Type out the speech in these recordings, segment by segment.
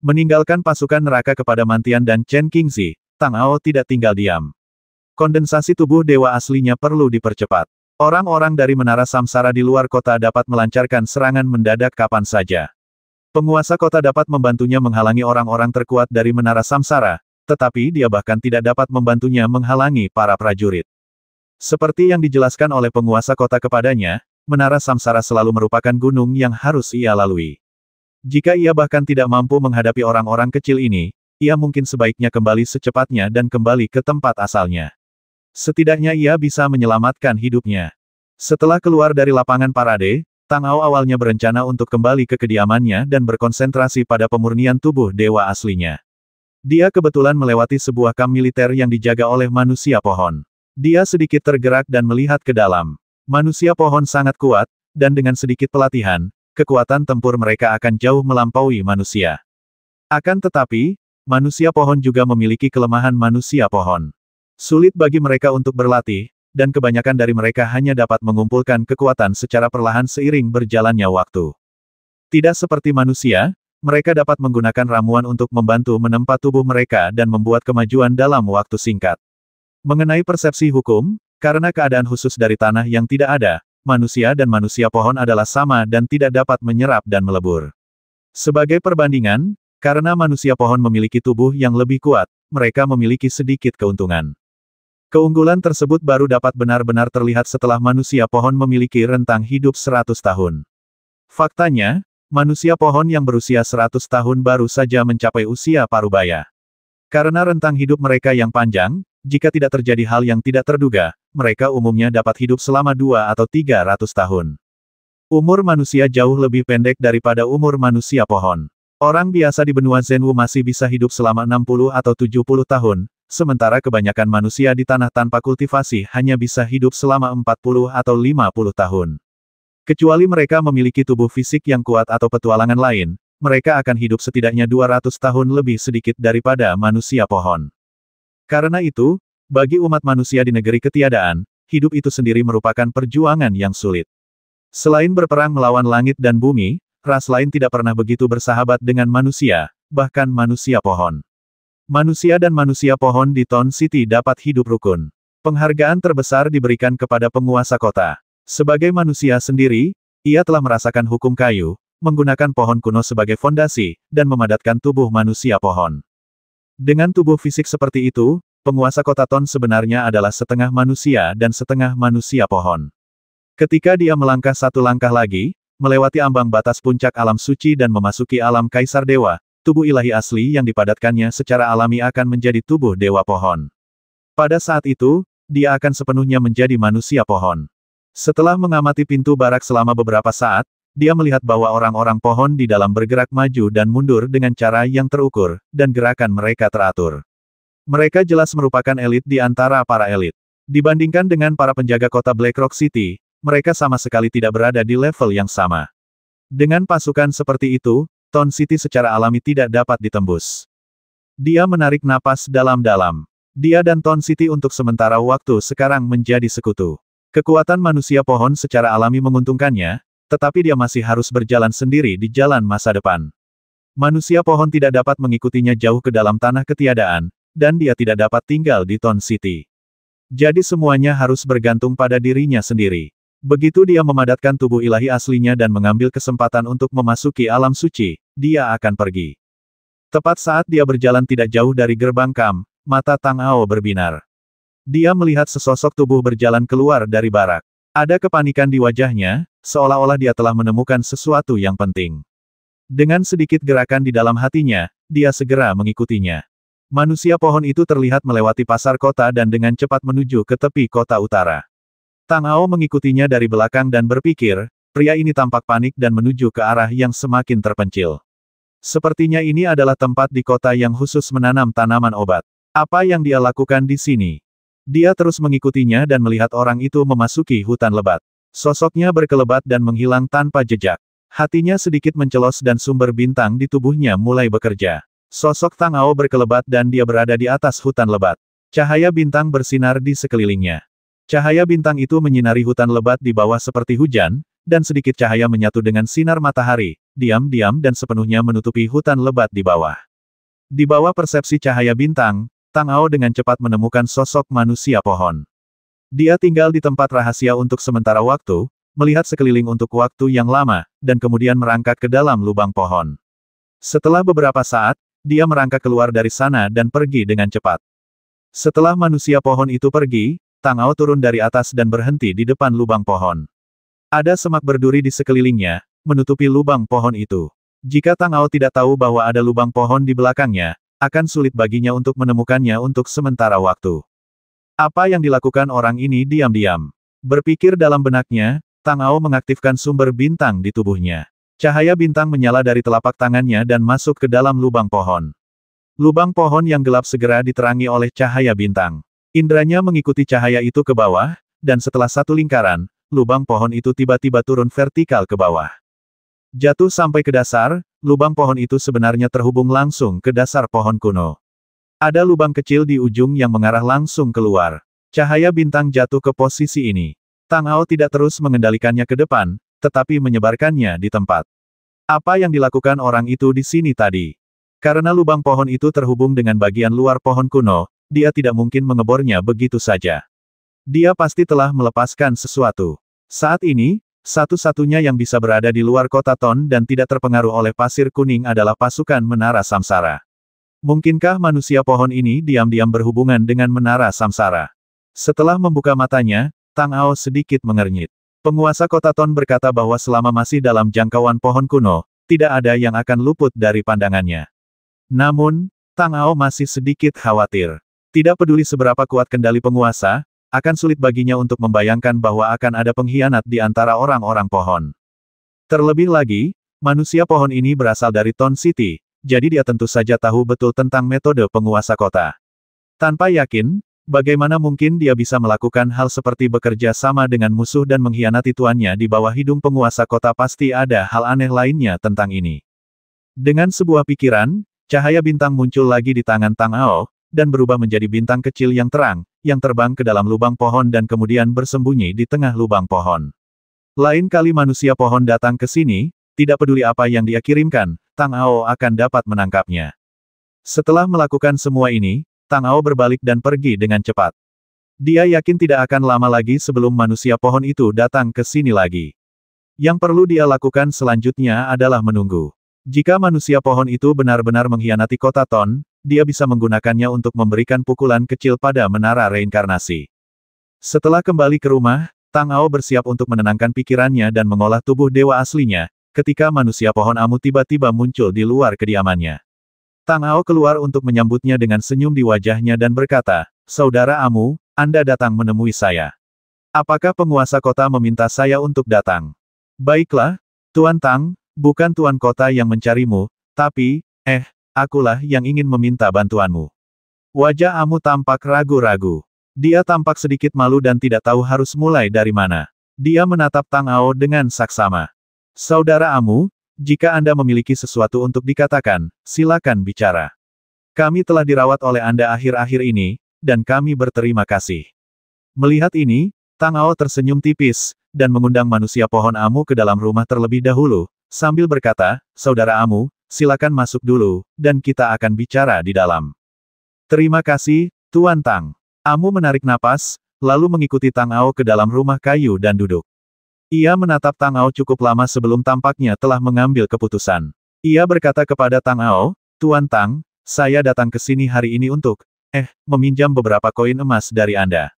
Meninggalkan pasukan neraka kepada Mantian dan Chen Qingzi, Tang Ao tidak tinggal diam. Kondensasi tubuh dewa aslinya perlu dipercepat. Orang-orang dari Menara Samsara di luar kota dapat melancarkan serangan mendadak kapan saja. Penguasa kota dapat membantunya menghalangi orang-orang terkuat dari Menara Samsara, tetapi dia bahkan tidak dapat membantunya menghalangi para prajurit. Seperti yang dijelaskan oleh penguasa kota kepadanya, Menara Samsara selalu merupakan gunung yang harus ia lalui. Jika ia bahkan tidak mampu menghadapi orang-orang kecil ini, ia mungkin sebaiknya kembali secepatnya dan kembali ke tempat asalnya. Setidaknya ia bisa menyelamatkan hidupnya. Setelah keluar dari lapangan parade, Tang Ao awalnya berencana untuk kembali ke kediamannya dan berkonsentrasi pada pemurnian tubuh dewa aslinya. Dia kebetulan melewati sebuah kamp militer yang dijaga oleh manusia pohon. Dia sedikit tergerak dan melihat ke dalam. Manusia pohon sangat kuat, dan dengan sedikit pelatihan, kekuatan tempur mereka akan jauh melampaui manusia. Akan tetapi, manusia pohon juga memiliki kelemahan manusia pohon. Sulit bagi mereka untuk berlatih, dan kebanyakan dari mereka hanya dapat mengumpulkan kekuatan secara perlahan seiring berjalannya waktu. Tidak seperti manusia, mereka dapat menggunakan ramuan untuk membantu menempa tubuh mereka dan membuat kemajuan dalam waktu singkat. Mengenai persepsi hukum, karena keadaan khusus dari tanah yang tidak ada, manusia dan manusia pohon adalah sama dan tidak dapat menyerap dan melebur. Sebagai perbandingan, karena manusia pohon memiliki tubuh yang lebih kuat, mereka memiliki sedikit keuntungan. Keunggulan tersebut baru dapat benar-benar terlihat setelah manusia pohon memiliki rentang hidup 100 tahun. Faktanya, manusia pohon yang berusia 100 tahun baru saja mencapai usia parubaya. Karena rentang hidup mereka yang panjang, jika tidak terjadi hal yang tidak terduga, mereka umumnya dapat hidup selama 2 atau 300 tahun. Umur manusia jauh lebih pendek daripada umur manusia pohon. Orang biasa di benua Zhenwu masih bisa hidup selama 60 atau 70 tahun, sementara kebanyakan manusia di tanah tanpa kultivasi hanya bisa hidup selama 40 atau 50 tahun. Kecuali mereka memiliki tubuh fisik yang kuat atau petualangan lain, mereka akan hidup setidaknya 200 tahun lebih sedikit daripada manusia pohon. Karena itu, bagi umat manusia di negeri ketiadaan, hidup itu sendiri merupakan perjuangan yang sulit. Selain berperang melawan langit dan bumi, ras lain tidak pernah begitu bersahabat dengan manusia, bahkan manusia pohon. Manusia dan manusia pohon di Town City dapat hidup rukun. Penghargaan terbesar diberikan kepada penguasa kota. Sebagai manusia sendiri, ia telah merasakan hukum kayu, menggunakan pohon kuno sebagai fondasi, dan memadatkan tubuh manusia pohon. Dengan tubuh fisik seperti itu, penguasa kota Ton sebenarnya adalah setengah manusia dan setengah manusia pohon. Ketika dia melangkah satu langkah lagi, melewati ambang batas puncak alam suci dan memasuki alam kaisar dewa, tubuh ilahi asli yang dipadatkannya secara alami akan menjadi tubuh dewa pohon. Pada saat itu, dia akan sepenuhnya menjadi manusia pohon. Setelah mengamati pintu barak selama beberapa saat, dia melihat bahwa orang-orang pohon di dalam bergerak maju dan mundur dengan cara yang terukur, dan gerakan mereka teratur. Mereka jelas merupakan elit di antara para elit. Dibandingkan dengan para penjaga kota Black Rock City, mereka sama sekali tidak berada di level yang sama. Dengan pasukan seperti itu, Town City secara alami tidak dapat ditembus. Dia menarik napas dalam-dalam. Dia dan Town City untuk sementara waktu sekarang menjadi sekutu. Kekuatan manusia pohon secara alami menguntungkannya, tetapi dia masih harus berjalan sendiri di jalan masa depan. Manusia pohon tidak dapat mengikutinya jauh ke dalam tanah ketiadaan, dan dia tidak dapat tinggal di Town City. Jadi semuanya harus bergantung pada dirinya sendiri. Begitu dia memadatkan tubuh ilahi aslinya dan mengambil kesempatan untuk memasuki alam suci, dia akan pergi. Tepat saat dia berjalan tidak jauh dari gerbang kamp, mata Tang Ao berbinar. Dia melihat sesosok tubuh berjalan keluar dari barak. Ada kepanikan di wajahnya, seolah-olah dia telah menemukan sesuatu yang penting. Dengan sedikit gerakan di dalam hatinya, dia segera mengikutinya. Manusia pohon itu terlihat melewati pasar kota dan dengan cepat menuju ke tepi kota utara. Tang Ao mengikutinya dari belakang dan berpikir, pria ini tampak panik dan menuju ke arah yang semakin terpencil. Sepertinya ini adalah tempat di kota yang khusus menanam tanaman obat. Apa yang dia lakukan di sini? Dia terus mengikutinya dan melihat orang itu memasuki hutan lebat. Sosoknya berkelebat dan menghilang tanpa jejak. Hatinya sedikit mencelos dan sumber bintang di tubuhnya mulai bekerja. Sosok Tang Ao berkelebat dan dia berada di atas hutan lebat. Cahaya bintang bersinar di sekelilingnya. Cahaya bintang itu menyinari hutan lebat di bawah seperti hujan, dan sedikit cahaya menyatu dengan sinar matahari, diam-diam dan sepenuhnya menutupi hutan lebat di bawah. Di bawah persepsi cahaya bintang, Tang Ao dengan cepat menemukan sosok manusia pohon. Dia tinggal di tempat rahasia untuk sementara waktu, melihat sekeliling untuk waktu yang lama, dan kemudian merangkak ke dalam lubang pohon. Setelah beberapa saat, dia merangkak keluar dari sana dan pergi dengan cepat. Setelah manusia pohon itu pergi, Tang Ao turun dari atas dan berhenti di depan lubang pohon. Ada semak berduri di sekelilingnya, menutupi lubang pohon itu. Jika Tang Ao tidak tahu bahwa ada lubang pohon di belakangnya, akan sulit baginya untuk menemukannya untuk sementara waktu. Apa yang dilakukan orang ini diam-diam? Berpikir dalam benaknya, Tang Ao mengaktifkan sumber bintang di tubuhnya. Cahaya bintang menyala dari telapak tangannya dan masuk ke dalam lubang pohon. Lubang pohon yang gelap segera diterangi oleh cahaya bintang. Indranya mengikuti cahaya itu ke bawah, dan setelah satu lingkaran, lubang pohon itu tiba-tiba turun vertikal ke bawah. Jatuh sampai ke dasar, lubang pohon itu sebenarnya terhubung langsung ke dasar pohon kuno. Ada lubang kecil di ujung yang mengarah langsung keluar. Cahaya bintang jatuh ke posisi ini. Tang Ao tidak terus mengendalikannya ke depan, tetapi menyebarkannya di tempat. Apa yang dilakukan orang itu di sini tadi? Karena lubang pohon itu terhubung dengan bagian luar pohon kuno, dia tidak mungkin mengebornya begitu saja. Dia pasti telah melepaskan sesuatu. Saat ini, satu-satunya yang bisa berada di luar kota Ton dan tidak terpengaruh oleh pasir kuning adalah pasukan Menara Samsara. Mungkinkah manusia pohon ini diam-diam berhubungan dengan Menara Samsara? Setelah membuka matanya, Tang Ao sedikit mengernyit. Penguasa kota Ton berkata bahwa selama masih dalam jangkauan pohon kuno, tidak ada yang akan luput dari pandangannya. Namun, Tang Ao masih sedikit khawatir. Tidak peduli seberapa kuat kendali penguasa, akan sulit baginya untuk membayangkan bahwa akan ada pengkhianat di antara orang-orang pohon. Terlebih lagi, manusia pohon ini berasal dari Ton City, jadi dia tentu saja tahu betul tentang metode penguasa kota. Tanpa yakin, bagaimana mungkin dia bisa melakukan hal seperti bekerja sama dengan musuh dan mengkhianati tuannya di bawah hidung penguasa kota? Pasti ada hal aneh lainnya tentang ini. Dengan sebuah pikiran, cahaya bintang muncul lagi di tangan Tang Ao, dan berubah menjadi bintang kecil yang terang, yang terbang ke dalam lubang pohon dan kemudian bersembunyi di tengah lubang pohon. Lain kali manusia pohon datang ke sini, tidak peduli apa yang dia kirimkan, Tang Ao akan dapat menangkapnya. Setelah melakukan semua ini, Tang Ao berbalik dan pergi dengan cepat. Dia yakin tidak akan lama lagi sebelum manusia pohon itu datang ke sini lagi. Yang perlu dia lakukan selanjutnya adalah menunggu. Jika manusia pohon itu benar-benar mengkhianati kota Ton, dia bisa menggunakannya untuk memberikan pukulan kecil pada menara reinkarnasi. Setelah kembali ke rumah, Tang Ao bersiap untuk menenangkan pikirannya dan mengolah tubuh dewa aslinya, ketika manusia pohon Amu tiba-tiba muncul di luar kediamannya. Tang Ao keluar untuk menyambutnya dengan senyum di wajahnya dan berkata, "Saudara Amu, Anda datang menemui saya. Apakah penguasa kota meminta saya untuk datang?" "Baiklah, Tuan Tang, bukan Tuan kota yang mencarimu, tapi, akulah yang ingin meminta bantuanmu." Wajah Amu tampak ragu-ragu. Dia tampak sedikit malu dan tidak tahu harus mulai dari mana. Dia menatap Tang Ao dengan saksama. "Saudara Amu, jika Anda memiliki sesuatu untuk dikatakan, silakan bicara. Kami telah dirawat oleh Anda akhir-akhir ini, dan kami berterima kasih." Melihat ini, Tang Ao tersenyum tipis, dan mengundang manusia pohon Amu ke dalam rumah terlebih dahulu, sambil berkata, "Saudara Amu, silakan masuk dulu, dan kita akan bicara di dalam." "Terima kasih, Tuan Tang." Amu menarik napas, lalu mengikuti Tang Ao ke dalam rumah kayu dan duduk. Ia menatap Tang Ao cukup lama sebelum tampaknya telah mengambil keputusan. Ia berkata kepada Tang Ao, "Tuan Tang, saya datang ke sini hari ini untuk, meminjam beberapa koin emas dari Anda."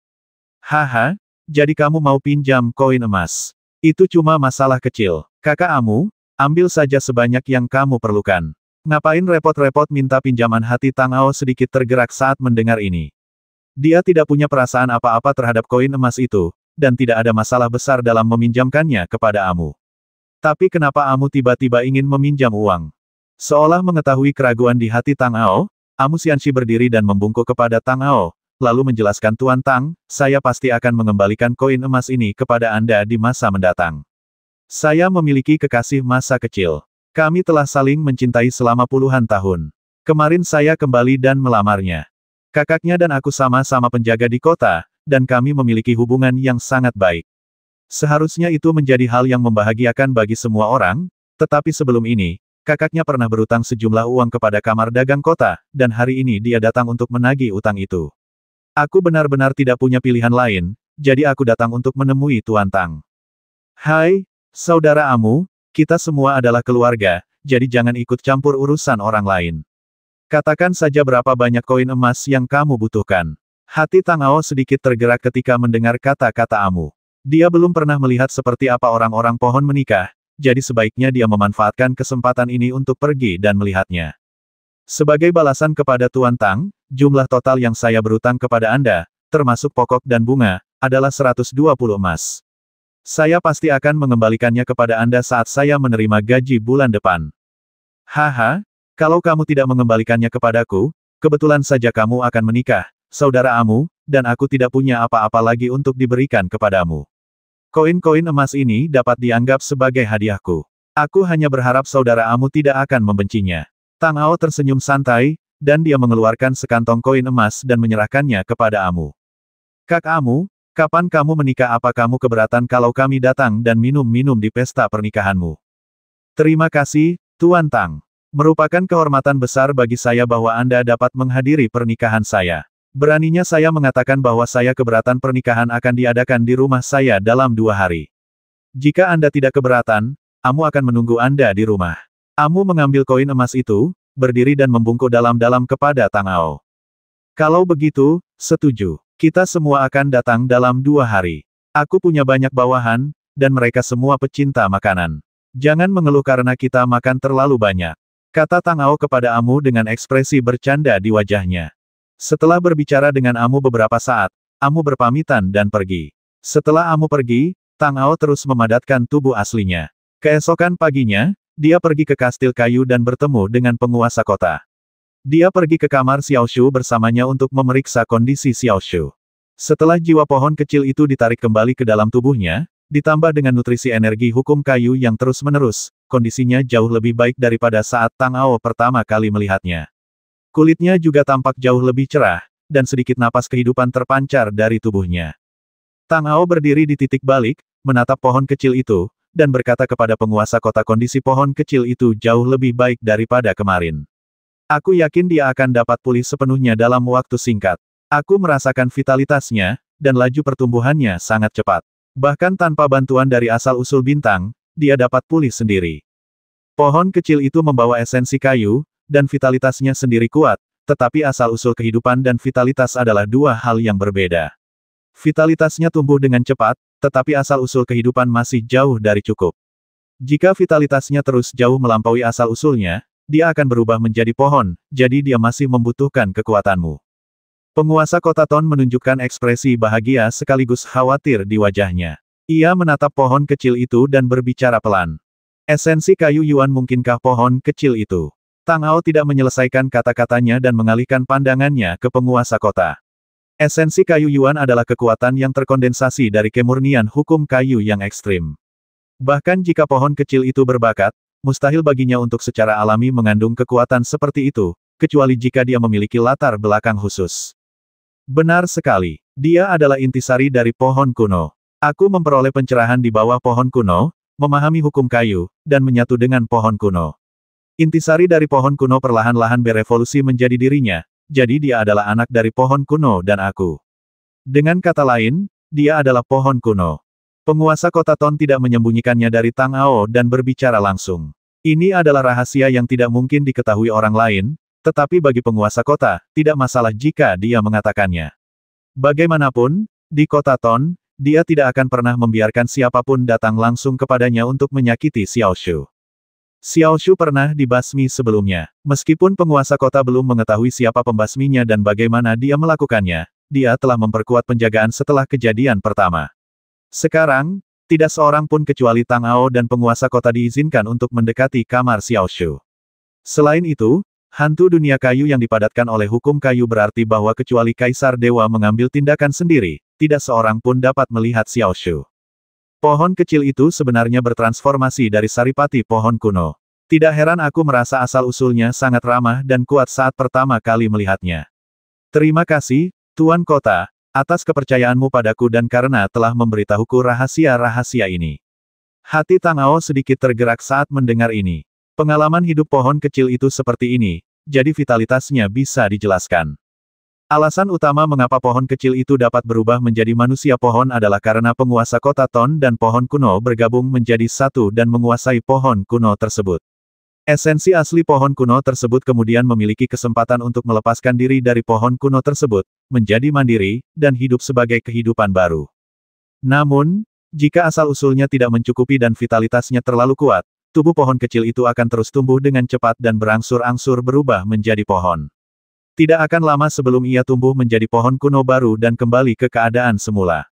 "Haha, jadi kamu mau pinjam koin emas? Itu cuma masalah kecil. Kakak Amu, ambil saja sebanyak yang kamu perlukan. Ngapain repot-repot minta pinjaman?" Hati Tang Ao sedikit tergerak saat mendengar ini. Dia tidak punya perasaan apa-apa terhadap koin emas itu, dan tidak ada masalah besar dalam meminjamkannya kepada Amu. Tapi kenapa Amu tiba-tiba ingin meminjam uang? Seolah mengetahui keraguan di hati Tang Ao, Amu Xianxi berdiri dan membungkuk kepada Tang Ao, lalu menjelaskan, "Tuan Tang, saya pasti akan mengembalikan koin emas ini kepada Anda di masa mendatang. Saya memiliki kekasih masa kecil. Kami telah saling mencintai selama puluhan tahun. Kemarin saya kembali dan melamarnya. Kakaknya dan aku sama-sama penjaga di kota, dan kami memiliki hubungan yang sangat baik. Seharusnya itu menjadi hal yang membahagiakan bagi semua orang, Tetapi sebelum ini, kakaknya pernah berutang sejumlah uang kepada kamar dagang kota, dan hari ini dia datang untuk menagih utang itu. Aku benar-benar tidak punya pilihan lain, jadi aku datang untuk menemui Tuan Tang. Hai, saudara Amu, kita semua adalah keluarga, jadi jangan ikut campur urusan orang lain. Katakan saja berapa banyak koin emas yang kamu butuhkan. Hati Tang Ao sedikit tergerak ketika mendengar kata-kata Amu. Dia belum pernah melihat seperti apa orang-orang pohon menikah, jadi sebaiknya dia memanfaatkan kesempatan ini untuk pergi dan melihatnya. Sebagai balasan kepada Tuan Tang, jumlah total yang saya berutang kepada Anda, termasuk pokok dan bunga, adalah 120 emas. Saya pasti akan mengembalikannya kepada Anda saat saya menerima gaji bulan depan. Haha, kalau kamu tidak mengembalikannya kepadaku, kebetulan saja kamu akan menikah, saudara Amu, dan aku tidak punya apa-apa lagi untuk diberikan kepadamu. Koin-koin emas ini dapat dianggap sebagai hadiahku. Aku hanya berharap saudara Amu tidak akan membencinya. Tang Ao tersenyum santai, dan dia mengeluarkan sekantong koin emas dan menyerahkannya kepada Amu. Kak Amu, kapan kamu menikah? Apa kamu keberatan kalau kami datang dan minum-minum di pesta pernikahanmu? Terima kasih, Tuan Tang. Merupakan kehormatan besar bagi saya bahwa Anda dapat menghadiri pernikahan saya. Beraninya saya mengatakan bahwa saya keberatan pernikahan akan diadakan di rumah saya dalam 2 hari. Jika Anda tidak keberatan, Amu akan menunggu Anda di rumah. Amu mengambil koin emas itu, berdiri dan membungkuk dalam-dalam kepada Tang Ao. Kalau begitu, setuju. Kita semua akan datang dalam 2 hari. Aku punya banyak bawahan, dan mereka semua pecinta makanan. Jangan mengeluh karena kita makan terlalu banyak. Kata Tang Ao kepada Amu dengan ekspresi bercanda di wajahnya. Setelah berbicara dengan Amu beberapa saat, Amu berpamitan dan pergi. Setelah Amu pergi, Tang Ao terus memadatkan tubuh aslinya. Keesokan paginya, dia pergi ke kastil kayu dan bertemu dengan penguasa kota. Dia pergi ke kamar Xiao Shu bersamanya untuk memeriksa kondisi Xiao Shu. Setelah jiwa pohon kecil itu ditarik kembali ke dalam tubuhnya, ditambah dengan nutrisi energi hukum kayu yang terus-menerus, kondisinya jauh lebih baik daripada saat Tang Ao pertama kali melihatnya. Kulitnya juga tampak jauh lebih cerah, dan sedikit napas kehidupan terpancar dari tubuhnya. Tang Ao berdiri di titik balik, menatap pohon kecil itu, dan berkata kepada penguasa kota kondisi pohon kecil itu jauh lebih baik daripada kemarin. Aku yakin dia akan dapat pulih sepenuhnya dalam waktu singkat. Aku merasakan vitalitasnya, dan laju pertumbuhannya sangat cepat. Bahkan tanpa bantuan dari asal-usul bintang, dia dapat pulih sendiri. Pohon kecil itu membawa esensi kayu, dan vitalitasnya sendiri kuat, tetapi asal-usul kehidupan dan vitalitas adalah 2 hal yang berbeda. Vitalitasnya tumbuh dengan cepat, tetapi asal-usul kehidupan masih jauh dari cukup. Jika vitalitasnya terus jauh melampaui asal-usulnya, dia akan berubah menjadi pohon, jadi dia masih membutuhkan kekuatanmu. Penguasa kota Ton menunjukkan ekspresi bahagia sekaligus khawatir di wajahnya. Ia menatap pohon kecil itu dan berbicara pelan. Esensi kayu Yuan mungkinkah pohon kecil itu? Tang Ao tidak menyelesaikan kata-katanya dan mengalihkan pandangannya ke penguasa kota. Esensi kayu Yuan adalah kekuatan yang terkondensasi dari kemurnian hukum kayu yang ekstrim. Bahkan jika pohon kecil itu berbakat, mustahil baginya untuk secara alami mengandung kekuatan seperti itu, kecuali jika dia memiliki latar belakang khusus. Benar sekali, dia adalah intisari dari pohon kuno. Aku memperoleh pencerahan di bawah pohon kuno, memahami hukum kayu, dan menyatu dengan pohon kuno. Intisari dari pohon kuno perlahan-lahan berevolusi menjadi dirinya, jadi dia adalah anak dari pohon kuno dan aku. Dengan kata lain, dia adalah pohon kuno. Penguasa kota Ton tidak menyembunyikannya dari Tang Ao dan berbicara langsung. Ini adalah rahasia yang tidak mungkin diketahui orang lain, tetapi bagi penguasa kota, tidak masalah jika dia mengatakannya. Bagaimanapun, di kota Ton, dia tidak akan pernah membiarkan siapapun datang langsung kepadanya untuk menyakiti Xiao Shu. Xiao Shu pernah dibasmi sebelumnya. Meskipun penguasa kota belum mengetahui siapa pembasminya dan bagaimana dia melakukannya, dia telah memperkuat penjagaan setelah kejadian pertama. Sekarang, tidak seorang pun kecuali Tang Ao dan penguasa kota diizinkan untuk mendekati kamar Xiao Shu. Selain itu, hantu dunia kayu yang dipadatkan oleh hukum kayu berarti bahwa kecuali Kaisar Dewa mengambil tindakan sendiri, tidak seorang pun dapat melihat Xiao Shu. Pohon kecil itu sebenarnya bertransformasi dari saripati pohon kuno. Tidak heran aku merasa asal-usulnya sangat ramah dan kuat saat pertama kali melihatnya. Terima kasih, Tuan Kota, atas kepercayaanmu padaku dan karena telah memberitahuku rahasia-rahasia ini. Hati Tang Ao sedikit tergerak saat mendengar ini. Pengalaman hidup pohon kecil itu seperti ini, jadi vitalitasnya bisa dijelaskan. Alasan utama mengapa pohon kecil itu dapat berubah menjadi manusia pohon adalah karena penguasa kota Ton dan pohon kuno bergabung menjadi satu dan menguasai pohon kuno tersebut. Esensi asli pohon kuno tersebut kemudian memiliki kesempatan untuk melepaskan diri dari pohon kuno tersebut, menjadi mandiri, dan hidup sebagai kehidupan baru. Namun, jika asal-usulnya tidak mencukupi dan vitalitasnya terlalu kuat, tubuh pohon kecil itu akan terus tumbuh dengan cepat dan berangsur-angsur berubah menjadi pohon. Tidak akan lama sebelum ia tumbuh menjadi pohon kuno baru dan kembali ke keadaan semula.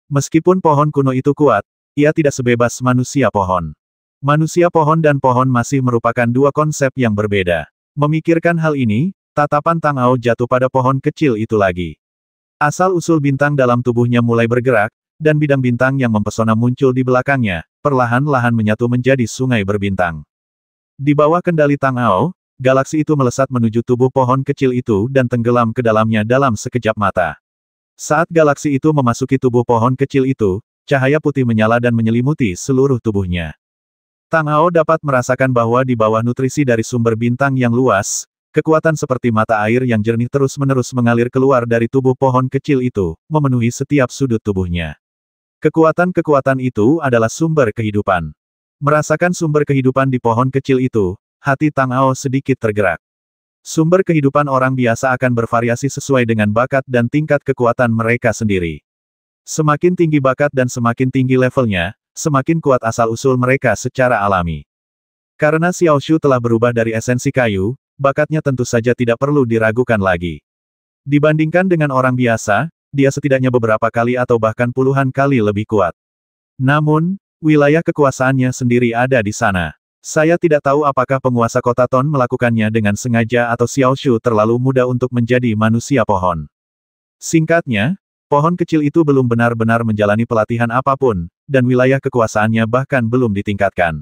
Meskipun pohon kuno itu kuat, ia tidak sebebas manusia pohon. Manusia pohon dan pohon masih merupakan dua konsep yang berbeda. Memikirkan hal ini, tatapan Tang Ao jatuh pada pohon kecil itu lagi. Asal-usul bintang dalam tubuhnya mulai bergerak, dan bidang bintang yang mempesona muncul di belakangnya, perlahan-lahan menyatu menjadi sungai berbintang. Di bawah kendali Tang Ao, galaksi itu melesat menuju tubuh pohon kecil itu dan tenggelam ke dalamnya dalam sekejap mata. Saat galaksi itu memasuki tubuh pohon kecil itu, cahaya putih menyala dan menyelimuti seluruh tubuhnya. Tang Ao dapat merasakan bahwa di bawah nutrisi dari sumber bintang yang luas, kekuatan seperti mata air yang jernih terus-menerus mengalir keluar dari tubuh pohon kecil itu, memenuhi setiap sudut tubuhnya. Kekuatan-kekuatan itu adalah sumber kehidupan. Merasakan sumber kehidupan di pohon kecil itu, hati Tang Ao sedikit tergerak. Sumber kehidupan orang biasa akan bervariasi sesuai dengan bakat dan tingkat kekuatan mereka sendiri. Semakin tinggi bakat dan semakin tinggi levelnya, semakin kuat asal-usul mereka secara alami. Karena Xiao Shu telah berubah dari esensi kayu, bakatnya tentu saja tidak perlu diragukan lagi. Dibandingkan dengan orang biasa, dia setidaknya beberapa kali atau bahkan puluhan kali lebih kuat. Namun, wilayah kekuasaannya sendiri ada di sana. Saya tidak tahu apakah penguasa kota Ton melakukannya dengan sengaja atau Xiao Shu terlalu muda untuk menjadi manusia pohon. Singkatnya, pohon kecil itu belum benar-benar menjalani pelatihan apapun, dan wilayah kekuasaannya bahkan belum ditingkatkan.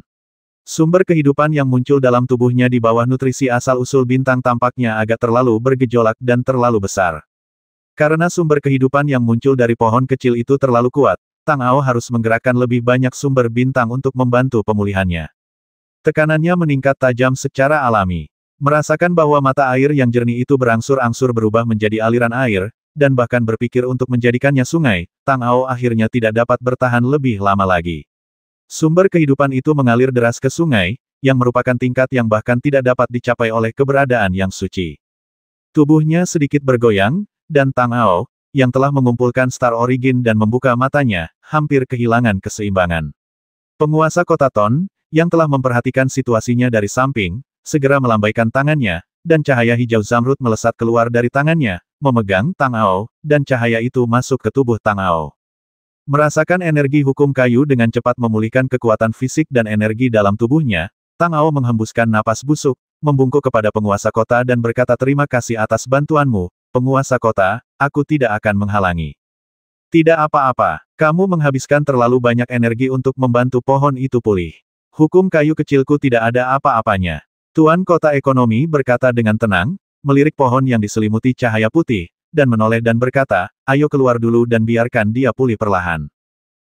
Sumber kehidupan yang muncul dalam tubuhnya di bawah nutrisi asal-usul bintang tampaknya agak terlalu bergejolak dan terlalu besar. Karena sumber kehidupan yang muncul dari pohon kecil itu terlalu kuat, Tang Ao harus menggerakkan lebih banyak sumber bintang untuk membantu pemulihannya. Tekanannya meningkat tajam secara alami. Merasakan bahwa mata air yang jernih itu berangsur-angsur berubah menjadi aliran air, dan bahkan berpikir untuk menjadikannya sungai, Tang Ao akhirnya tidak dapat bertahan lebih lama lagi. Sumber kehidupan itu mengalir deras ke sungai, yang merupakan tingkat yang bahkan tidak dapat dicapai oleh keberadaan yang suci. Tubuhnya sedikit bergoyang, dan Tang Ao, yang telah mengumpulkan Star Origin dan membuka matanya, hampir kehilangan keseimbangan. Penguasa kota Ton, yang telah memperhatikan situasinya dari samping, segera melambaikan tangannya, dan cahaya hijau zamrud melesat keluar dari tangannya, memegang Tang Ao, dan cahaya itu masuk ke tubuh Tang Ao. Merasakan energi hukum kayu dengan cepat memulihkan kekuatan fisik dan energi dalam tubuhnya, Tang Ao menghembuskan napas busuk, membungkuk kepada penguasa kota dan berkata terima kasih atas bantuanmu, penguasa kota, aku tidak akan menghalangi. Tidak apa-apa, kamu menghabiskan terlalu banyak energi untuk membantu pohon itu pulih. Hukum kayu kecilku tidak ada apa-apanya. Tuan kota ekonomi berkata dengan tenang, melirik pohon yang diselimuti cahaya putih, dan menoleh dan berkata, ayo keluar dulu dan biarkan dia pulih perlahan.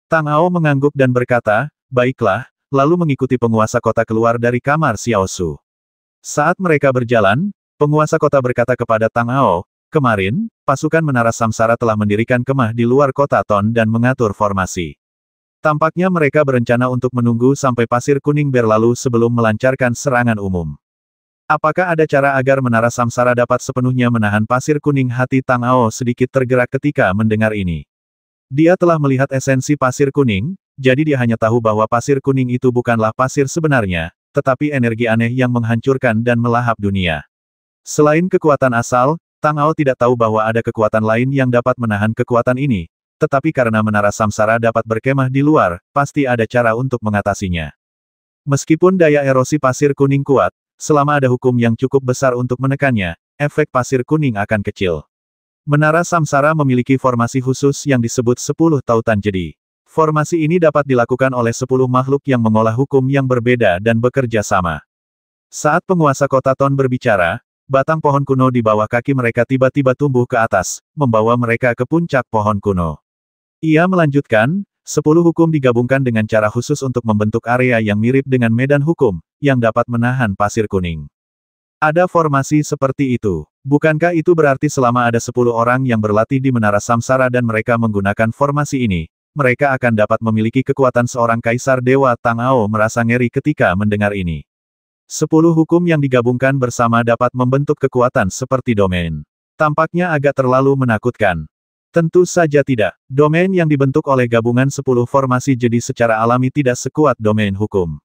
Tang Ao mengangguk dan berkata, baiklah, lalu mengikuti penguasa kota keluar dari kamar Xiao Shu. Saat mereka berjalan, penguasa kota berkata kepada Tang Ao, kemarin, pasukan Menara Samsara telah mendirikan kemah di luar kota Ton dan mengatur formasi. Tampaknya mereka berencana untuk menunggu sampai pasir kuning berlalu sebelum melancarkan serangan umum. Apakah ada cara agar Menara Samsara dapat sepenuhnya menahan pasir kuning? Hati Tang Ao sedikit tergerak ketika mendengar ini. Dia telah melihat esensi pasir kuning, jadi dia hanya tahu bahwa pasir kuning itu bukanlah pasir sebenarnya, tetapi energi aneh yang menghancurkan dan melahap dunia. Selain kekuatan asal, Tang Ao tidak tahu bahwa ada kekuatan lain yang dapat menahan kekuatan ini, tetapi karena Menara Samsara dapat berkemah di luar, pasti ada cara untuk mengatasinya. Meskipun daya erosi pasir kuning kuat, selama ada hukum yang cukup besar untuk menekannya, efek pasir kuning akan kecil. Menara Samsara memiliki formasi khusus yang disebut 10 tautan jadi. Formasi ini dapat dilakukan oleh 10 makhluk yang mengolah hukum yang berbeda dan bekerja sama. Saat penguasa kota Ton berbicara, batang pohon kuno di bawah kaki mereka tiba-tiba tumbuh ke atas, membawa mereka ke puncak pohon kuno. Ia melanjutkan, 10 hukum digabungkan dengan cara khusus untuk membentuk area yang mirip dengan medan hukum, yang dapat menahan pasir kuning. Ada formasi seperti itu. Bukankah itu berarti selama ada 10 orang yang berlatih di Menara Samsara dan mereka menggunakan formasi ini, mereka akan dapat memiliki kekuatan seorang Kaisar Dewa? Tang Ao merasa ngeri ketika mendengar ini. 10 hukum yang digabungkan bersama dapat membentuk kekuatan seperti domain. Tampaknya agak terlalu menakutkan. Tentu saja tidak. Domain yang dibentuk oleh gabungan 10 formasi jadi secara alami tidak sekuat domain hukum.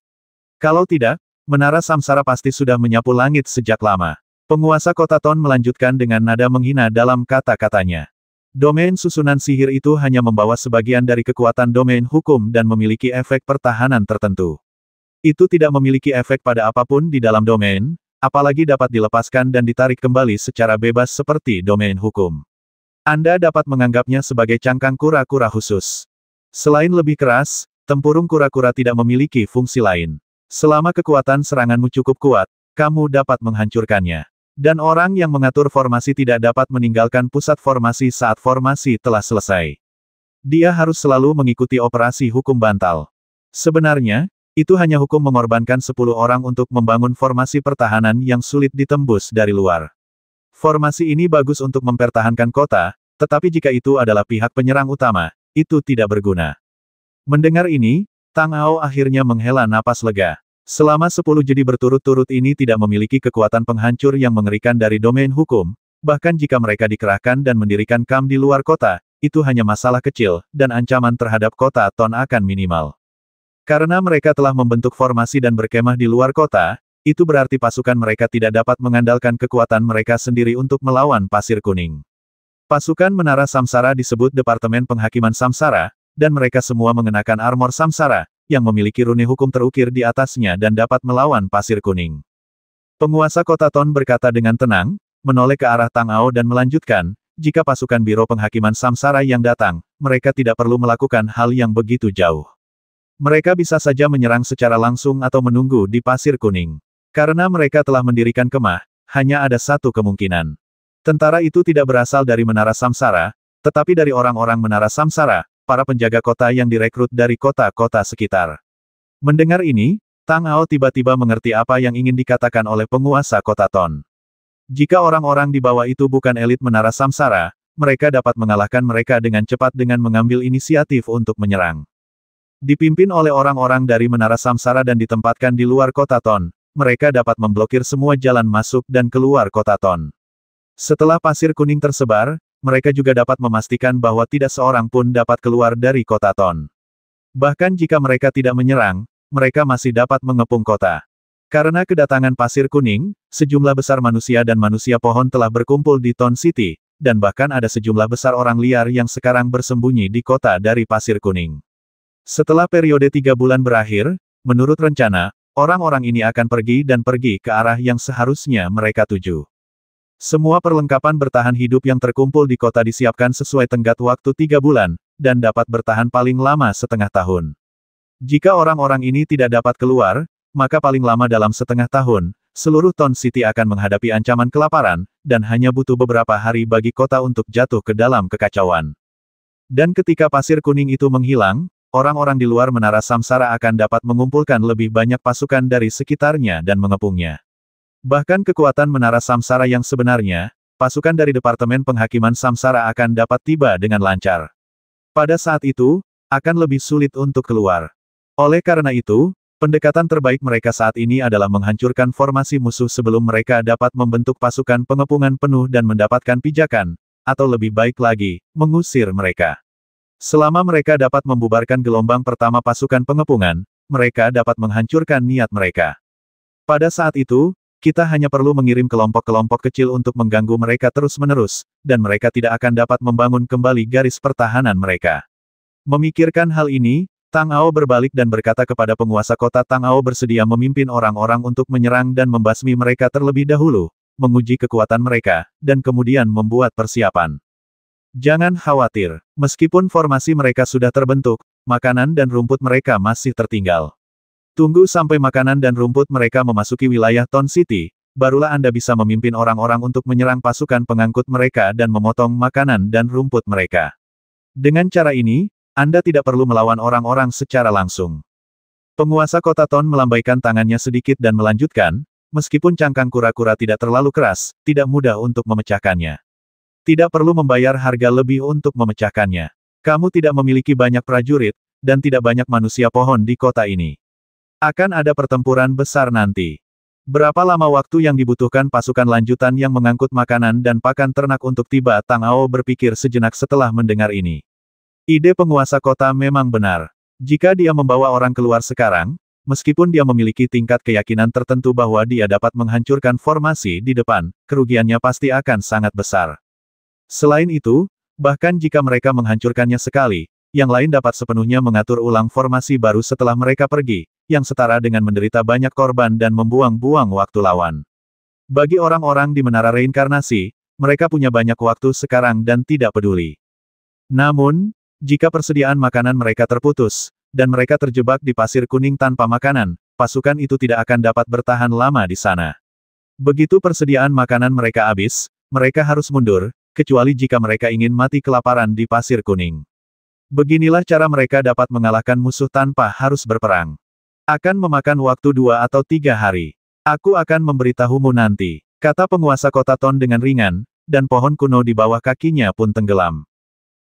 Kalau tidak, Menara Samsara pasti sudah menyapu langit sejak lama. Penguasa kota Ton melanjutkan dengan nada menghina dalam kata-katanya. Domain susunan sihir itu hanya membawa sebagian dari kekuatan domain hukum dan memiliki efek pertahanan tertentu. Itu tidak memiliki efek pada apapun di dalam domain, apalagi dapat dilepaskan dan ditarik kembali secara bebas seperti domain hukum. Anda dapat menganggapnya sebagai cangkang kura-kura khusus. Selain lebih keras, tempurung kura-kura tidak memiliki fungsi lain. Selama kekuatan seranganmu cukup kuat, kamu dapat menghancurkannya. Dan orang yang mengatur formasi tidak dapat meninggalkan pusat formasi saat formasi telah selesai. Dia harus selalu mengikuti operasi hukum bantal. Sebenarnya, itu hanya hukum mengorbankan 10 orang untuk membangun formasi pertahanan yang sulit ditembus dari luar. Formasi ini bagus untuk mempertahankan kota, tetapi jika itu adalah pihak penyerang utama, itu tidak berguna. Mendengar ini, Tang Ao akhirnya menghela napas lega. Selama 10 jadi berturut-turut ini tidak memiliki kekuatan penghancur yang mengerikan dari domain hukum, bahkan jika mereka dikerahkan dan mendirikan kamp di luar kota, itu hanya masalah kecil, dan ancaman terhadap kota Ton akan minimal. Karena mereka telah membentuk formasi dan berkemah di luar kota, itu berarti pasukan mereka tidak dapat mengandalkan kekuatan mereka sendiri untuk melawan pasir kuning. Pasukan Menara Samsara disebut Departemen Penghakiman Samsara, dan mereka semua mengenakan armor Samsara, yang memiliki rune hukum terukir di atasnya dan dapat melawan pasir kuning. Penguasa kota Ton berkata dengan tenang, menoleh ke arah Tang Ao dan melanjutkan, jika pasukan Biro Penghakiman Samsara yang datang, mereka tidak perlu melakukan hal yang begitu jauh. Mereka bisa saja menyerang secara langsung atau menunggu di pasir kuning. Karena mereka telah mendirikan kemah, hanya ada satu kemungkinan. Tentara itu tidak berasal dari Menara Samsara, tetapi dari orang-orang Menara Samsara, para penjaga kota yang direkrut dari kota-kota sekitar. Mendengar ini, Tang Ao tiba-tiba mengerti apa yang ingin dikatakan oleh penguasa kota Ton. Jika orang-orang di bawah itu bukan elit Menara Samsara, mereka dapat mengalahkan mereka dengan cepat dengan mengambil inisiatif untuk menyerang. Dipimpin oleh orang-orang dari Menara Samsara dan ditempatkan di luar kota Ton, mereka dapat memblokir semua jalan masuk dan keluar kota Ton. Setelah pasir kuning tersebar, mereka juga dapat memastikan bahwa tidak seorang pun dapat keluar dari kota Ton. Bahkan jika mereka tidak menyerang, mereka masih dapat mengepung kota. Karena kedatangan pasir kuning, sejumlah besar manusia dan manusia pohon telah berkumpul di Ton City, dan bahkan ada sejumlah besar orang liar yang sekarang bersembunyi di kota dari pasir kuning. Setelah periode 3 bulan berakhir, menurut rencana, orang-orang ini akan pergi ke arah yang seharusnya mereka tuju. Semua perlengkapan bertahan hidup yang terkumpul di kota disiapkan sesuai tenggat waktu 3 bulan, dan dapat bertahan paling lama setengah tahun. Jika orang-orang ini tidak dapat keluar, maka paling lama dalam setengah tahun, seluruh Ton City akan menghadapi ancaman kelaparan, dan hanya butuh beberapa hari bagi kota untuk jatuh ke dalam kekacauan. Dan ketika pasir kuning itu menghilang, orang-orang di luar Menara Samsara akan dapat mengumpulkan lebih banyak pasukan dari sekitarnya dan mengepungnya. Bahkan kekuatan Menara Samsara yang sebenarnya, pasukan dari Departemen Penghakiman Samsara akan dapat tiba dengan lancar. Pada saat itu, akan lebih sulit untuk keluar. Oleh karena itu, pendekatan terbaik mereka saat ini adalah menghancurkan formasi musuh sebelum mereka dapat membentuk pasukan pengepungan penuh dan mendapatkan pijakan, atau lebih baik lagi, mengusir mereka. Selama mereka dapat membubarkan gelombang pertama pasukan pengepungan, mereka dapat menghancurkan niat mereka. Pada saat itu, kita hanya perlu mengirim kelompok-kelompok kecil untuk mengganggu mereka terus-menerus, dan mereka tidak akan dapat membangun kembali garis pertahanan mereka. Memikirkan hal ini, Tang Ao berbalik dan berkata kepada penguasa kota. Tang Ao bersedia memimpin orang-orang untuk menyerang dan membasmi mereka terlebih dahulu, menguji kekuatan mereka, dan kemudian membuat persiapan. Jangan khawatir, meskipun formasi mereka sudah terbentuk, makanan dan rumput mereka masih tertinggal. Tunggu sampai makanan dan rumput mereka memasuki wilayah Ton City, barulah Anda bisa memimpin orang-orang untuk menyerang pasukan pengangkut mereka dan memotong makanan dan rumput mereka. Dengan cara ini, Anda tidak perlu melawan orang-orang secara langsung. Penguasa kota Ton melambaikan tangannya sedikit dan melanjutkan, meskipun cangkang kura-kura tidak terlalu keras, tidak mudah untuk memecahkannya. Tidak perlu membayar harga lebih untuk memecahkannya. Kamu tidak memiliki banyak prajurit, dan tidak banyak manusia pohon di kota ini. Akan ada pertempuran besar nanti. Berapa lama waktu yang dibutuhkan pasukan lanjutan yang mengangkut makanan dan pakan ternak untuk tiba? Tang Ao berpikir sejenak setelah mendengar ini. Ide penguasa kota memang benar. Jika dia membawa orang keluar sekarang, meskipun dia memiliki tingkat keyakinan tertentu bahwa dia dapat menghancurkan formasi di depan, kerugiannya pasti akan sangat besar. Selain itu, bahkan jika mereka menghancurkannya sekali, yang lain dapat sepenuhnya mengatur ulang formasi baru setelah mereka pergi, yang setara dengan menderita banyak korban dan membuang-buang waktu lawan. Bagi orang-orang di Menara Reinkarnasi, mereka punya banyak waktu sekarang dan tidak peduli. Namun, jika persediaan makanan mereka terputus, dan mereka terjebak di pasir kuning tanpa makanan, pasukan itu tidak akan dapat bertahan lama di sana. Begitu persediaan makanan mereka habis, mereka harus mundur, kecuali jika mereka ingin mati kelaparan di pasir kuning. Beginilah cara mereka dapat mengalahkan musuh tanpa harus berperang. Akan memakan waktu 2 atau 3 hari. Aku akan memberitahumu nanti, kata penguasa kota Ton dengan ringan, dan pohon kuno di bawah kakinya pun tenggelam.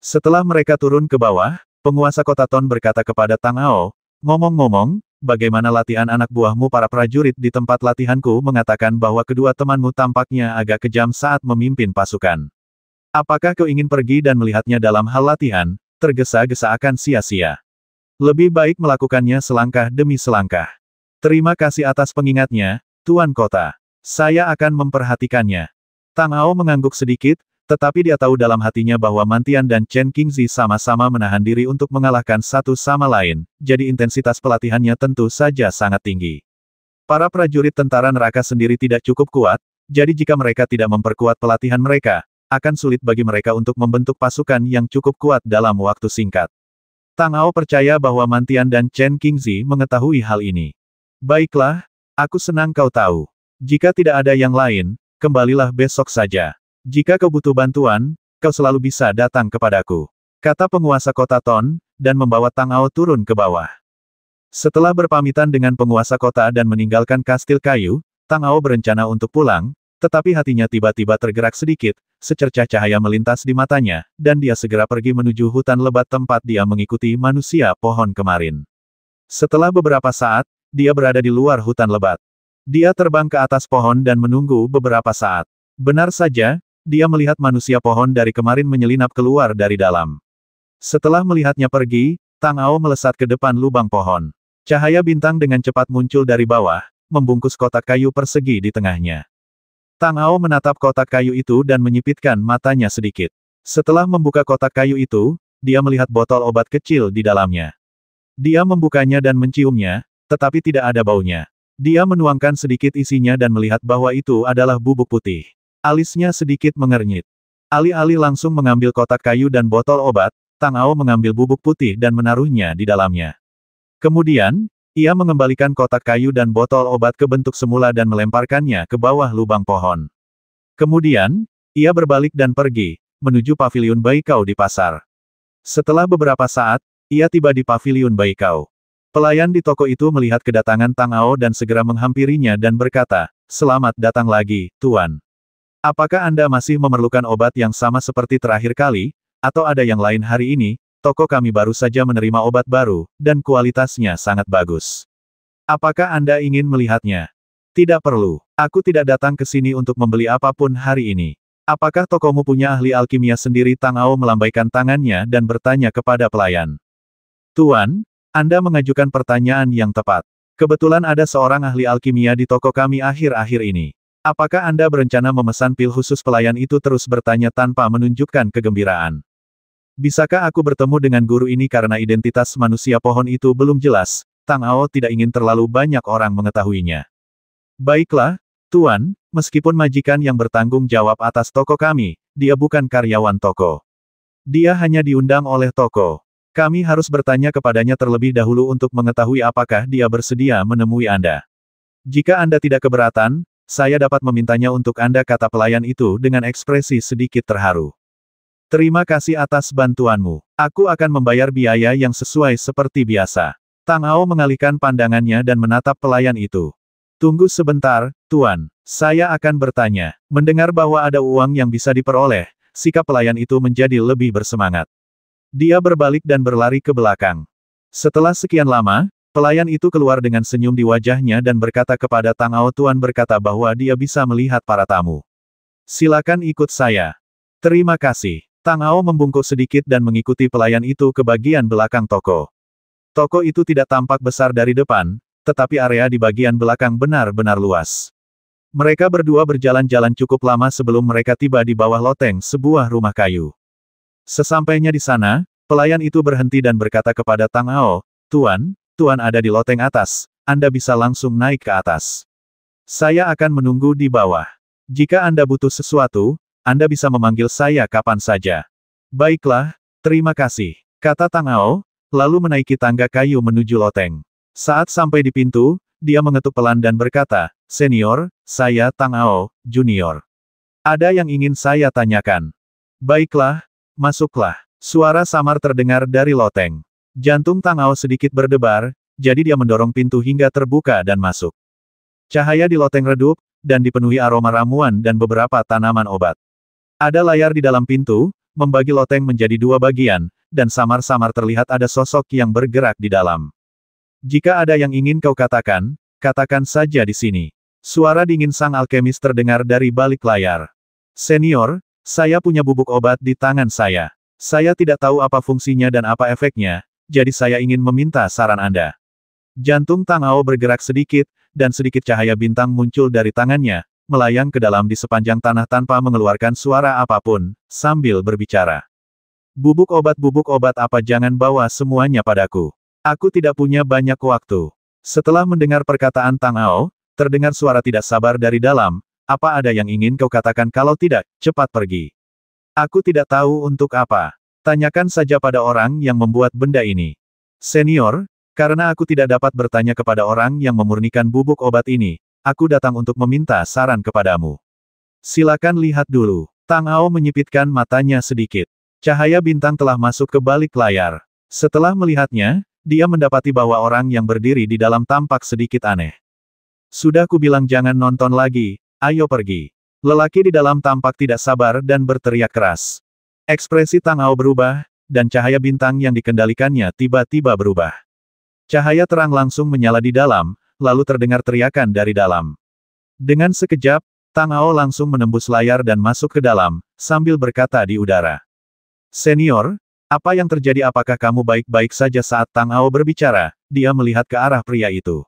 Setelah mereka turun ke bawah, penguasa kota Ton berkata kepada Tang Ao, ngomong-ngomong, bagaimana latihan anak buahmu? Para prajurit di tempat latihanku mengatakan bahwa kedua temanmu tampaknya agak kejam saat memimpin pasukan. Apakah kau ingin pergi dan melihatnya dalam hal latihan? Tergesa-gesa akan sia-sia. Lebih baik melakukannya selangkah demi selangkah. Terima kasih atas pengingatnya, Tuan Kota. Saya akan memperhatikannya. Tang Ao mengangguk sedikit, tetapi dia tahu dalam hatinya bahwa Mantian dan Chen Qingzi sama-sama menahan diri untuk mengalahkan satu sama lain, jadi intensitas pelatihannya tentu saja sangat tinggi. Para prajurit tentara neraka sendiri tidak cukup kuat, jadi jika mereka tidak memperkuat pelatihan mereka, akan sulit bagi mereka untuk membentuk pasukan yang cukup kuat dalam waktu singkat. Tang Ao percaya bahwa Mantian dan Chen Qingzi mengetahui hal ini. Baiklah, aku senang kau tahu. Jika tidak ada yang lain, kembalilah besok saja. Jika kau butuh bantuan, kau selalu bisa datang kepadaku, kata penguasa kota Ton, dan membawa Tang Ao turun ke bawah. Setelah berpamitan dengan penguasa kota dan meninggalkan kastil kayu, Tang Ao berencana untuk pulang, tetapi hatinya tiba-tiba tergerak sedikit, secercah cahaya melintas di matanya, dan dia segera pergi menuju hutan lebat tempat dia mengikuti manusia pohon kemarin. Setelah beberapa saat, dia berada di luar hutan lebat. Dia terbang ke atas pohon dan menunggu beberapa saat. Benar saja, dia melihat manusia pohon dari kemarin menyelinap keluar dari dalam. Setelah melihatnya pergi, Tang Ao melesat ke depan lubang pohon. Cahaya bintang dengan cepat muncul dari bawah, membungkus kotak kayu persegi di tengahnya. Tang Ao menatap kotak kayu itu dan menyipitkan matanya sedikit. Setelah membuka kotak kayu itu, dia melihat botol obat kecil di dalamnya. Dia membukanya dan menciumnya, tetapi tidak ada baunya. Dia menuangkan sedikit isinya dan melihat bahwa itu adalah bubuk putih. Alisnya sedikit mengernyit. Alih-alih langsung mengambil kotak kayu dan botol obat, Tang Ao mengambil bubuk putih dan menaruhnya di dalamnya. Kemudian, ia mengembalikan kotak kayu dan botol obat ke bentuk semula dan melemparkannya ke bawah lubang pohon. Kemudian, ia berbalik dan pergi, menuju paviliun Baikao di pasar. Setelah beberapa saat, ia tiba di paviliun Baikao. Pelayan di toko itu melihat kedatangan Tang Ao dan segera menghampirinya dan berkata, "Selamat datang lagi, Tuan. Apakah Anda masih memerlukan obat yang sama seperti terakhir kali, atau ada yang lain hari ini? Toko kami baru saja menerima obat baru, dan kualitasnya sangat bagus. Apakah Anda ingin melihatnya?" "Tidak perlu. Aku tidak datang ke sini untuk membeli apapun hari ini. Apakah tokomu punya ahli alkimia sendiri?" Tang Ao melambaikan tangannya dan bertanya kepada pelayan. "Tuan, Anda mengajukan pertanyaan yang tepat. Kebetulan ada seorang ahli alkimia di toko kami akhir-akhir ini. Apakah Anda berencana memesan pil khusus?" Pelayan itu terus bertanya tanpa menunjukkan kegembiraan. "Bisakah aku bertemu dengan guru ini karena identitas manusia pohon itu belum jelas?" Tang Ao tidak ingin terlalu banyak orang mengetahuinya. "Baiklah, Tuan, meskipun majikan yang bertanggung jawab atas toko kami, dia bukan karyawan toko. Dia hanya diundang oleh toko. Kami harus bertanya kepadanya terlebih dahulu untuk mengetahui apakah dia bersedia menemui Anda. Jika Anda tidak keberatan, saya dapat memintanya untuk Anda," kata pelayan itu dengan ekspresi sedikit terharu. Terima kasih atas bantuanmu. Aku akan membayar biaya yang sesuai seperti biasa. Tang Ao mengalihkan pandangannya dan menatap pelayan itu. Tunggu sebentar, Tuan. Saya akan bertanya. Mendengar bahwa ada uang yang bisa diperoleh, sikap pelayan itu menjadi lebih bersemangat. Dia berbalik dan berlari ke belakang. Setelah sekian lama, pelayan itu keluar dengan senyum di wajahnya dan berkata kepada Tang Ao. Tuan berkata bahwa dia bisa melihat para tamu. Silakan ikut saya. Terima kasih. Tang Ao membungkuk sedikit dan mengikuti pelayan itu ke bagian belakang toko. Toko itu tidak tampak besar dari depan, tetapi area di bagian belakang benar-benar luas. Mereka berdua berjalan-jalan cukup lama sebelum mereka tiba di bawah loteng sebuah rumah kayu. Sesampainya di sana, pelayan itu berhenti dan berkata kepada Tang Ao, Tuan ada di loteng atas, Anda bisa langsung naik ke atas. Saya akan menunggu di bawah. Jika Anda butuh sesuatu, Anda bisa memanggil saya kapan saja. Baiklah, terima kasih, kata Tang Ao, lalu menaiki tangga kayu menuju loteng. Saat sampai di pintu, dia mengetuk pelan dan berkata, Senior, saya Tang Ao, Junior. Ada yang ingin saya tanyakan. Baiklah, masuklah. Suara samar terdengar dari loteng. Jantung Tang Ao sedikit berdebar, jadi dia mendorong pintu hingga terbuka dan masuk. Cahaya di loteng redup, dan dipenuhi aroma ramuan dan beberapa tanaman obat. Ada layar di dalam pintu, membagi loteng menjadi dua bagian, dan samar-samar terlihat ada sosok yang bergerak di dalam. Jika ada yang ingin kau katakan, katakan saja di sini. Suara dingin sang alkemis terdengar dari balik layar. Senior, saya punya bubuk obat di tangan saya. Saya tidak tahu apa fungsinya dan apa efeknya, jadi saya ingin meminta saran Anda. Jantung Tang Ao bergerak sedikit, dan sedikit cahaya bintang muncul dari tangannya, melayang ke dalam di sepanjang tanah tanpa mengeluarkan suara apapun, sambil berbicara. Bubuk obat apa jangan bawa semuanya padaku. Aku tidak punya banyak waktu. Setelah mendengar perkataan Tang Ao, terdengar suara tidak sabar dari dalam, apa ada yang ingin kau katakan kalau tidak, cepat pergi. Aku tidak tahu untuk apa. Tanyakan saja pada orang yang membuat benda ini. Senior, karena aku tidak dapat bertanya kepada orang yang memurnikan bubuk obat ini, aku datang untuk meminta saran kepadamu. Silakan lihat dulu. Tang Ao menyipitkan matanya sedikit. Cahaya bintang telah masuk ke balik layar. Setelah melihatnya, dia mendapati bahwa orang yang berdiri di dalam tampak sedikit aneh. Sudah kubilang jangan nonton lagi, ayo pergi. Lelaki di dalam tampak tidak sabar dan berteriak keras. Ekspresi Tang Ao berubah, dan cahaya bintang yang dikendalikannya tiba-tiba berubah. Cahaya terang langsung menyala di dalam, lalu terdengar teriakan dari dalam. Dengan sekejap, Tang Ao langsung menembus layar dan masuk ke dalam, sambil berkata di udara. Senior, apa yang terjadi? Apakah kamu baik-baik saja? Saat Tang Ao berbicara, dia melihat ke arah pria itu.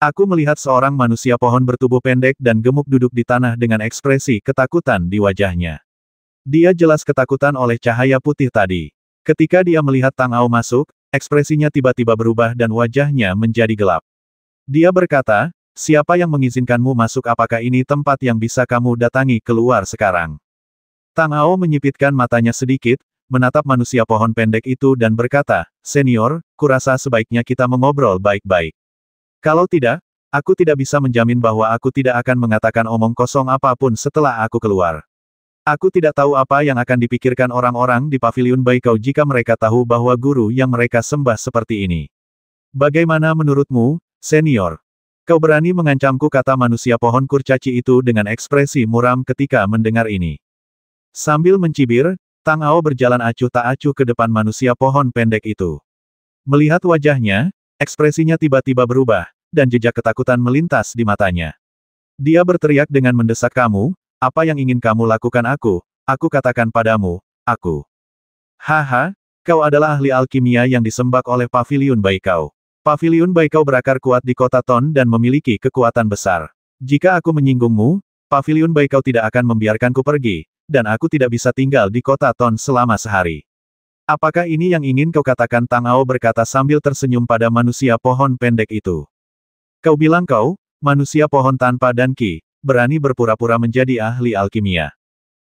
Aku melihat seorang manusia pohon bertubuh pendek dan gemuk duduk di tanah dengan ekspresi ketakutan di wajahnya. Dia jelas ketakutan oleh cahaya putih tadi. Ketika dia melihat Tang Ao masuk, ekspresinya tiba-tiba berubah dan wajahnya menjadi gelap. Dia berkata, siapa yang mengizinkanmu masuk? Apakah ini tempat yang bisa kamu datangi? Keluar sekarang. Tang Ao menyipitkan matanya sedikit, menatap manusia pohon pendek itu dan berkata, Senior, kurasa sebaiknya kita mengobrol baik-baik. Kalau tidak, aku tidak bisa menjamin bahwa aku tidak akan mengatakan omong kosong apapun setelah aku keluar. Aku tidak tahu apa yang akan dipikirkan orang-orang di paviliun Baikau jika mereka tahu bahwa guru yang mereka sembah seperti ini. Bagaimana menurutmu, Senior? Kau berani mengancamku? Kata manusia pohon kurcaci itu dengan ekspresi muram ketika mendengar ini. Sambil mencibir, Tang Ao berjalan acuh tak acuh ke depan manusia pohon pendek itu. Melihat wajahnya, ekspresinya tiba-tiba berubah, dan jejak ketakutan melintas di matanya. Dia berteriak dengan mendesak, kamu, apa yang ingin kamu lakukan? Aku katakan padamu, aku. Haha, kau adalah ahli alkimia yang disembah oleh paviliun Baikau. Paviliun Baikau berakar kuat di kota Ton dan memiliki kekuatan besar. Jika aku menyinggungmu, paviliun Baikau tidak akan membiarkanku pergi, dan aku tidak bisa tinggal di kota Ton selama sehari. Apakah ini yang ingin kau katakan? Tang Ao berkata sambil tersenyum pada manusia pohon pendek itu. Kau bilang kau, manusia pohon tanpa danki, berani berpura-pura menjadi ahli alkimia.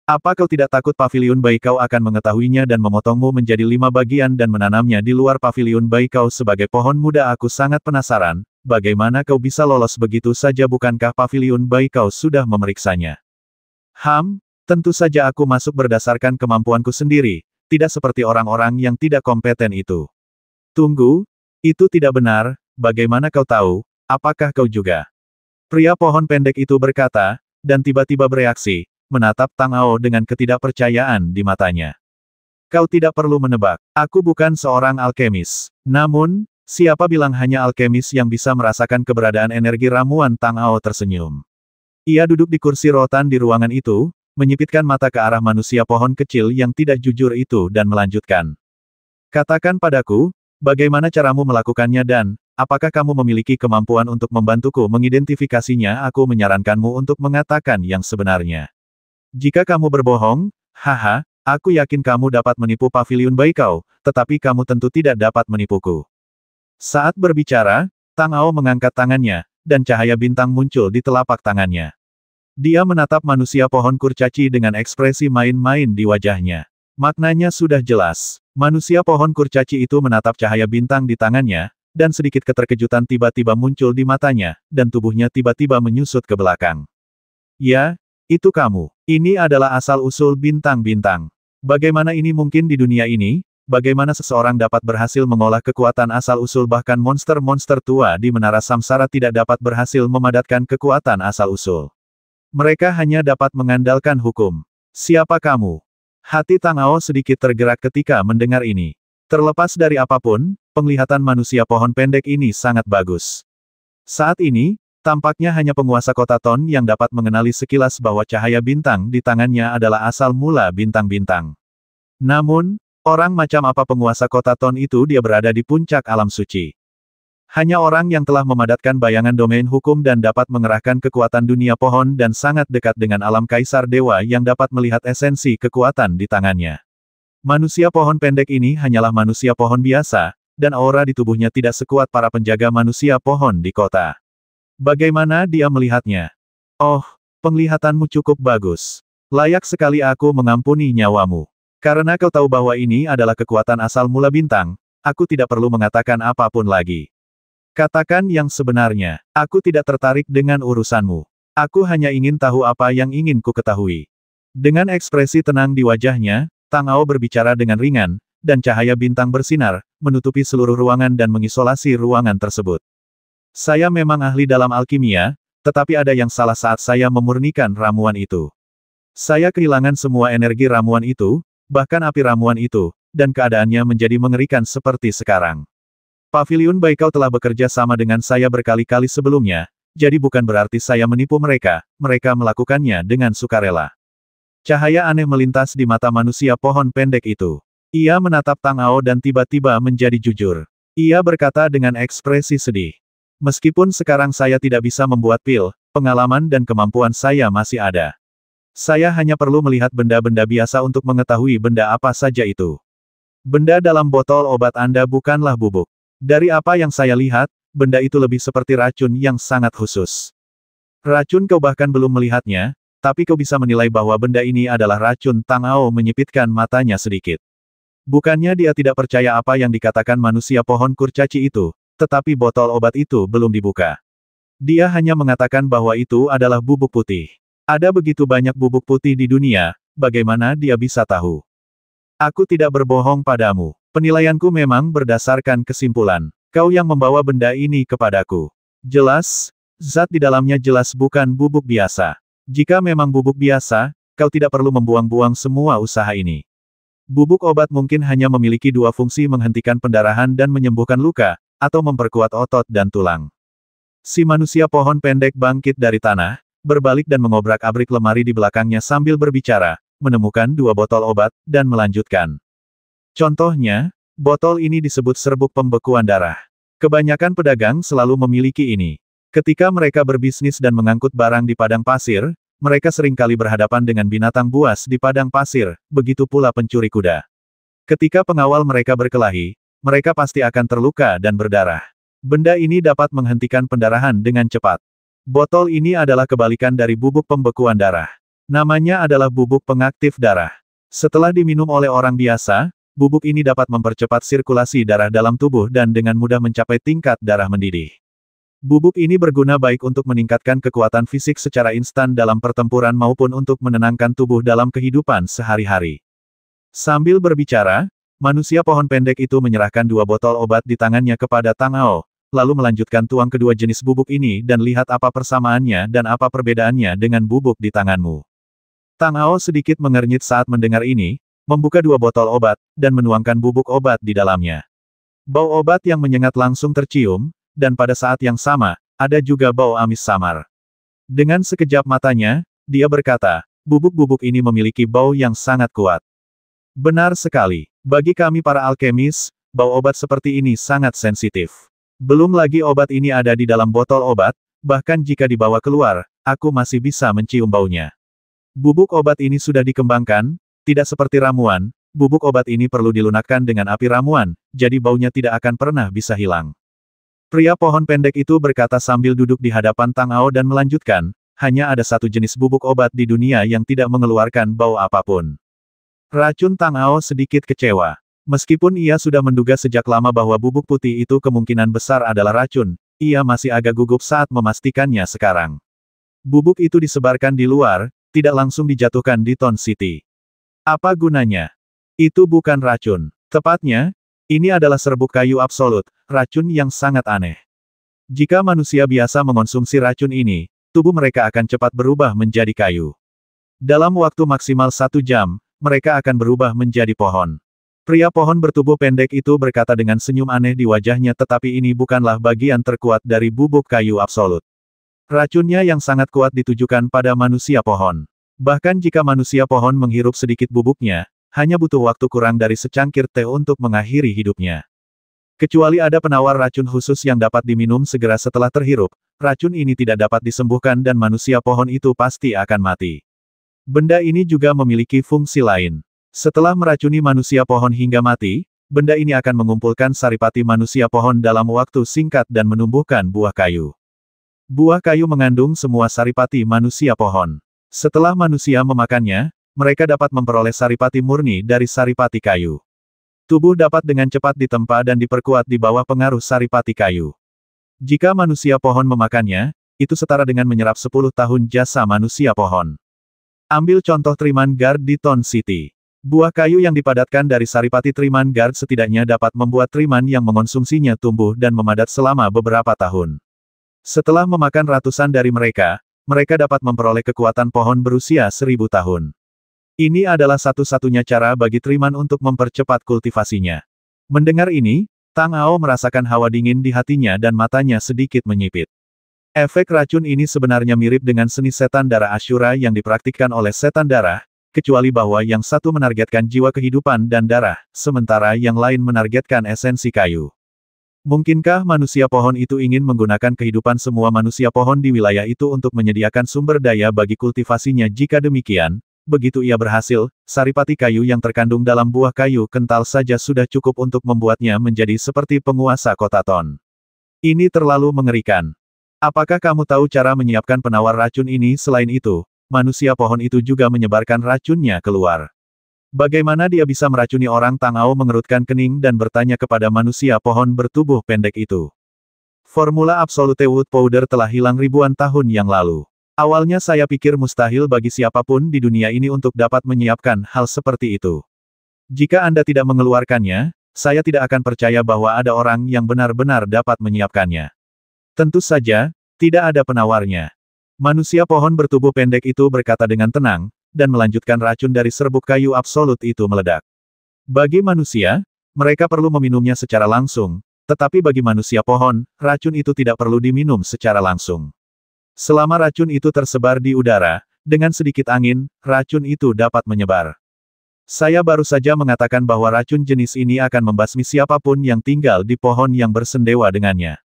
Apa kau tidak takut paviliun Baikau akan mengetahuinya dan memotongmu menjadi 5 bagian dan menanamnya di luar paviliun Baikau sebagai pohon muda? Aku sangat penasaran, bagaimana kau bisa lolos begitu saja? Bukankah paviliun Baikau sudah memeriksanya? Tentu saja aku masuk berdasarkan kemampuanku sendiri, tidak seperti orang-orang yang tidak kompeten itu. Tunggu, itu tidak benar, bagaimana kau tahu, apakah kau juga? Pria pohon pendek itu berkata, dan tiba-tiba bereaksi, menatap Tang Ao dengan ketidakpercayaan di matanya. Kau tidak perlu menebak, aku bukan seorang alkemis. Namun, siapa bilang hanya alkemis yang bisa merasakan keberadaan energi ramuan? Tang Ao tersenyum. Ia duduk di kursi rotan di ruangan itu, menyipitkan mata ke arah manusia pohon kecil yang tidak jujur itu dan melanjutkan. Katakan padaku, bagaimana caramu melakukannya dan, apakah kamu memiliki kemampuan untuk membantuku mengidentifikasinya? Aku menyarankanmu untuk mengatakan yang sebenarnya. Jika kamu berbohong, haha, aku yakin kamu dapat menipu Paviliun Baikau, tetapi kamu tentu tidak dapat menipuku. Saat berbicara, Tang Ao mengangkat tangannya, dan cahaya bintang muncul di telapak tangannya. Dia menatap manusia pohon kurcaci dengan ekspresi main-main di wajahnya. Maknanya sudah jelas. Manusia pohon kurcaci itu menatap cahaya bintang di tangannya, dan sedikit keterkejutan tiba-tiba muncul di matanya, dan tubuhnya tiba-tiba menyusut ke belakang. Ya, itu kamu. Ini adalah asal-usul bintang-bintang. Bagaimana ini mungkin di dunia ini? Bagaimana seseorang dapat berhasil mengolah kekuatan asal-usul? Bahkan monster-monster tua di Menara Samsara tidak dapat berhasil memadatkan kekuatan asal-usul. Mereka hanya dapat mengandalkan hukum. Siapa kamu? Hati Tang Ao sedikit tergerak ketika mendengar ini. Terlepas dari apapun, penglihatan manusia pohon pendek ini sangat bagus. Saat ini, tampaknya hanya penguasa kota Ton yang dapat mengenali sekilas bahwa cahaya bintang di tangannya adalah asal mula bintang-bintang. Namun, orang macam apa penguasa kota Ton itu? Dia berada di puncak alam suci. Hanya orang yang telah memadatkan bayangan domain hukum dan dapat mengerahkan kekuatan dunia pohon dan sangat dekat dengan alam kaisar dewa yang dapat melihat esensi kekuatan di tangannya. Manusia pohon pendek ini hanyalah manusia pohon biasa, dan aura di tubuhnya tidak sekuat para penjaga manusia pohon di kota. Bagaimana dia melihatnya? Oh, penglihatanmu cukup bagus. Layak sekali aku mengampuni nyawamu. Karena kau tahu bahwa ini adalah kekuatan asal mula bintang, aku tidak perlu mengatakan apapun lagi. Katakan yang sebenarnya. Aku tidak tertarik dengan urusanmu. Aku hanya ingin tahu apa yang ingin ku ketahui. Dengan ekspresi tenang di wajahnya, Tang Ao berbicara dengan ringan, dan cahaya bintang bersinar, menutupi seluruh ruangan dan mengisolasi ruangan tersebut. Saya memang ahli dalam alkimia, tetapi ada yang salah saat saya memurnikan ramuan itu. Saya kehilangan semua energi ramuan itu, bahkan api ramuan itu, dan keadaannya menjadi mengerikan seperti sekarang. Paviliun Baikau telah bekerja sama dengan saya berkali-kali sebelumnya, jadi bukan berarti saya menipu mereka, mereka melakukannya dengan sukarela. Cahaya aneh melintas di mata manusia pohon pendek itu. Ia menatap Tang Ao dan tiba-tiba menjadi jujur. Ia berkata dengan ekspresi sedih. Meskipun sekarang saya tidak bisa membuat pil, pengalaman dan kemampuan saya masih ada. Saya hanya perlu melihat benda-benda biasa untuk mengetahui benda apa saja itu. Benda dalam botol obat Anda bukanlah bubuk. Dari apa yang saya lihat, benda itu lebih seperti racun yang sangat khusus. Racun? Kau bahkan belum melihatnya, tapi kau bisa menilai bahwa benda ini adalah racun. Tang Ao menyipitkan matanya sedikit. Bukannya dia tidak percaya apa yang dikatakan manusia pohon kurcaci itu, tetapi botol obat itu belum dibuka. Dia hanya mengatakan bahwa itu adalah bubuk putih. Ada begitu banyak bubuk putih di dunia, bagaimana dia bisa tahu? Aku tidak berbohong padamu. Penilaianku memang berdasarkan kesimpulan. Kau yang membawa benda ini kepadaku. Jelas, zat di dalamnya jelas bukan bubuk biasa. Jika memang bubuk biasa, kau tidak perlu membuang-buang semua usaha ini. Bubuk obat mungkin hanya memiliki dua fungsi: menghentikan pendarahan dan menyembuhkan luka, atau memperkuat otot dan tulang. Si manusia pohon pendek bangkit dari tanah, berbalik dan mengobrak-abrik lemari di belakangnya sambil berbicara, menemukan dua botol obat, dan melanjutkan. Contohnya, botol ini disebut serbuk pembekuan darah. Kebanyakan pedagang selalu memiliki ini. Ketika mereka berbisnis dan mengangkut barang di padang pasir, mereka seringkali berhadapan dengan binatang buas di padang pasir, begitu pula pencuri kuda. Ketika pengawal mereka berkelahi, mereka pasti akan terluka dan berdarah. Benda ini dapat menghentikan pendarahan dengan cepat. Botol ini adalah kebalikan dari bubuk pembekuan darah. Namanya adalah bubuk pengaktif darah. Setelah diminum oleh orang biasa, bubuk ini dapat mempercepat sirkulasi darah dalam tubuh dan dengan mudah mencapai tingkat darah mendidih. Bubuk ini berguna baik untuk meningkatkan kekuatan fisik secara instan dalam pertempuran maupun untuk menenangkan tubuh dalam kehidupan sehari-hari. Sambil berbicara, manusia pohon pendek itu menyerahkan 2 botol obat di tangannya kepada Tang Ao, lalu melanjutkan tuang kedua jenis bubuk ini dan lihat apa persamaannya dan apa perbedaannya dengan bubuk di tanganmu. Tang Ao sedikit mengernyit saat mendengar ini, membuka 2 botol obat, dan menuangkan bubuk obat di dalamnya. Bau obat yang menyengat langsung tercium, dan pada saat yang sama, ada juga bau amis samar. Dengan sekejap matanya, dia berkata, bubuk-bubuk ini memiliki bau yang sangat kuat. Benar sekali. Bagi kami para alkemis, bau obat seperti ini sangat sensitif. Belum lagi obat ini ada di dalam botol obat, bahkan jika dibawa keluar, aku masih bisa mencium baunya. Bubuk obat ini sudah dikembangkan, tidak seperti ramuan, bubuk obat ini perlu dilunakkan dengan api ramuan, jadi baunya tidak akan pernah bisa hilang. Pria pohon pendek itu berkata sambil duduk di hadapan Tang Ao dan melanjutkan, hanya ada satu jenis bubuk obat di dunia yang tidak mengeluarkan bau apapun. Racun. Tang Ao sedikit kecewa. Meskipun ia sudah menduga sejak lama bahwa bubuk putih itu kemungkinan besar adalah racun, ia masih agak gugup saat memastikannya sekarang. Bubuk itu disebarkan di luar, tidak langsung dijatuhkan di Ton City. Apa gunanya? Itu bukan racun. Tepatnya, ini adalah serbuk kayu absolut, racun yang sangat aneh. Jika manusia biasa mengonsumsi racun ini, tubuh mereka akan cepat berubah menjadi kayu. Dalam waktu maksimal 1 jam, mereka akan berubah menjadi pohon. Pria pohon bertubuh pendek itu berkata dengan senyum aneh di wajahnya, tetapi ini bukanlah bagian terkuat dari bubuk kayu absolut. Racunnya yang sangat kuat ditujukan pada manusia pohon. Bahkan jika manusia pohon menghirup sedikit bubuknya, hanya butuh waktu kurang dari secangkir teh untuk mengakhiri hidupnya. Kecuali ada penawar racun khusus yang dapat diminum segera setelah terhirup, racun ini tidak dapat disembuhkan dan manusia pohon itu pasti akan mati. Benda ini juga memiliki fungsi lain. Setelah meracuni manusia pohon hingga mati, benda ini akan mengumpulkan saripati manusia pohon dalam waktu singkat dan menumbuhkan buah kayu. Buah kayu mengandung semua saripati manusia pohon. Setelah manusia memakannya, mereka dapat memperoleh saripati murni dari saripati kayu. Tubuh dapat dengan cepat ditempa dan diperkuat di bawah pengaruh saripati kayu. Jika manusia pohon memakannya, itu setara dengan menyerap 10 tahun jasa manusia pohon. Ambil contoh Triman Guard di Ton City. Buah kayu yang dipadatkan dari saripati Triman Guard setidaknya dapat membuat Triman yang mengonsumsinya tumbuh dan memadat selama beberapa tahun. Setelah memakan ratusan dari mereka, mereka dapat memperoleh kekuatan pohon berusia 1000 tahun. Ini adalah satu-satunya cara bagi Triman untuk mempercepat kultivasinya. Mendengar ini, Tang Ao merasakan hawa dingin di hatinya dan matanya sedikit menyipit. Efek racun ini sebenarnya mirip dengan seni setan darah Ashura yang dipraktikkan oleh setan darah, kecuali bahwa yang satu menargetkan jiwa kehidupan dan darah, sementara yang lain menargetkan esensi kayu. Mungkinkah manusia pohon itu ingin menggunakan kehidupan semua manusia pohon di wilayah itu untuk menyediakan sumber daya bagi kultivasinya? Jika demikian, begitu ia berhasil, saripati kayu yang terkandung dalam buah kayu kental saja sudah cukup untuk membuatnya menjadi seperti penguasa kota Ton. Ini terlalu mengerikan. Apakah kamu tahu cara menyiapkan penawar racun ini? Selain itu, manusia pohon itu juga menyebarkan racunnya keluar. Bagaimana dia bisa meracuni orang? Tang Ao mengerutkan kening dan bertanya kepada manusia pohon bertubuh pendek itu. Formula Absolute Wood Powder telah hilang ribuan tahun yang lalu. Awalnya saya pikir mustahil bagi siapapun di dunia ini untuk dapat menyiapkan hal seperti itu. Jika Anda tidak mengeluarkannya, saya tidak akan percaya bahwa ada orang yang benar-benar dapat menyiapkannya. Tentu saja, tidak ada penawarnya. Manusia pohon bertubuh pendek itu berkata dengan tenang, dan melanjutkan racun dari serbuk kayu absolut itu meledak. Bagi manusia, mereka perlu meminumnya secara langsung, tetapi bagi manusia pohon, racun itu tidak perlu diminum secara langsung. Selama racun itu tersebar di udara, dengan sedikit angin, racun itu dapat menyebar. Saya baru saja mengatakan bahwa racun jenis ini akan membasmi siapapun yang tinggal di pohon yang bersendewa dengannya.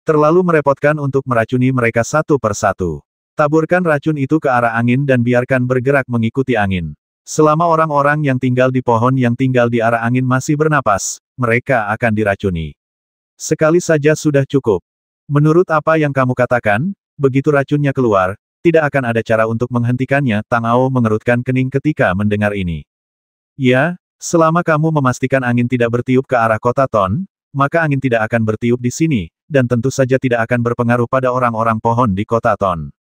Terlalu merepotkan untuk meracuni mereka satu persatu. Taburkan racun itu ke arah angin dan biarkan bergerak mengikuti angin. Selama orang-orang yang tinggal di pohon yang tinggal di arah angin masih bernapas, mereka akan diracuni. Sekali saja sudah cukup. Menurut apa yang kamu katakan, begitu racunnya keluar, tidak akan ada cara untuk menghentikannya. Tang Ao mengerutkan kening ketika mendengar ini. Ya, selama kamu memastikan angin tidak bertiup ke arah kota Ton, maka angin tidak akan bertiup di sini, dan tentu saja tidak akan berpengaruh pada orang-orang pohon di kota Ton.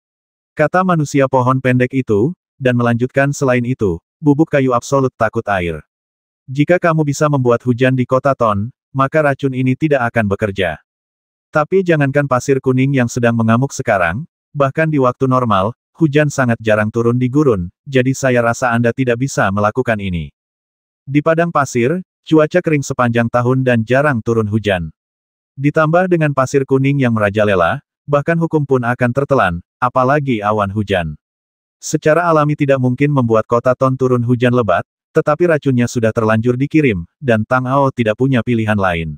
Kata manusia pohon pendek itu, dan melanjutkan selain itu, bubuk kayu absolut takut air. Jika kamu bisa membuat hujan di kota Ton, maka racun ini tidak akan bekerja. Tapi jangankan pasir kuning yang sedang mengamuk sekarang, bahkan di waktu normal, hujan sangat jarang turun di gurun, jadi saya rasa Anda tidak bisa melakukan ini. Di padang pasir, cuaca kering sepanjang tahun dan jarang turun hujan. Ditambah dengan pasir kuning yang merajalela, bahkan hukum pun akan tertelan, apalagi awan hujan. Secara alami tidak mungkin membuat kota Ton turun hujan lebat, tetapi racunnya sudah terlanjur dikirim, dan Tang Ao tidak punya pilihan lain.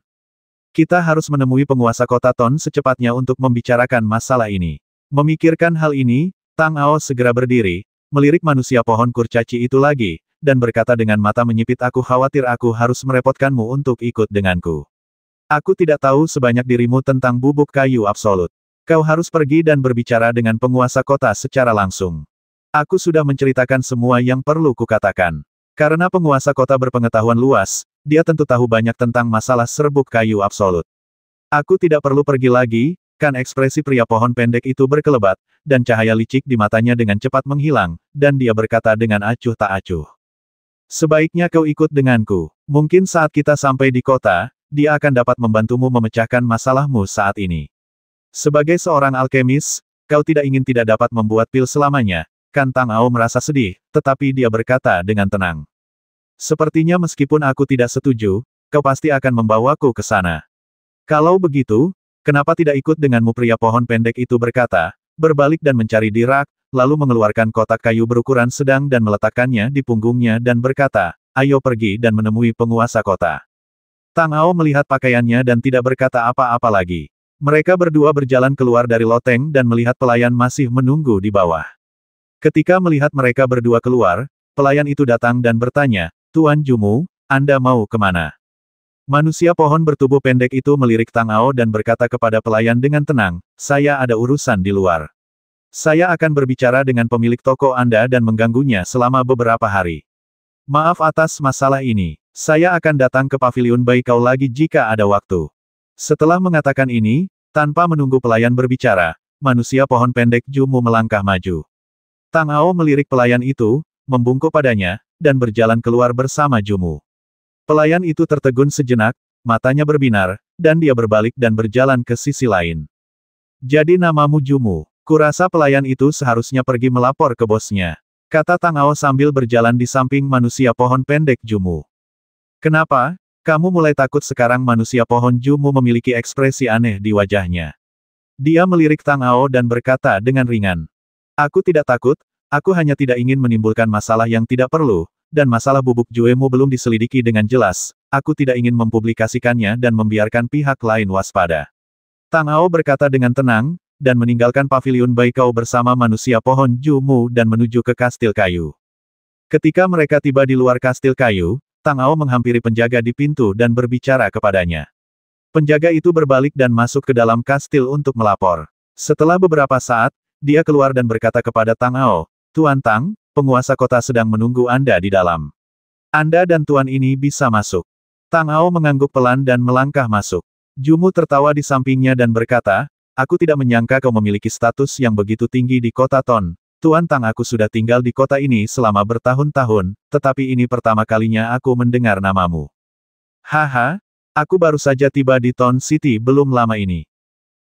Kita harus menemui penguasa kota Ton secepatnya untuk membicarakan masalah ini. Memikirkan hal ini, Tang Ao segera berdiri, melirik manusia pohon kurcaci itu lagi, dan berkata dengan mata menyipit, aku khawatir aku harus merepotkanmu untuk ikut denganku. Aku tidak tahu sebanyak dirimu tentang bubuk kayu absolut. Kau harus pergi dan berbicara dengan penguasa kota secara langsung. Aku sudah menceritakan semua yang perlu kukatakan. Karena penguasa kota berpengetahuan luas, dia tentu tahu banyak tentang masalah serbuk kayu absolut. Aku tidak perlu pergi lagi, kan ekspresi pria pohon pendek itu berkelebat, dan cahaya licik di matanya dengan cepat menghilang, dan dia berkata dengan acuh tak acuh. Sebaiknya kau ikut denganku. Mungkin saat kita sampai di kota, dia akan dapat membantumu memecahkan masalahmu saat ini. Sebagai seorang alkemis, kau tidak ingin tidak dapat membuat pil selamanya, kan? Tang Ao merasa sedih, tetapi dia berkata dengan tenang. Sepertinya meskipun aku tidak setuju, kau pasti akan membawaku ke sana. Kalau begitu, kenapa tidak ikut denganmu? Pria pohon pendek itu berkata, berbalik dan mencari di rak, lalu mengeluarkan kotak kayu berukuran sedang dan meletakkannya di punggungnya dan berkata, ayo pergi dan menemui penguasa kota. Tang Ao melihat pakaiannya dan tidak berkata apa-apa lagi. Mereka berdua berjalan keluar dari loteng dan melihat pelayan masih menunggu di bawah. Ketika melihat mereka berdua keluar, pelayan itu datang dan bertanya, Tuan Jumu, Anda mau kemana? Manusia pohon bertubuh pendek itu melirik Tang Ao dan berkata kepada pelayan dengan tenang, saya ada urusan di luar. Saya akan berbicara dengan pemilik toko Anda dan mengganggunya selama beberapa hari. Maaf atas masalah ini. Saya akan datang ke paviliun Baikau lagi jika ada waktu. Setelah mengatakan ini, tanpa menunggu pelayan berbicara, manusia pohon pendek Jumu melangkah maju. Tang Ao melirik pelayan itu, membungkuk padanya, dan berjalan keluar bersama Jumu. Pelayan itu tertegun sejenak, matanya berbinar, dan dia berbalik dan berjalan ke sisi lain. Jadi namamu Jumu. Kurasa pelayan itu seharusnya pergi melapor ke bosnya. Kata Tang Ao sambil berjalan di samping manusia pohon pendek Jumu. Kenapa? Kamu mulai takut sekarang? Manusia pohon Jumu memiliki ekspresi aneh di wajahnya. Dia melirik Tang Ao dan berkata dengan ringan. Aku tidak takut, aku hanya tidak ingin menimbulkan masalah yang tidak perlu, dan masalah bubuk Juemu belum diselidiki dengan jelas, aku tidak ingin mempublikasikannya dan membiarkan pihak lain waspada. Tang Ao berkata dengan tenang, dan meninggalkan paviliun Baikau bersama manusia pohon Jumu dan menuju ke kastil kayu. Ketika mereka tiba di luar kastil kayu, Tang Ao menghampiri penjaga di pintu dan berbicara kepadanya. Penjaga itu berbalik dan masuk ke dalam kastil untuk melapor. Setelah beberapa saat, dia keluar dan berkata kepada Tang Ao, Tuan Tang, penguasa kota sedang menunggu Anda di dalam. Anda dan Tuan ini bisa masuk. Tang Ao mengangguk pelan dan melangkah masuk. Jumu tertawa di sampingnya dan berkata, aku tidak menyangka kau memiliki status yang begitu tinggi di kota Ton. Tuan Tang, aku sudah tinggal di kota ini selama bertahun-tahun, tetapi ini pertama kalinya aku mendengar namamu. Haha, aku baru saja tiba di Ton City belum lama ini.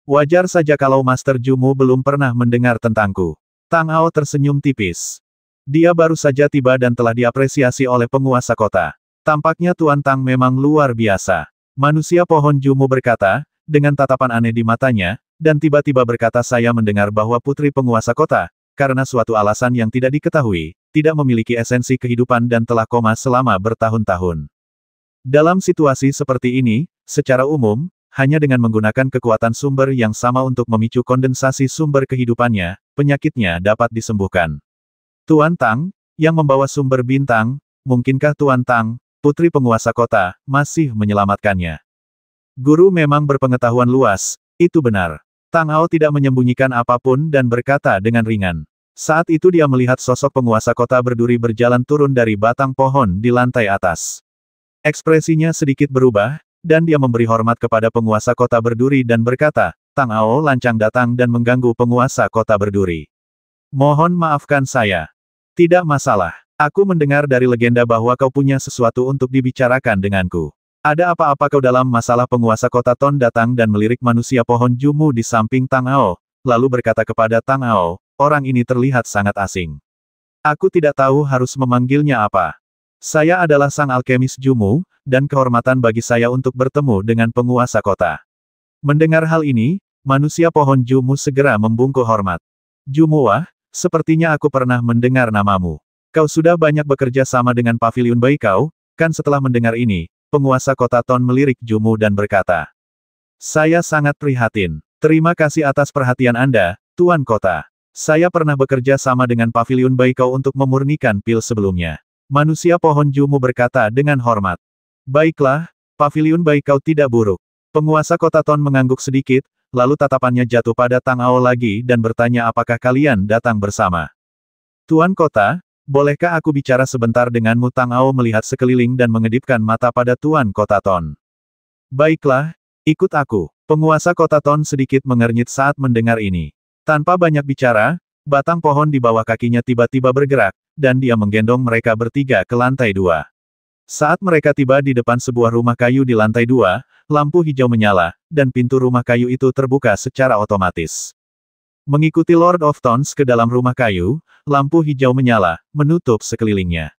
Wajar saja kalau Master Jumu belum pernah mendengar tentangku. Tang Ao tersenyum tipis. Dia baru saja tiba dan telah diapresiasi oleh penguasa kota. Tampaknya Tuan Tang memang luar biasa. Manusia pohon Jumu berkata, dengan tatapan aneh di matanya, dan tiba-tiba berkata, saya mendengar bahwa putri penguasa kota, karena suatu alasan yang tidak diketahui, tidak memiliki esensi kehidupan dan telah koma selama bertahun-tahun. Dalam situasi seperti ini, secara umum, hanya dengan menggunakan kekuatan sumber yang sama untuk memicu kondensasi sumber kehidupannya, penyakitnya dapat disembuhkan. Tuan Tang, yang membawa sumber bintang, mungkinkah Tuan Tang, putri penguasa kota, masih menyelamatkannya? Guru memang berpengetahuan luas, itu benar. Tang Ao tidak menyembunyikan apapun dan berkata dengan ringan. Saat itu dia melihat sosok penguasa kota berduri berjalan turun dari batang pohon di lantai atas. Ekspresinya sedikit berubah, dan dia memberi hormat kepada penguasa kota berduri dan berkata, Tang Ao lancang datang dan mengganggu penguasa kota berduri. Mohon maafkan saya. Tidak masalah. Aku mendengar dari legenda bahwa kau punya sesuatu untuk dibicarakan denganku. Ada apa-apa kau dalam masalah penguasa kota Ton datang dan melirik manusia pohon Jumu di samping Tang Ao, lalu berkata kepada Tang Ao, orang ini terlihat sangat asing. Aku tidak tahu harus memanggilnya apa. Saya adalah sang alkemis Jumu, dan kehormatan bagi saya untuk bertemu dengan penguasa kota. Mendengar hal ini, manusia pohon Jumu segera membungkuk hormat. Jumuwah, sepertinya aku pernah mendengar namamu. Kau sudah banyak bekerja sama dengan Paviliun Baikau, kan? Setelah mendengar ini, penguasa kota Ton melirik Jumu dan berkata, saya sangat prihatin. Terima kasih atas perhatian Anda, Tuan Kota. Saya pernah bekerja sama dengan Paviliun Baikau untuk memurnikan pil sebelumnya. Manusia pohon Jumu berkata dengan hormat. Baiklah, Paviliun Baikau tidak buruk. Penguasa kota Ton mengangguk sedikit, lalu tatapannya jatuh pada Tang Ao lagi dan bertanya apakah kalian datang bersama. Tuan Kota, bolehkah aku bicara sebentar denganmu? Tang Ao melihat sekeliling dan mengedipkan mata pada Tuan Kota Ton. Baiklah, ikut aku. Penguasa kota Ton sedikit mengernyit saat mendengar ini. Tanpa banyak bicara, batang pohon di bawah kakinya tiba-tiba bergerak, dan dia menggendong mereka bertiga ke lantai 2. Saat mereka tiba di depan sebuah rumah kayu di lantai 2, lampu hijau menyala, dan pintu rumah kayu itu terbuka secara otomatis. Mengikuti Lord of Tons ke dalam rumah kayu, lampu hijau menyala, menutup sekelilingnya.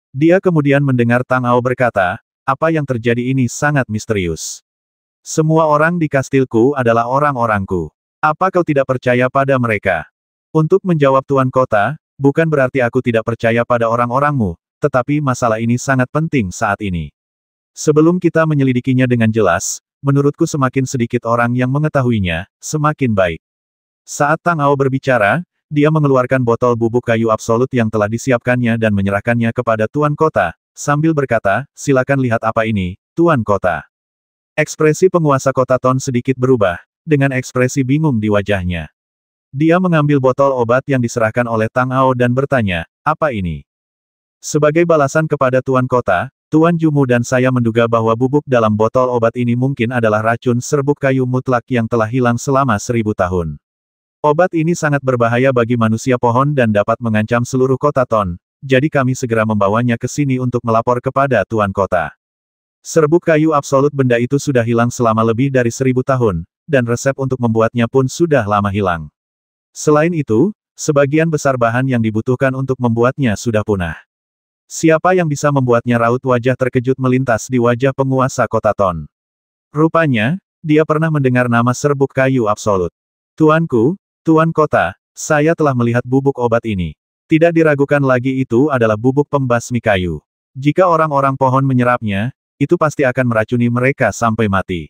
Dia kemudian mendengar Tang Ao berkata, apa yang terjadi ini sangat misterius. Semua orang di kastilku adalah orang-orangku. Apa kau tidak percaya pada mereka? Untuk menjawab Tuan Kota, bukan berarti aku tidak percaya pada orang-orangmu, tetapi masalah ini sangat penting saat ini. Sebelum kita menyelidikinya dengan jelas, menurutku semakin sedikit orang yang mengetahuinya, semakin baik. Saat Tang Ao berbicara, dia mengeluarkan botol bubuk kayu absolut yang telah disiapkannya dan menyerahkannya kepada Tuan Kota, sambil berkata, silakan lihat apa ini, Tuan Kota. Ekspresi penguasa kota Ton sedikit berubah, dengan ekspresi bingung di wajahnya. Dia mengambil botol obat yang diserahkan oleh Tang Ao dan bertanya, apa ini? Sebagai balasan kepada Tuan Kota, Tuan Jumu dan saya menduga bahwa bubuk dalam botol obat ini mungkin adalah racun serbuk kayu mutlak yang telah hilang selama 1000 tahun. Obat ini sangat berbahaya bagi manusia pohon dan dapat mengancam seluruh kota Ton, jadi kami segera membawanya ke sini untuk melapor kepada Tuan Kota. Serbuk kayu absolut benda itu sudah hilang selama lebih dari 1000 tahun, dan resep untuk membuatnya pun sudah lama hilang. Selain itu, sebagian besar bahan yang dibutuhkan untuk membuatnya sudah punah. Siapa yang bisa membuatnya? Raut wajah terkejut melintas di wajah penguasa kota Ton. Rupanya, dia pernah mendengar nama serbuk kayu absolut. Tuanku, Tuan Kota, saya telah melihat bubuk obat ini. Tidak diragukan lagi itu adalah bubuk pembasmi kayu. Jika orang-orang pohon menyerapnya, itu pasti akan meracuni mereka sampai mati.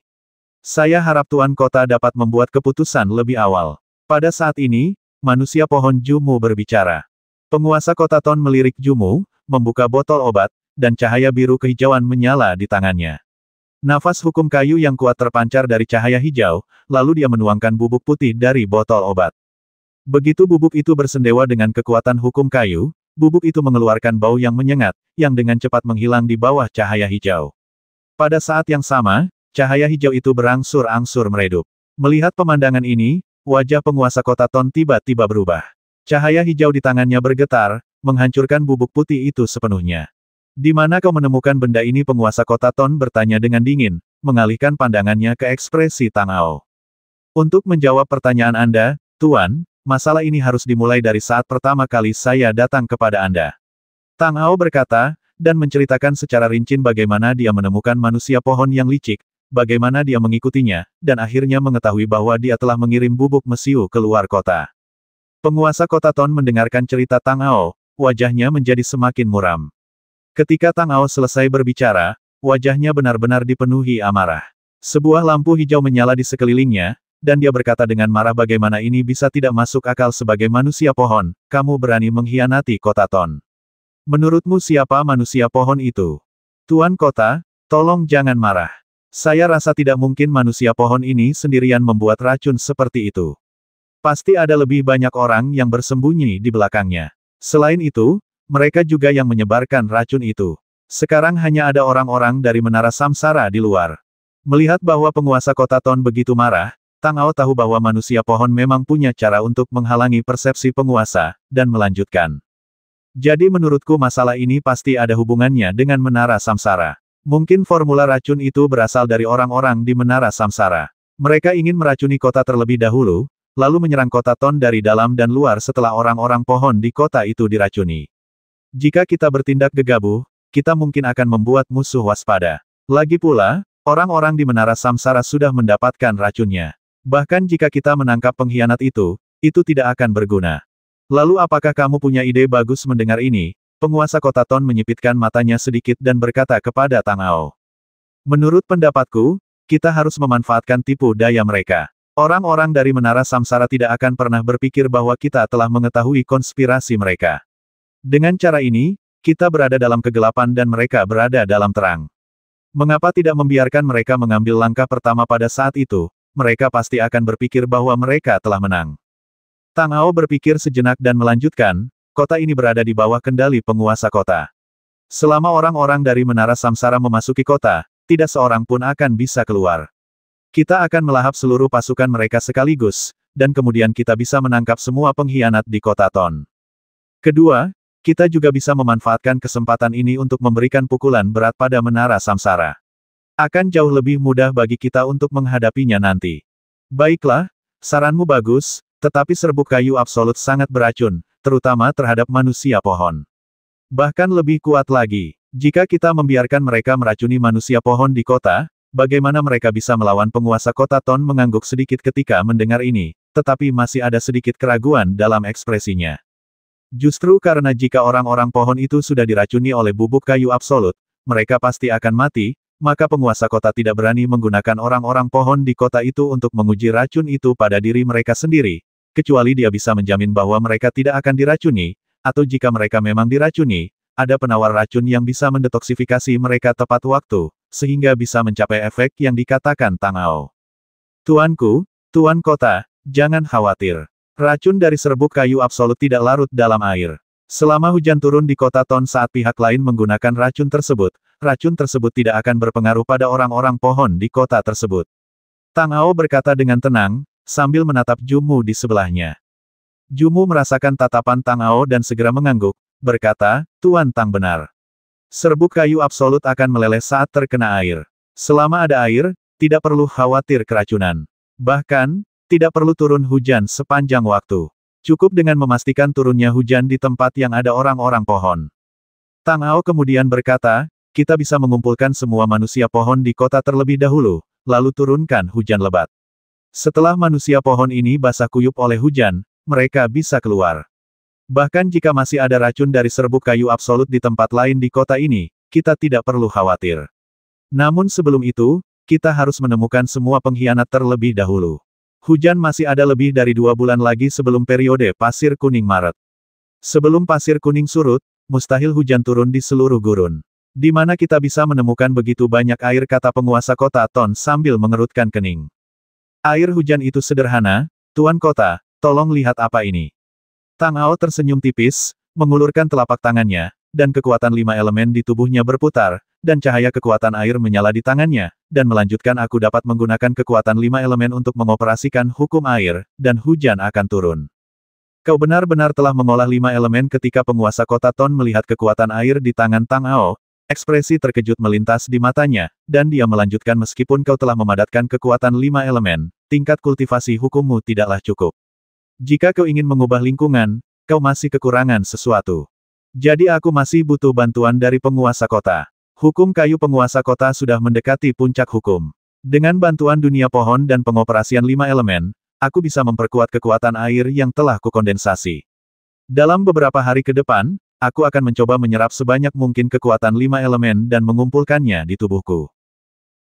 Saya harap Tuan Kota dapat membuat keputusan lebih awal. Pada saat ini, manusia pohon Jumu berbicara. Penguasa kota Ton melirik Jumu, membuka botol obat, dan cahaya biru kehijauan menyala di tangannya. Nafas hukum kayu yang kuat terpancar dari cahaya hijau, lalu dia menuangkan bubuk putih dari botol obat. Begitu bubuk itu bersendewa dengan kekuatan hukum kayu, bubuk itu mengeluarkan bau yang menyengat, yang dengan cepat menghilang di bawah cahaya hijau. Pada saat yang sama, cahaya hijau itu berangsur-angsur meredup. Melihat pemandangan ini, wajah penguasa kota Ton tiba-tiba berubah. Cahaya hijau di tangannya bergetar, menghancurkan bubuk putih itu sepenuhnya. Di mana kau menemukan benda ini? Penguasa kota Ton bertanya dengan dingin, mengalihkan pandangannya ke ekspresi Tang Ao. Untuk menjawab pertanyaan Anda, Tuan, masalah ini harus dimulai dari saat pertama kali saya datang kepada Anda. Tang Ao berkata, dan menceritakan secara rinci bagaimana dia menemukan manusia pohon yang licik, bagaimana dia mengikutinya, dan akhirnya mengetahui bahwa dia telah mengirim bubuk mesiu ke luar kota. Penguasa kota Ton mendengarkan cerita Tang Ao, wajahnya menjadi semakin muram. Ketika Tang Ao selesai berbicara, wajahnya benar-benar dipenuhi amarah. Sebuah lampu hijau menyala di sekelilingnya, dan dia berkata dengan marah, bagaimana ini bisa tidak masuk akal? Sebagai manusia pohon, kamu berani mengkhianati kota Ton. Menurutmu siapa manusia pohon itu? Tuan Kota, tolong jangan marah. Saya rasa tidak mungkin manusia pohon ini sendirian membuat racun seperti itu. Pasti ada lebih banyak orang yang bersembunyi di belakangnya. Selain itu, mereka juga yang menyebarkan racun itu. Sekarang hanya ada orang-orang dari Menara Samsara di luar. Melihat bahwa penguasa kota Ton begitu marah, Tang Ao tahu bahwa manusia pohon memang punya cara untuk menghalangi persepsi penguasa, dan melanjutkan. Jadi menurutku masalah ini pasti ada hubungannya dengan Menara Samsara. Mungkin formula racun itu berasal dari orang-orang di Menara Samsara. Mereka ingin meracuni kota terlebih dahulu, lalu menyerang kota Ton dari dalam dan luar setelah orang-orang pohon di kota itu diracuni. Jika kita bertindak gegabah, kita mungkin akan membuat musuh waspada. Lagi pula, orang-orang di Menara Samsara sudah mendapatkan racunnya. Bahkan jika kita menangkap pengkhianat itu tidak akan berguna. Lalu apakah kamu punya ide bagus mendengar ini? Penguasa kota Ton menyipitkan matanya sedikit dan berkata kepada Tang Ao. Menurut pendapatku, kita harus memanfaatkan tipu daya mereka. Orang-orang dari Menara Samsara tidak akan pernah berpikir bahwa kita telah mengetahui konspirasi mereka. Dengan cara ini, kita berada dalam kegelapan dan mereka berada dalam terang. Mengapa tidak membiarkan mereka mengambil langkah pertama pada saat itu? Mereka pasti akan berpikir bahwa mereka telah menang. Tang Ao berpikir sejenak dan melanjutkan, kota ini berada di bawah kendali penguasa kota. Selama orang-orang dari Menara Samsara memasuki kota, tidak seorang pun akan bisa keluar. Kita akan melahap seluruh pasukan mereka sekaligus, dan kemudian kita bisa menangkap semua pengkhianat di kota Ton. Kedua, kita juga bisa memanfaatkan kesempatan ini untuk memberikan pukulan berat pada Menara Samsara. Akan jauh lebih mudah bagi kita untuk menghadapinya nanti. Baiklah, saranmu bagus, tetapi serbuk kayu absolut sangat beracun, terutama terhadap manusia pohon. Bahkan lebih kuat lagi, jika kita membiarkan mereka meracuni manusia pohon di kota, bagaimana mereka bisa melawan penguasa kota Ton? Mengangguk sedikit ketika mendengar ini, tetapi masih ada sedikit keraguan dalam ekspresinya. Justru karena jika orang-orang pohon itu sudah diracuni oleh bubuk kayu absolut, mereka pasti akan mati, maka penguasa kota tidak berani menggunakan orang-orang pohon di kota itu untuk menguji racun itu pada diri mereka sendiri, kecuali dia bisa menjamin bahwa mereka tidak akan diracuni, atau jika mereka memang diracuni, ada penawar racun yang bisa mendetoksifikasi mereka tepat waktu, sehingga bisa mencapai efek yang dikatakan Tang Ao. Tuanku, Tuan Kota, jangan khawatir. Racun dari serbuk kayu absolut tidak larut dalam air. Selama hujan turun di kota Ton saat pihak lain menggunakan racun tersebut tidak akan berpengaruh pada orang-orang pohon di kota tersebut. Tang Ao berkata dengan tenang, sambil menatap Jumu di sebelahnya. Jumu merasakan tatapan Tang Ao dan segera mengangguk, berkata, Tuan Tang benar. Serbuk kayu absolut akan meleleh saat terkena air. Selama ada air, tidak perlu khawatir keracunan. Bahkan, tidak perlu turun hujan sepanjang waktu. Cukup dengan memastikan turunnya hujan di tempat yang ada orang-orang pohon. Tang Ao kemudian berkata, kita bisa mengumpulkan semua manusia pohon di kota terlebih dahulu, lalu turunkan hujan lebat. Setelah manusia pohon ini basah kuyup oleh hujan, mereka bisa keluar. Bahkan jika masih ada racun dari serbuk kayu absolut di tempat lain di kota ini, kita tidak perlu khawatir. Namun sebelum itu, kita harus menemukan semua pengkhianat terlebih dahulu. Hujan masih ada lebih dari 2 bulan lagi sebelum periode pasir kuning Maret. Sebelum pasir kuning surut, mustahil hujan turun di seluruh gurun. Di mana kita bisa menemukan begitu banyak air, kata penguasa kota Ton sambil mengerutkan kening. Air hujan itu sederhana, Tuan Kota, tolong lihat apa ini. Tang Ao tersenyum tipis, mengulurkan telapak tangannya, dan kekuatan 5 elemen di tubuhnya berputar, dan cahaya kekuatan air menyala di tangannya, dan melanjutkan aku dapat menggunakan kekuatan 5 elemen untuk mengoperasikan hukum air, dan hujan akan turun. Kau benar-benar telah mengolah 5 elemen. Ketika penguasa kota Ton melihat kekuatan air di tangan Tang Ao, ekspresi terkejut melintas di matanya, dan dia melanjutkan meskipun kau telah memadatkan kekuatan 5 elemen, tingkat kultivasi hukummu tidaklah cukup. Jika kau ingin mengubah lingkungan, kau masih kekurangan sesuatu. Jadi aku masih butuh bantuan dari penguasa kota. Hukum kayu penguasa kota sudah mendekati puncak hukum. Dengan bantuan dunia pohon dan pengoperasian 5 elemen, aku bisa memperkuat kekuatan air yang telah kukondensasi. Dalam beberapa hari ke depan, aku akan mencoba menyerap sebanyak mungkin kekuatan 5 elemen dan mengumpulkannya di tubuhku.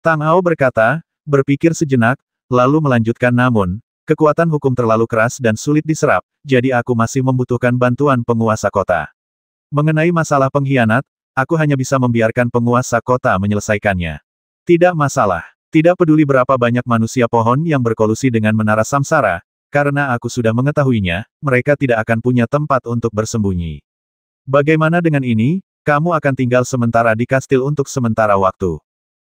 Tang Ao berkata, berpikir sejenak, lalu melanjutkan, namun, kekuatan hukum terlalu keras dan sulit diserap, jadi aku masih membutuhkan bantuan penguasa kota. Mengenai masalah pengkhianat, aku hanya bisa membiarkan penguasa kota menyelesaikannya. Tidak masalah. Tidak peduli berapa banyak manusia pohon yang berkolusi dengan Menara Samsara, karena aku sudah mengetahuinya, mereka tidak akan punya tempat untuk bersembunyi. Bagaimana dengan ini? Kamu akan tinggal sementara di kastil untuk sementara waktu.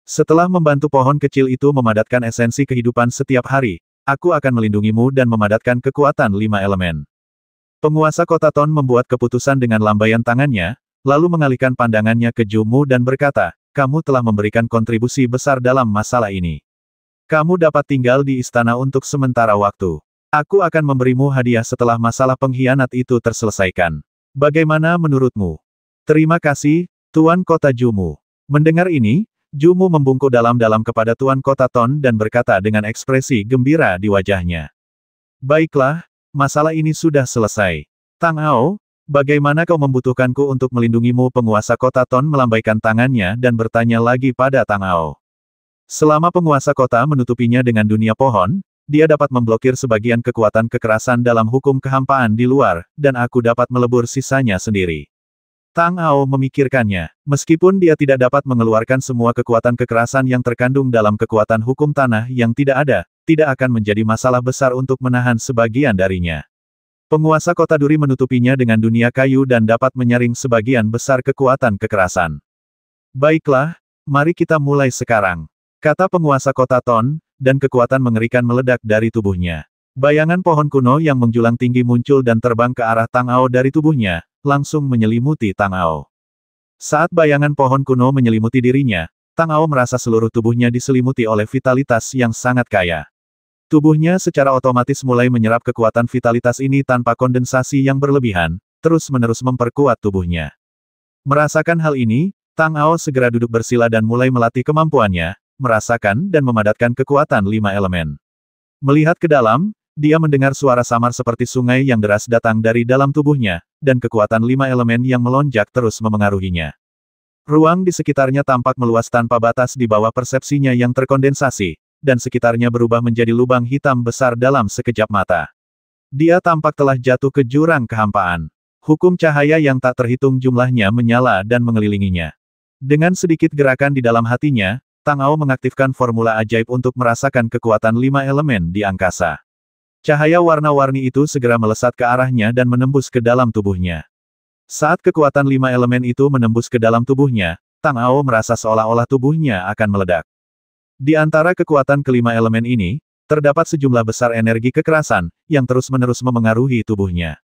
Setelah membantu pohon kecil itu memadatkan esensi kehidupan setiap hari, aku akan melindungimu dan memadatkan kekuatan 5 elemen. Penguasa kota Ton membuat keputusan dengan lambaian tangannya, lalu mengalihkan pandangannya ke Jumu dan berkata, kamu telah memberikan kontribusi besar dalam masalah ini. Kamu dapat tinggal di istana untuk sementara waktu. Aku akan memberimu hadiah setelah masalah pengkhianat itu terselesaikan. Bagaimana menurutmu? Terima kasih, Tuan Kota Jumu. Mendengar ini, Jumu membungkuk dalam-dalam kepada Tuan Kota Ton dan berkata dengan ekspresi gembira di wajahnya. Baiklah, masalah ini sudah selesai. Tang Ao, bagaimana kau membutuhkanku untuk melindungimu? Penguasa kota Ton melambaikan tangannya dan bertanya lagi pada Tang Ao. Selama penguasa kota menutupinya dengan dunia pohon, dia dapat memblokir sebagian kekuatan kekerasan dalam hukum kehampaan di luar, dan aku dapat melebur sisanya sendiri. Tang Ao memikirkannya. Meskipun dia tidak dapat mengeluarkan semua kekuatan kekerasan yang terkandung dalam kekuatan hukum tanah yang tidak ada, tidak akan menjadi masalah besar untuk menahan sebagian darinya. Penguasa kota Duri menutupinya dengan dunia kayu dan dapat menyaring sebagian besar kekuatan kekerasan. Baiklah, mari kita mulai sekarang, kata penguasa kota Ton, dan kekuatan mengerikan meledak dari tubuhnya. Bayangan pohon kuno yang menjulang tinggi muncul dan terbang ke arah Tang Ao dari tubuhnya, langsung menyelimuti Tang Ao. Saat bayangan pohon kuno menyelimuti dirinya, Tang Ao merasa seluruh tubuhnya diselimuti oleh vitalitas yang sangat kaya. Tubuhnya secara otomatis mulai menyerap kekuatan vitalitas ini tanpa kondensasi yang berlebihan, terus-menerus memperkuat tubuhnya. Merasakan hal ini, Tang Ao segera duduk bersila dan mulai melatih kemampuannya, merasakan dan memadatkan kekuatan 5 elemen. Melihat ke dalam, dia mendengar suara samar seperti sungai yang deras datang dari dalam tubuhnya, dan kekuatan 5 elemen yang melonjak terus memengaruhinya. Ruang di sekitarnya tampak meluas tanpa batas di bawah persepsinya yang terkondensasi, dan sekitarnya berubah menjadi lubang hitam besar dalam sekejap mata. Dia tampak telah jatuh ke jurang kehampaan. Hukum cahaya yang tak terhitung jumlahnya menyala dan mengelilinginya. Dengan sedikit gerakan di dalam hatinya, Tang Ao mengaktifkan formula ajaib untuk merasakan kekuatan 5 elemen di angkasa. Cahaya warna-warni itu segera melesat ke arahnya dan menembus ke dalam tubuhnya. Saat kekuatan 5 elemen itu menembus ke dalam tubuhnya, Tang Ao merasa seolah-olah tubuhnya akan meledak. Di antara kekuatan kelima elemen ini, terdapat sejumlah besar energi kekerasan, yang terus-menerus memengaruhi tubuhnya.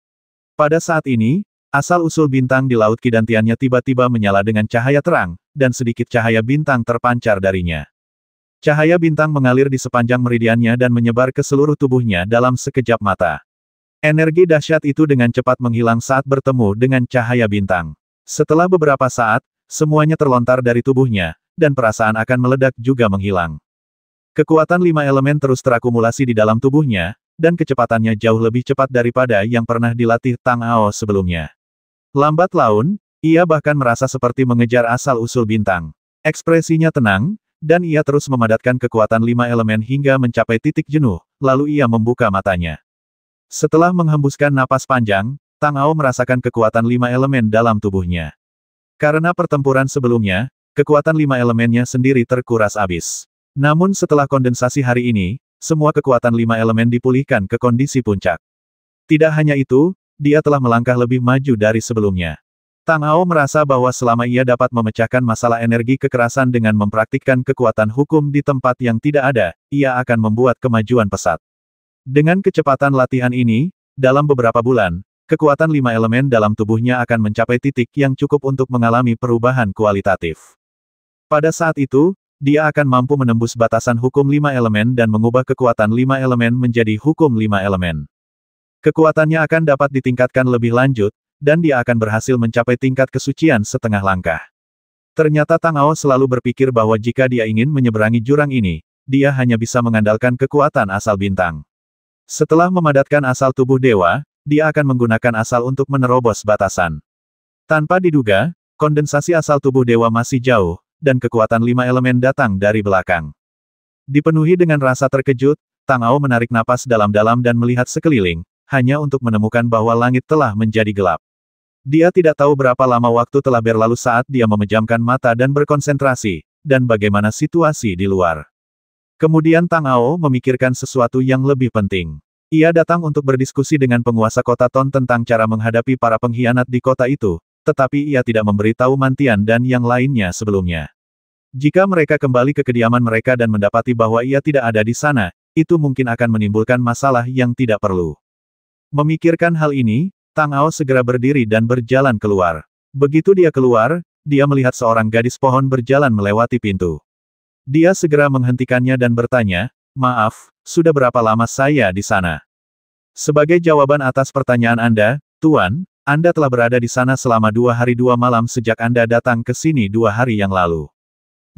Pada saat ini, asal-usul bintang di Laut Kidantiannya tiba-tiba menyala dengan cahaya terang, dan sedikit cahaya bintang terpancar darinya. Cahaya bintang mengalir di sepanjang meridiannya dan menyebar ke seluruh tubuhnya dalam sekejap mata. Energi dahsyat itu dengan cepat menghilang saat bertemu dengan cahaya bintang. Setelah beberapa saat, semuanya terlontar dari tubuhnya, dan perasaan akan meledak juga menghilang. Kekuatan 5 elemen terus terakumulasi di dalam tubuhnya, dan kecepatannya jauh lebih cepat daripada yang pernah dilatih Tang Ao sebelumnya. Lambat laun, ia bahkan merasa seperti mengejar asal-usul bintang. Ekspresinya tenang, dan ia terus memadatkan kekuatan 5 elemen hingga mencapai titik jenuh, lalu ia membuka matanya. Setelah menghembuskan napas panjang, Tang Ao merasakan kekuatan 5 elemen dalam tubuhnya. Karena pertempuran sebelumnya, kekuatan 5 elemennya sendiri terkuras habis. Namun setelah kondensasi hari ini, semua kekuatan 5 elemen dipulihkan ke kondisi puncak. Tidak hanya itu, dia telah melangkah lebih maju dari sebelumnya. Tang Ao merasa bahwa selama ia dapat memecahkan masalah energi kekerasan dengan mempraktikkan kekuatan hukum di tempat yang tidak ada, ia akan membuat kemajuan pesat. Dengan kecepatan latihan ini, dalam beberapa bulan, kekuatan 5 elemen dalam tubuhnya akan mencapai titik yang cukup untuk mengalami perubahan kualitatif. Pada saat itu, dia akan mampu menembus batasan hukum 5 elemen dan mengubah kekuatan 5 elemen menjadi hukum 5 elemen. Kekuatannya akan dapat ditingkatkan lebih lanjut, dan dia akan berhasil mencapai tingkat kesucian setengah langkah. Ternyata Tang Ao selalu berpikir bahwa jika dia ingin menyeberangi jurang ini, dia hanya bisa mengandalkan kekuatan asal bintang. Setelah memadatkan asal tubuh dewa, dia akan menggunakan asal untuk menerobos batasan. Tanpa diduga, kondensasi asal tubuh dewa masih jauh, dan kekuatan 5 elemen datang dari belakang. Dipenuhi dengan rasa terkejut, Tang Ao menarik napas dalam-dalam dan melihat sekeliling, hanya untuk menemukan bahwa langit telah menjadi gelap. Dia tidak tahu berapa lama waktu telah berlalu saat dia memejamkan mata dan berkonsentrasi, dan bagaimana situasi di luar. Kemudian Tang Ao memikirkan sesuatu yang lebih penting. Ia datang untuk berdiskusi dengan penguasa kota Ton tentang cara menghadapi para pengkhianat di kota itu, tetapi ia tidak memberitahu Mantian dan yang lainnya sebelumnya. Jika mereka kembali ke kediaman mereka dan mendapati bahwa ia tidak ada di sana, itu mungkin akan menimbulkan masalah yang tidak perlu. Memikirkan hal ini, Tang Ao segera berdiri dan berjalan keluar. Begitu dia keluar, dia melihat seorang gadis pohon berjalan melewati pintu. Dia segera menghentikannya dan bertanya, "Maaf, sudah berapa lama saya di sana?" Sebagai jawaban atas pertanyaan Anda, Tuan, Anda telah berada di sana selama 2 hari 2 malam sejak Anda datang ke sini 2 hari yang lalu.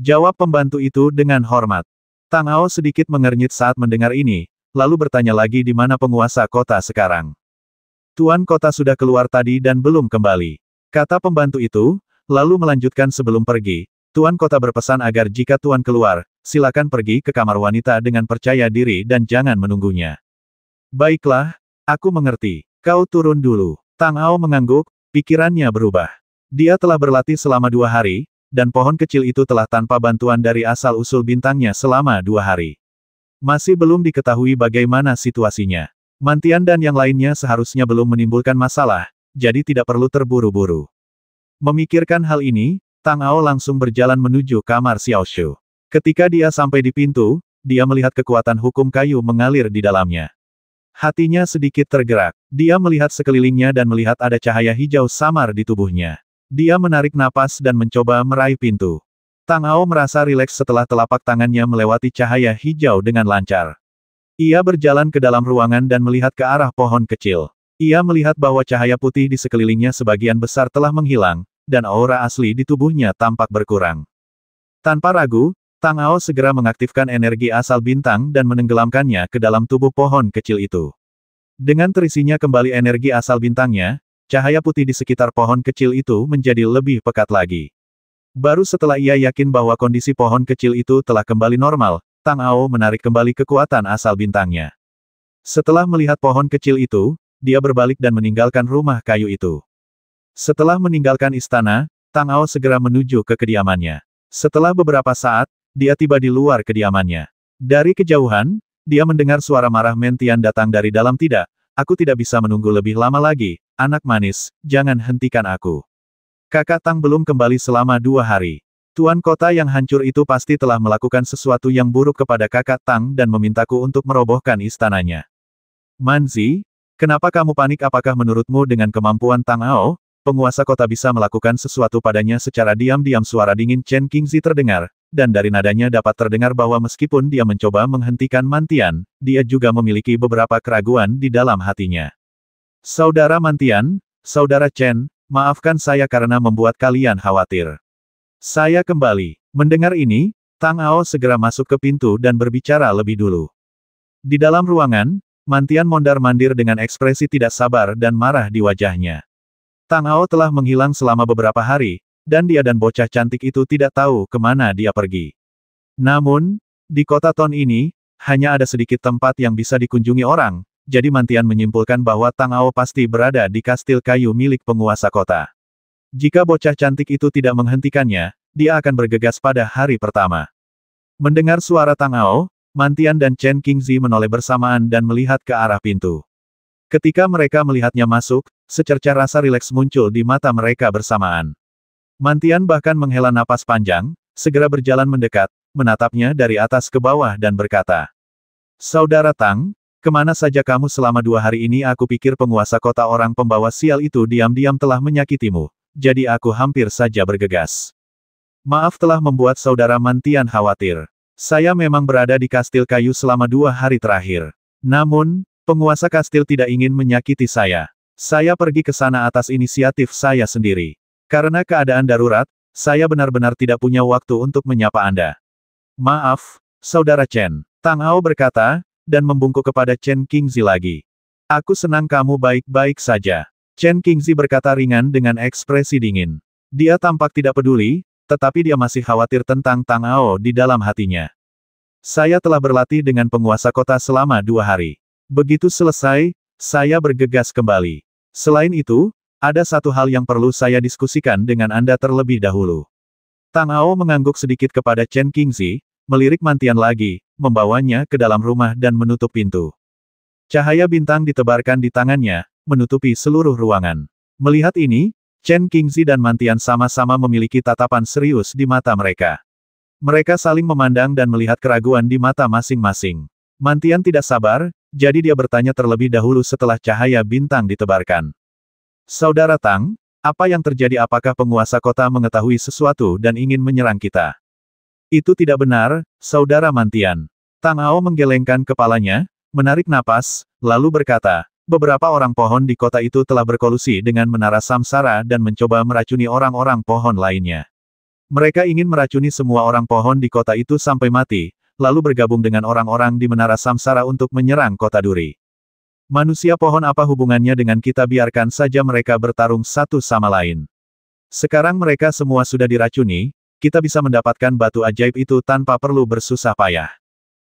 Jawab pembantu itu dengan hormat. Tang Ao sedikit mengernyit saat mendengar ini, lalu bertanya lagi di mana penguasa kota sekarang. Tuan kota sudah keluar tadi dan belum kembali, kata pembantu itu, lalu melanjutkan sebelum pergi. Tuan kota berpesan agar jika Tuan keluar, silakan pergi ke kamar wanita dengan percaya diri dan jangan menunggunya. Baiklah, aku mengerti. Kau turun dulu. Tang Ao mengangguk, pikirannya berubah. Dia telah berlatih selama 2 hari, dan pohon kecil itu telah tanpa bantuan dari asal-usul bintangnya selama 2 hari. Masih belum diketahui bagaimana situasinya. Mantian dan yang lainnya seharusnya belum menimbulkan masalah, jadi tidak perlu terburu-buru. Memikirkan hal ini, Tang Ao langsung berjalan menuju kamar Xiao Shu. Ketika dia sampai di pintu, dia melihat kekuatan hukum kayu mengalir di dalamnya. Hatinya sedikit tergerak. Dia melihat sekelilingnya dan melihat ada cahaya hijau samar di tubuhnya. Dia menarik napas dan mencoba meraih pintu. Tang Ao merasa rileks setelah telapak tangannya melewati cahaya hijau dengan lancar. Ia berjalan ke dalam ruangan dan melihat ke arah pohon kecil. Ia melihat bahwa cahaya putih di sekelilingnya sebagian besar telah menghilang, dan aura asli di tubuhnya tampak berkurang. Tanpa ragu, Tang Ao segera mengaktifkan energi asal bintang dan menenggelamkannya ke dalam tubuh pohon kecil itu. Dengan terisinya kembali energi asal bintangnya, cahaya putih di sekitar pohon kecil itu menjadi lebih pekat lagi. Baru setelah ia yakin bahwa kondisi pohon kecil itu telah kembali normal, Tang Ao menarik kembali kekuatan asal bintangnya. Setelah melihat pohon kecil itu, dia berbalik dan meninggalkan rumah kayu itu. Setelah meninggalkan istana, Tang Ao segera menuju ke kediamannya. Setelah beberapa saat, dia tiba di luar kediamannya. Dari kejauhan, dia mendengar suara marah Mentian datang dari dalam. "Tidak, aku tidak bisa menunggu lebih lama lagi, anak manis, jangan hentikan aku. Kakak Tang belum kembali selama 2 hari. Tuan kota yang hancur itu pasti telah melakukan sesuatu yang buruk kepada kakak Tang dan memintaku untuk merobohkan istananya." "Manzi, kenapa kamu panik? Apakah menurutmu dengan kemampuan Tang Ao, penguasa kota bisa melakukan sesuatu padanya?" Secara diam-diam suara dingin Chen Qingzi terdengar, dan dari nadanya dapat terdengar bahwa meskipun dia mencoba menghentikan Mantian, dia juga memiliki beberapa keraguan di dalam hatinya. "Saudara Mantian, Saudara Chen, maafkan saya karena membuat kalian khawatir. Saya kembali." Mendengar ini, Tang Ao segera masuk ke pintu dan berbicara lebih dulu. Di dalam ruangan, Mantian mondar-mandir dengan ekspresi tidak sabar dan marah di wajahnya. Tang Ao telah menghilang selama beberapa hari, dan dia dan bocah cantik itu tidak tahu kemana dia pergi. Namun, di kota Ton ini, hanya ada sedikit tempat yang bisa dikunjungi orang, jadi Mantian menyimpulkan bahwa Tang Ao pasti berada di kastil kayu milik penguasa kota. Jika bocah cantik itu tidak menghentikannya, dia akan bergegas pada hari pertama. Mendengar suara Tang Ao, Mantian dan Chen Qingzi menoleh bersamaan dan melihat ke arah pintu. Ketika mereka melihatnya masuk, secercah rasa rileks muncul di mata mereka bersamaan. Mantian bahkan menghela napas panjang, segera berjalan mendekat, menatapnya dari atas ke bawah dan berkata, "Saudara Tang, kemana saja kamu selama 2 hari ini? Aku pikir penguasa kota orang pembawa sial itu diam-diam telah menyakitimu, jadi aku hampir saja bergegas. Maaf telah membuat saudara Mantian khawatir. Saya memang berada di kastil kayu selama 2 hari terakhir. Namun, penguasa kastil tidak ingin menyakiti saya. Saya pergi ke sana atas inisiatif saya sendiri. Karena keadaan darurat, saya benar-benar tidak punya waktu untuk menyapa Anda. Maaf, Saudara Chen." Tang Ao berkata, dan membungkuk kepada Chen Qingzi lagi. "Aku senang kamu baik-baik saja." Chen Qingzi berkata ringan dengan ekspresi dingin. Dia tampak tidak peduli, tetapi dia masih khawatir tentang Tang Ao di dalam hatinya. "Saya telah berlatih dengan penguasa kota selama 2 hari. Begitu selesai, saya bergegas kembali. Selain itu, ada satu hal yang perlu saya diskusikan dengan Anda terlebih dahulu." Tang Ao mengangguk sedikit kepada Chen Qingzi, melirik Mantian lagi, membawanya ke dalam rumah dan menutup pintu. Cahaya bintang ditebarkan di tangannya, menutupi seluruh ruangan. Melihat ini, Chen Qingzi dan Mantian sama-sama memiliki tatapan serius di mata mereka. Mereka saling memandang dan melihat keraguan di mata masing-masing. Mantian tidak sabar, jadi dia bertanya terlebih dahulu setelah cahaya bintang ditebarkan. Saudara Tang, apa yang terjadi? Apakah penguasa kota mengetahui sesuatu dan ingin menyerang kita? Itu tidak benar, Saudara Mantian. Tang Ao menggelengkan kepalanya, menarik napas, lalu berkata, beberapa orang pohon di kota itu telah berkolusi dengan menara samsara dan mencoba meracuni orang-orang pohon lainnya. Mereka ingin meracuni semua orang pohon di kota itu sampai mati, lalu bergabung dengan orang-orang di menara samsara untuk menyerang kota Duri. Manusia pohon apa hubungannya dengan kita? Biarkan saja mereka bertarung satu sama lain. Sekarang mereka semua sudah diracuni, kita bisa mendapatkan batu ajaib itu tanpa perlu bersusah payah.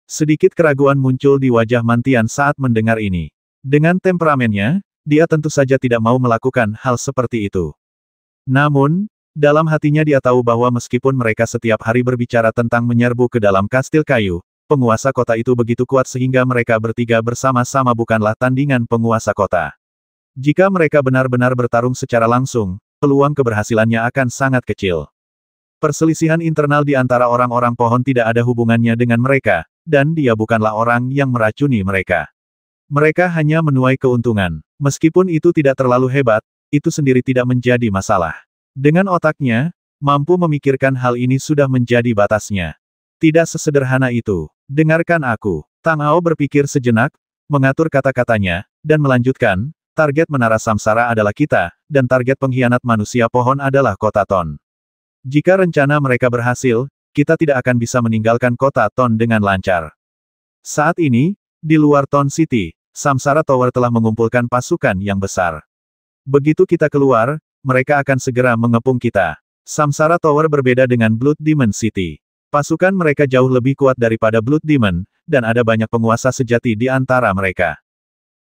Sedikit keraguan muncul di wajah Mantian saat mendengar ini. Dengan temperamennya, dia tentu saja tidak mau melakukan hal seperti itu. Namun, dalam hatinya dia tahu bahwa meskipun mereka setiap hari berbicara tentang menyerbu ke dalam kastil kayu, penguasa kota itu begitu kuat sehingga mereka bertiga bersama-sama bukanlah tandingan penguasa kota. Jika mereka benar-benar bertarung secara langsung, peluang keberhasilannya akan sangat kecil. Perselisihan internal di antara orang-orang pohon tidak ada hubungannya dengan mereka, dan dia bukanlah orang yang meracuni mereka. Mereka hanya menuai keuntungan. Meskipun itu tidak terlalu hebat, itu sendiri tidak menjadi masalah. Dengan otaknya, mampu memikirkan hal ini sudah menjadi batasnya. Tidak sesederhana itu. Dengarkan aku. Tang Ao berpikir sejenak, mengatur kata-katanya, dan melanjutkan, target menara samsara adalah kita, dan target pengkhianat manusia pohon adalah kota Ton. Jika rencana mereka berhasil, kita tidak akan bisa meninggalkan kota Ton dengan lancar. Saat ini, di luar Ton City, Samsara Tower telah mengumpulkan pasukan yang besar. Begitu kita keluar, mereka akan segera mengepung kita. Samsara Tower berbeda dengan Blood Demon City. Pasukan mereka jauh lebih kuat daripada Blood Demon, dan ada banyak penguasa sejati di antara mereka.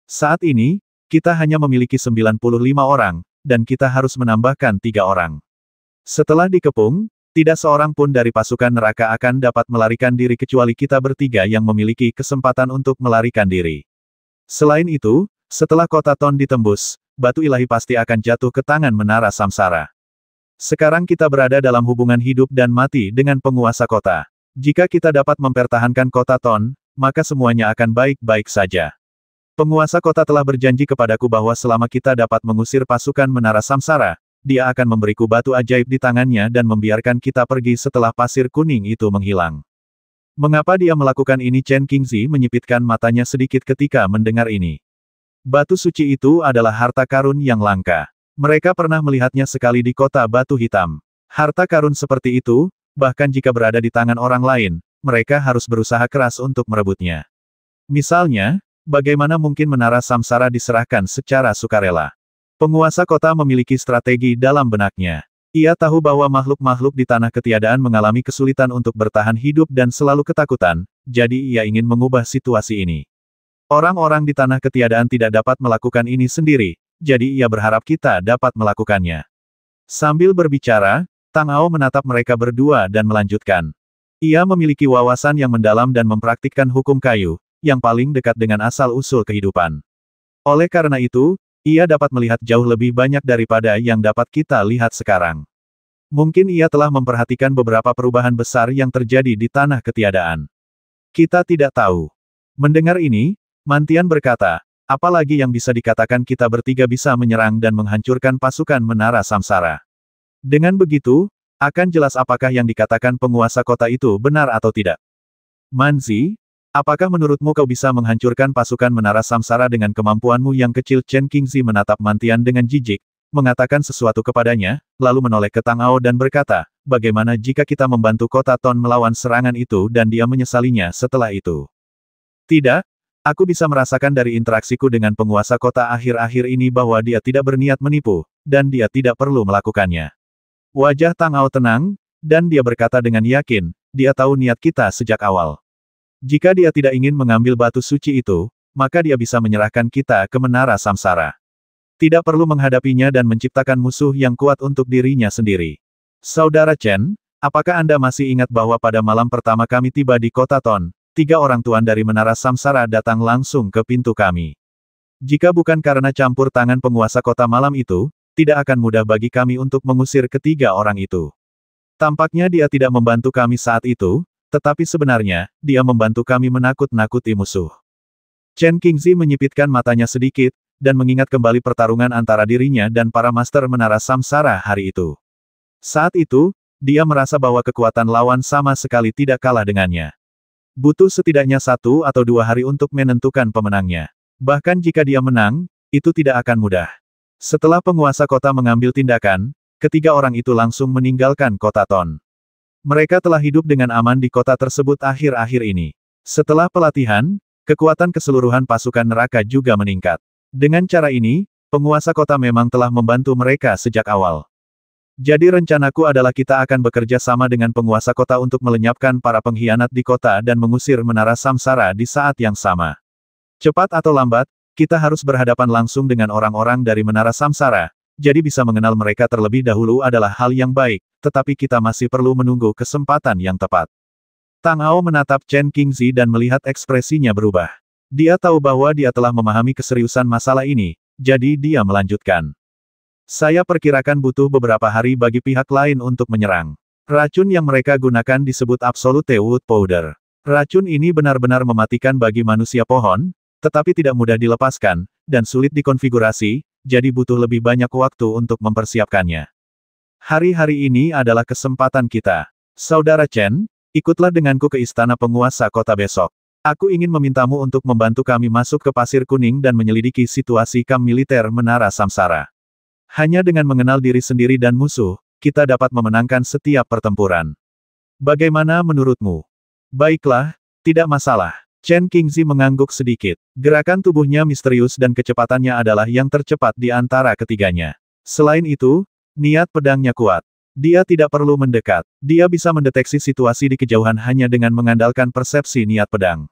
Saat ini, kita hanya memiliki 95 orang, dan kita harus menambahkan 3 orang. Setelah dikepung, tidak seorang pun dari pasukan neraka akan dapat melarikan diri kecuali kita bertiga yang memiliki kesempatan untuk melarikan diri. Selain itu, setelah kota Ton ditembus, batu ilahi pasti akan jatuh ke tangan menara samsara. Sekarang kita berada dalam hubungan hidup dan mati dengan penguasa kota. Jika kita dapat mempertahankan kota Ton, maka semuanya akan baik-baik saja. Penguasa kota telah berjanji kepadaku bahwa selama kita dapat mengusir pasukan menara samsara, dia akan memberiku batu ajaib di tangannya dan membiarkan kita pergi setelah pasir kuning itu menghilang. Mengapa dia melakukan ini? Chen Qingzi menyipitkan matanya sedikit ketika mendengar ini. Batu suci itu adalah harta karun yang langka. Mereka pernah melihatnya sekali di kota batu hitam. Harta karun seperti itu, bahkan jika berada di tangan orang lain, mereka harus berusaha keras untuk merebutnya. Misalnya, bagaimana mungkin menara samsara diserahkan secara sukarela? Penguasa kota memiliki strategi dalam benaknya. Ia tahu bahwa makhluk-makhluk di tanah ketiadaan mengalami kesulitan untuk bertahan hidup dan selalu ketakutan, jadi ia ingin mengubah situasi ini. Orang-orang di tanah ketiadaan tidak dapat melakukan ini sendiri, jadi ia berharap kita dapat melakukannya. Sambil berbicara, Tang Ao menatap mereka berdua dan melanjutkan. Ia memiliki wawasan yang mendalam dan mempraktikkan hukum kayu, yang paling dekat dengan asal-usul kehidupan. Oleh karena itu, ia dapat melihat jauh lebih banyak daripada yang dapat kita lihat sekarang. Mungkin ia telah memperhatikan beberapa perubahan besar yang terjadi di tanah ketiadaan. Kita tidak tahu. Mendengar ini, Mantian berkata, apalagi yang bisa dikatakan kita bertiga bisa menyerang dan menghancurkan pasukan menara samsara. Dengan begitu, akan jelas apakah yang dikatakan penguasa kota itu benar atau tidak. Manzi, apakah menurutmu kau bisa menghancurkan pasukan menara samsara dengan kemampuanmu yang kecil? Chen Qingzi menatap Mantian dengan jijik, mengatakan sesuatu kepadanya, lalu menoleh ke Tang Ao dan berkata, bagaimana jika kita membantu kota Ton melawan serangan itu dan dia menyesalinya setelah itu? Tidak, aku bisa merasakan dari interaksiku dengan penguasa kota akhir-akhir ini bahwa dia tidak berniat menipu, dan dia tidak perlu melakukannya. Wajah Tang Ao tenang, dan dia berkata dengan yakin, dia tahu niat kita sejak awal. Jika dia tidak ingin mengambil batu suci itu, maka dia bisa menyerahkan kita ke menara samsara. Tidak perlu menghadapinya dan menciptakan musuh yang kuat untuk dirinya sendiri. Saudara Chen, apakah Anda masih ingat bahwa pada malam pertama kami tiba di kota Ton, 3 orang tuan dari menara samsara datang langsung ke pintu kami. Jika bukan karena campur tangan penguasa kota malam itu, tidak akan mudah bagi kami untuk mengusir ketiga orang itu. Tampaknya dia tidak membantu kami saat itu, tetapi sebenarnya, dia membantu kami menakut-nakuti musuh. Chen Qingzi menyipitkan matanya sedikit, dan mengingat kembali pertarungan antara dirinya dan para master menara samsara hari itu. Saat itu, dia merasa bahwa kekuatan lawan sama sekali tidak kalah dengannya. Butuh setidaknya 1 atau 2 hari untuk menentukan pemenangnya. Bahkan jika dia menang, itu tidak akan mudah. Setelah penguasa kota mengambil tindakan, ketiga orang itu langsung meninggalkan kota Ton. Mereka telah hidup dengan aman di kota tersebut akhir-akhir ini. Setelah pelatihan, kekuatan keseluruhan pasukan neraka juga meningkat. Dengan cara ini, penguasa kota memang telah membantu mereka sejak awal. Jadi rencanaku adalah kita akan bekerja sama dengan penguasa kota untuk melenyapkan para pengkhianat di kota dan mengusir menara samsara di saat yang sama. Cepat atau lambat, kita harus berhadapan langsung dengan orang-orang dari menara samsara, jadi bisa mengenal mereka terlebih dahulu adalah hal yang baik, tetapi kita masih perlu menunggu kesempatan yang tepat. Tang Ao menatap Chen Qingzi dan melihat ekspresinya berubah. Dia tahu bahwa dia telah memahami keseriusan masalah ini, jadi dia melanjutkan. Saya perkirakan butuh beberapa hari bagi pihak lain untuk menyerang. Racun yang mereka gunakan disebut Absolute Wood Powder. Racun ini benar-benar mematikan bagi manusia pohon, tetapi tidak mudah dilepaskan, dan sulit dikonfigurasi, jadi butuh lebih banyak waktu untuk mempersiapkannya. Hari-hari ini adalah kesempatan kita. Saudara Chen, ikutlah denganku ke istana penguasa kota besok. Aku ingin memintamu untuk membantu kami masuk ke Pasir Kuning dan menyelidiki situasi kamp militer Menara Samsara. Hanya dengan mengenal diri sendiri dan musuh, kita dapat memenangkan setiap pertempuran. Bagaimana menurutmu? Baiklah, tidak masalah. Chen Qingzi mengangguk sedikit. Gerakan tubuhnya misterius dan kecepatannya adalah yang tercepat di antara ketiganya. Selain itu, niat pedangnya kuat. Dia tidak perlu mendekat. Dia bisa mendeteksi situasi di kejauhan hanya dengan mengandalkan persepsi niat pedang.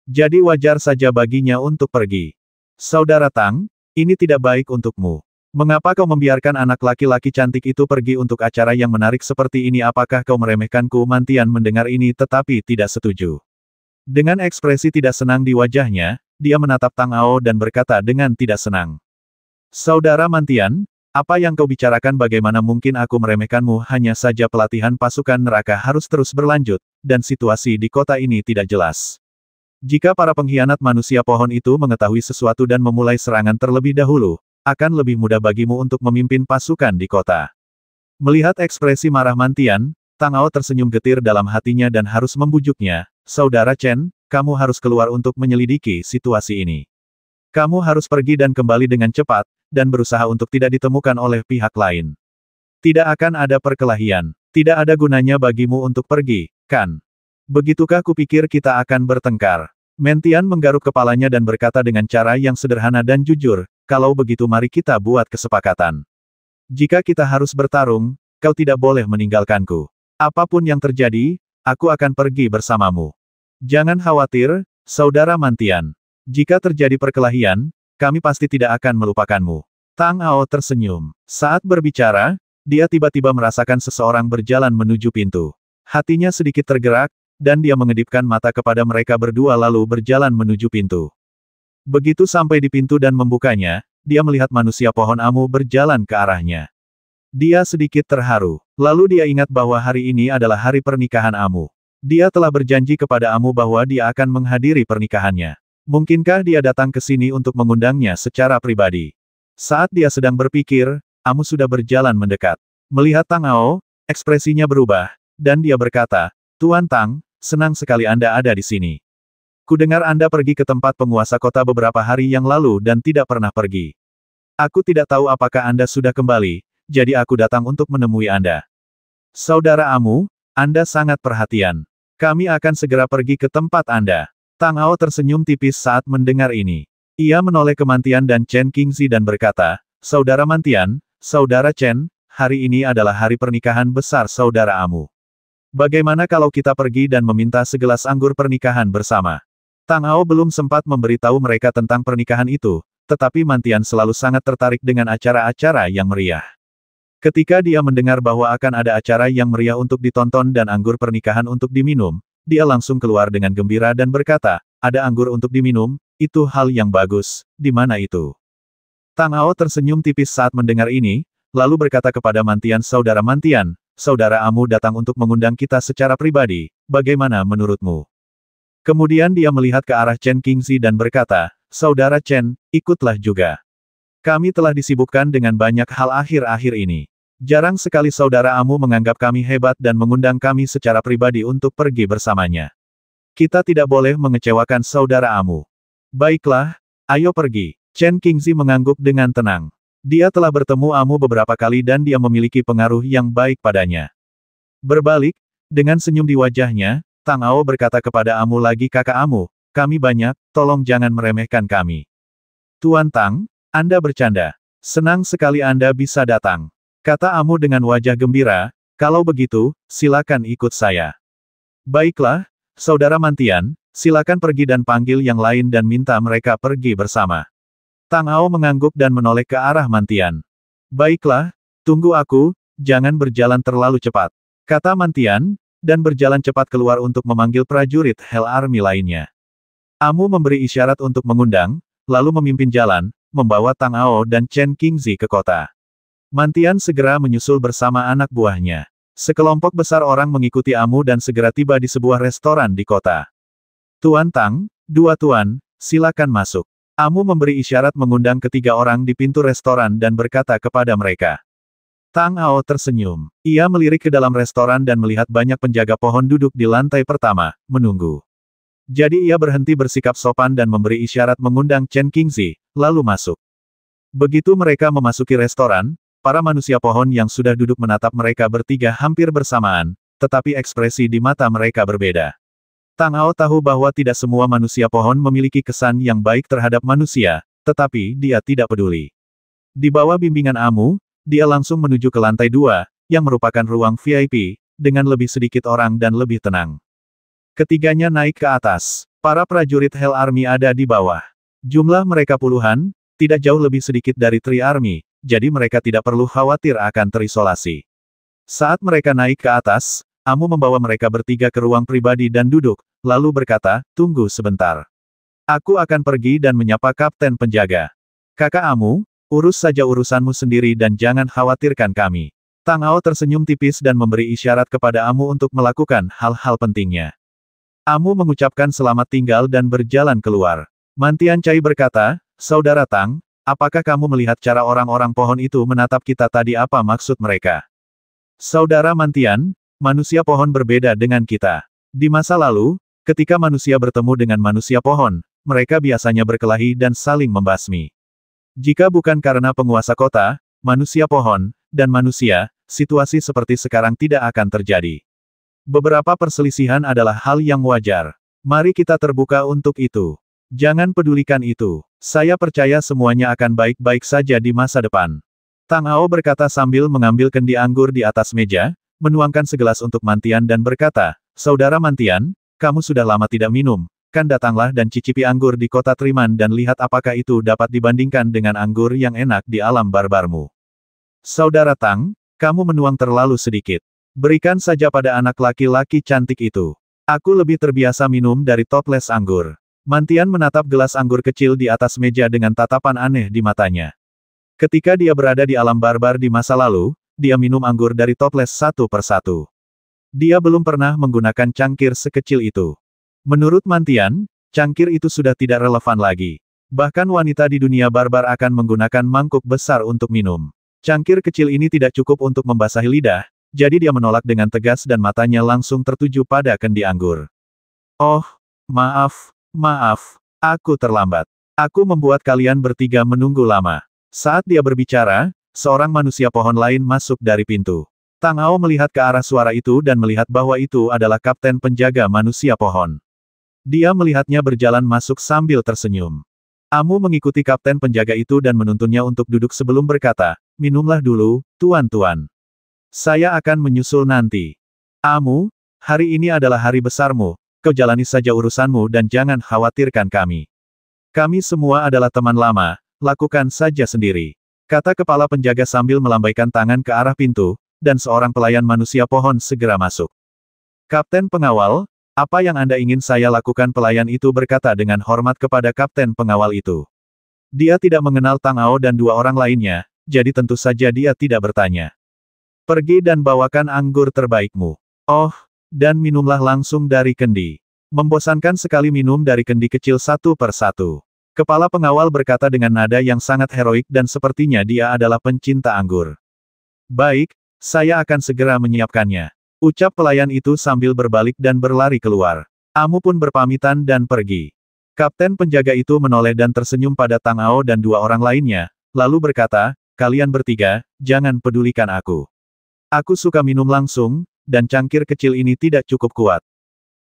Jadi wajar saja baginya untuk pergi. Saudara Tang, ini tidak baik untukmu. Mengapa kau membiarkan anak laki-laki cantik itu pergi untuk acara yang menarik seperti ini? Apakah kau meremehkanku? Mantian mendengar ini tetapi tidak setuju. Dengan ekspresi tidak senang di wajahnya, dia menatap Tang Ao dan berkata dengan tidak senang. Saudara Mantian, apa yang kau bicarakan? Bagaimana mungkin aku meremehkanmu? Hanya saja pelatihan pasukan neraka harus terus berlanjut, dan situasi di kota ini tidak jelas. Jika para pengkhianat manusia pohon itu mengetahui sesuatu dan memulai serangan terlebih dahulu, akan lebih mudah bagimu untuk memimpin pasukan di kota. Melihat ekspresi marah Mantian, Tang Ao tersenyum getir dalam hatinya dan harus membujuknya. Saudara Chen, kamu harus keluar untuk menyelidiki situasi ini. Kamu harus pergi dan kembali dengan cepat, dan berusaha untuk tidak ditemukan oleh pihak lain. Tidak akan ada perkelahian. Tidak ada gunanya bagimu untuk pergi, kan? Begitukah kupikir kita akan bertengkar? Mantian menggaruk kepalanya dan berkata dengan cara yang sederhana dan jujur, kalau begitu mari kita buat kesepakatan. Jika kita harus bertarung, kau tidak boleh meninggalkanku. Apapun yang terjadi, aku akan pergi bersamamu. Jangan khawatir, Saudara Mantian. Jika terjadi perkelahian, kami pasti tidak akan melupakanmu. Tang Ao tersenyum. Saat berbicara, dia tiba-tiba merasakan seseorang berjalan menuju pintu. Hatinya sedikit tergerak, dan dia mengedipkan mata kepada mereka berdua lalu berjalan menuju pintu. Begitu sampai di pintu dan membukanya, dia melihat manusia pohon amu berjalan ke arahnya. Dia sedikit terharu. Lalu dia ingat bahwa hari ini adalah hari pernikahan Amu. Dia telah berjanji kepada Amu bahwa dia akan menghadiri pernikahannya. Mungkinkah dia datang ke sini untuk mengundangnya secara pribadi? Saat dia sedang berpikir, Amu sudah berjalan mendekat. Melihat Tang Ao, ekspresinya berubah, dan dia berkata, Tuan Tang, senang sekali Anda ada di sini. Kudengar Anda pergi ke tempat penguasa kota beberapa hari yang lalu dan tidak pernah pergi. Aku tidak tahu apakah Anda sudah kembali, jadi aku datang untuk menemui Anda. Saudara Amu, Anda sangat perhatian. Kami akan segera pergi ke tempat Anda. Tang Ao tersenyum tipis saat mendengar ini. Ia menoleh ke Mantian dan Chen Qingzi dan berkata, Saudara Mantian, Saudara Chen, hari ini adalah hari pernikahan besar Saudara Amu. Bagaimana kalau kita pergi dan meminta segelas anggur pernikahan bersama? Tang Ao belum sempat memberitahu mereka tentang pernikahan itu, tetapi Mantian selalu sangat tertarik dengan acara-acara yang meriah. Ketika dia mendengar bahwa akan ada acara yang meriah untuk ditonton dan anggur pernikahan untuk diminum, dia langsung keluar dengan gembira dan berkata, ada anggur untuk diminum, itu hal yang bagus, di mana itu? Tang Ao tersenyum tipis saat mendengar ini, lalu berkata kepada Mantian, Saudara Mantian, saudara Amu datang untuk mengundang kita secara pribadi, bagaimana menurutmu? Kemudian dia melihat ke arah Chen Qingzi dan berkata, Saudara Chen, ikutlah juga. Kami telah disibukkan dengan banyak hal akhir-akhir ini. Jarang sekali saudara Amu menganggap kami hebat dan mengundang kami secara pribadi untuk pergi bersamanya. Kita tidak boleh mengecewakan saudara Amu. Baiklah, ayo pergi. Chen Qingzi mengangguk dengan tenang. Dia telah bertemu Amu beberapa kali dan dia memiliki pengaruh yang baik padanya. Berbalik, dengan senyum di wajahnya, Tang Ao berkata kepada Amu lagi kakak Amu, kami banyak, tolong jangan meremehkan kami. Tuan Tang, Anda bercanda. Senang sekali Anda bisa datang. Kata Amu dengan wajah gembira, kalau begitu, silakan ikut saya. Baiklah, saudara Mantian, silakan pergi dan panggil yang lain dan minta mereka pergi bersama. Tang Ao mengangguk dan menoleh ke arah Mantian. Baiklah, tunggu aku, jangan berjalan terlalu cepat. Kata Mantian, dan berjalan cepat keluar untuk memanggil prajurit Hell Army lainnya. Amu memberi isyarat untuk mengundang, lalu memimpin jalan, membawa Tang Ao dan Chen Qingzi ke kota. Mantian segera menyusul bersama anak buahnya. Sekelompok besar orang mengikuti Amu dan segera tiba di sebuah restoran di kota. Tuan Tang, dua tuan, silakan masuk. Amu memberi isyarat mengundang ketiga orang di pintu restoran dan berkata kepada mereka. Tang Ao tersenyum. Ia melirik ke dalam restoran dan melihat banyak penjaga pohon duduk di lantai pertama, menunggu. Jadi ia berhenti bersikap sopan dan memberi isyarat mengundang Chen Qingzi, lalu masuk. Begitu mereka memasuki restoran, para manusia pohon yang sudah duduk menatap mereka bertiga hampir bersamaan, tetapi ekspresi di mata mereka berbeda. Tang Ao tahu bahwa tidak semua manusia pohon memiliki kesan yang baik terhadap manusia, tetapi dia tidak peduli. Di bawah bimbingan Amu, dia langsung menuju ke lantai 2, yang merupakan ruang VIP, dengan lebih sedikit orang dan lebih tenang. Ketiganya naik ke atas. Para prajurit Hell Army ada di bawah. Jumlah mereka puluhan, tidak jauh lebih sedikit dari Tree Army, jadi mereka tidak perlu khawatir akan terisolasi. Saat mereka naik ke atas, Amu membawa mereka bertiga ke ruang pribadi dan duduk, lalu berkata, tunggu sebentar. Aku akan pergi dan menyapa kapten penjaga. Kakak Amu, urus saja urusanmu sendiri dan jangan khawatirkan kami. Tang Ao tersenyum tipis dan memberi isyarat kepada Amu untuk melakukan hal-hal pentingnya. Amu mengucapkan selamat tinggal dan berjalan keluar. Mantian Cai berkata, Saudara Tang, apakah kamu melihat cara orang-orang pohon itu menatap kita tadi apa maksud mereka? Saudara Mantian, manusia pohon berbeda dengan kita. Di masa lalu, ketika manusia bertemu dengan manusia pohon, mereka biasanya berkelahi dan saling membasmi. Jika bukan karena penguasa kota, manusia pohon, dan manusia, situasi seperti sekarang tidak akan terjadi. Beberapa perselisihan adalah hal yang wajar. Mari kita terbuka untuk itu. Jangan pedulikan itu. Saya percaya semuanya akan baik-baik saja di masa depan. Tang Ao berkata sambil mengambil kendi anggur di atas meja, menuangkan segelas untuk Mantian dan berkata, Saudara Mantian, kamu sudah lama tidak minum, kan datanglah dan cicipi anggur di kota Triman dan lihat apakah itu dapat dibandingkan dengan anggur yang enak di alam barbarmu. Saudara Tang, kamu menuang terlalu sedikit. Berikan saja pada anak laki-laki cantik itu. Aku lebih terbiasa minum dari toples anggur. Mantian menatap gelas anggur kecil di atas meja dengan tatapan aneh di matanya. Ketika dia berada di alam barbar di masa lalu, dia minum anggur dari toples satu persatu. Dia belum pernah menggunakan cangkir sekecil itu. Menurut Mantian, cangkir itu sudah tidak relevan lagi. Bahkan wanita di dunia barbar akan menggunakan mangkuk besar untuk minum. Cangkir kecil ini tidak cukup untuk membasahi lidah, jadi dia menolak dengan tegas dan matanya langsung tertuju pada kendi anggur. Oh, maaf, aku terlambat. Aku membuat kalian bertiga menunggu lama. Saat dia berbicara, seorang manusia pohon lain masuk dari pintu. Tang Ao melihat ke arah suara itu dan melihat bahwa itu adalah kapten penjaga manusia pohon. Dia melihatnya berjalan masuk sambil tersenyum. Amu mengikuti kapten penjaga itu dan menuntunnya untuk duduk sebelum berkata, minumlah dulu, tuan-tuan. Saya akan menyusul nanti. Amu, hari ini adalah hari besarmu, kau jalani saja urusanmu dan jangan khawatirkan kami. Kami semua adalah teman lama, lakukan saja sendiri. Kata kepala penjaga sambil melambaikan tangan ke arah pintu, dan seorang pelayan manusia pohon segera masuk. Kapten pengawal, apa yang Anda ingin saya lakukan? Pelayan itu berkata dengan hormat kepada kapten pengawal itu. Dia tidak mengenal Tang Ao dan dua orang lainnya, jadi tentu saja dia tidak bertanya. Pergi dan bawakan anggur terbaikmu. Oh, dan minumlah langsung dari kendi. Membosankan sekali minum dari kendi kecil satu per satu. Kepala pengawal berkata dengan nada yang sangat heroik dan sepertinya dia adalah pencinta anggur. Baik, saya akan segera menyiapkannya. Ucap pelayan itu sambil berbalik dan berlari keluar. Amu pun berpamitan dan pergi. Kapten penjaga itu menoleh dan tersenyum pada Tang Ao dan dua orang lainnya, lalu berkata, kalian bertiga, jangan pedulikan aku. Aku suka minum langsung, dan cangkir kecil ini tidak cukup kuat.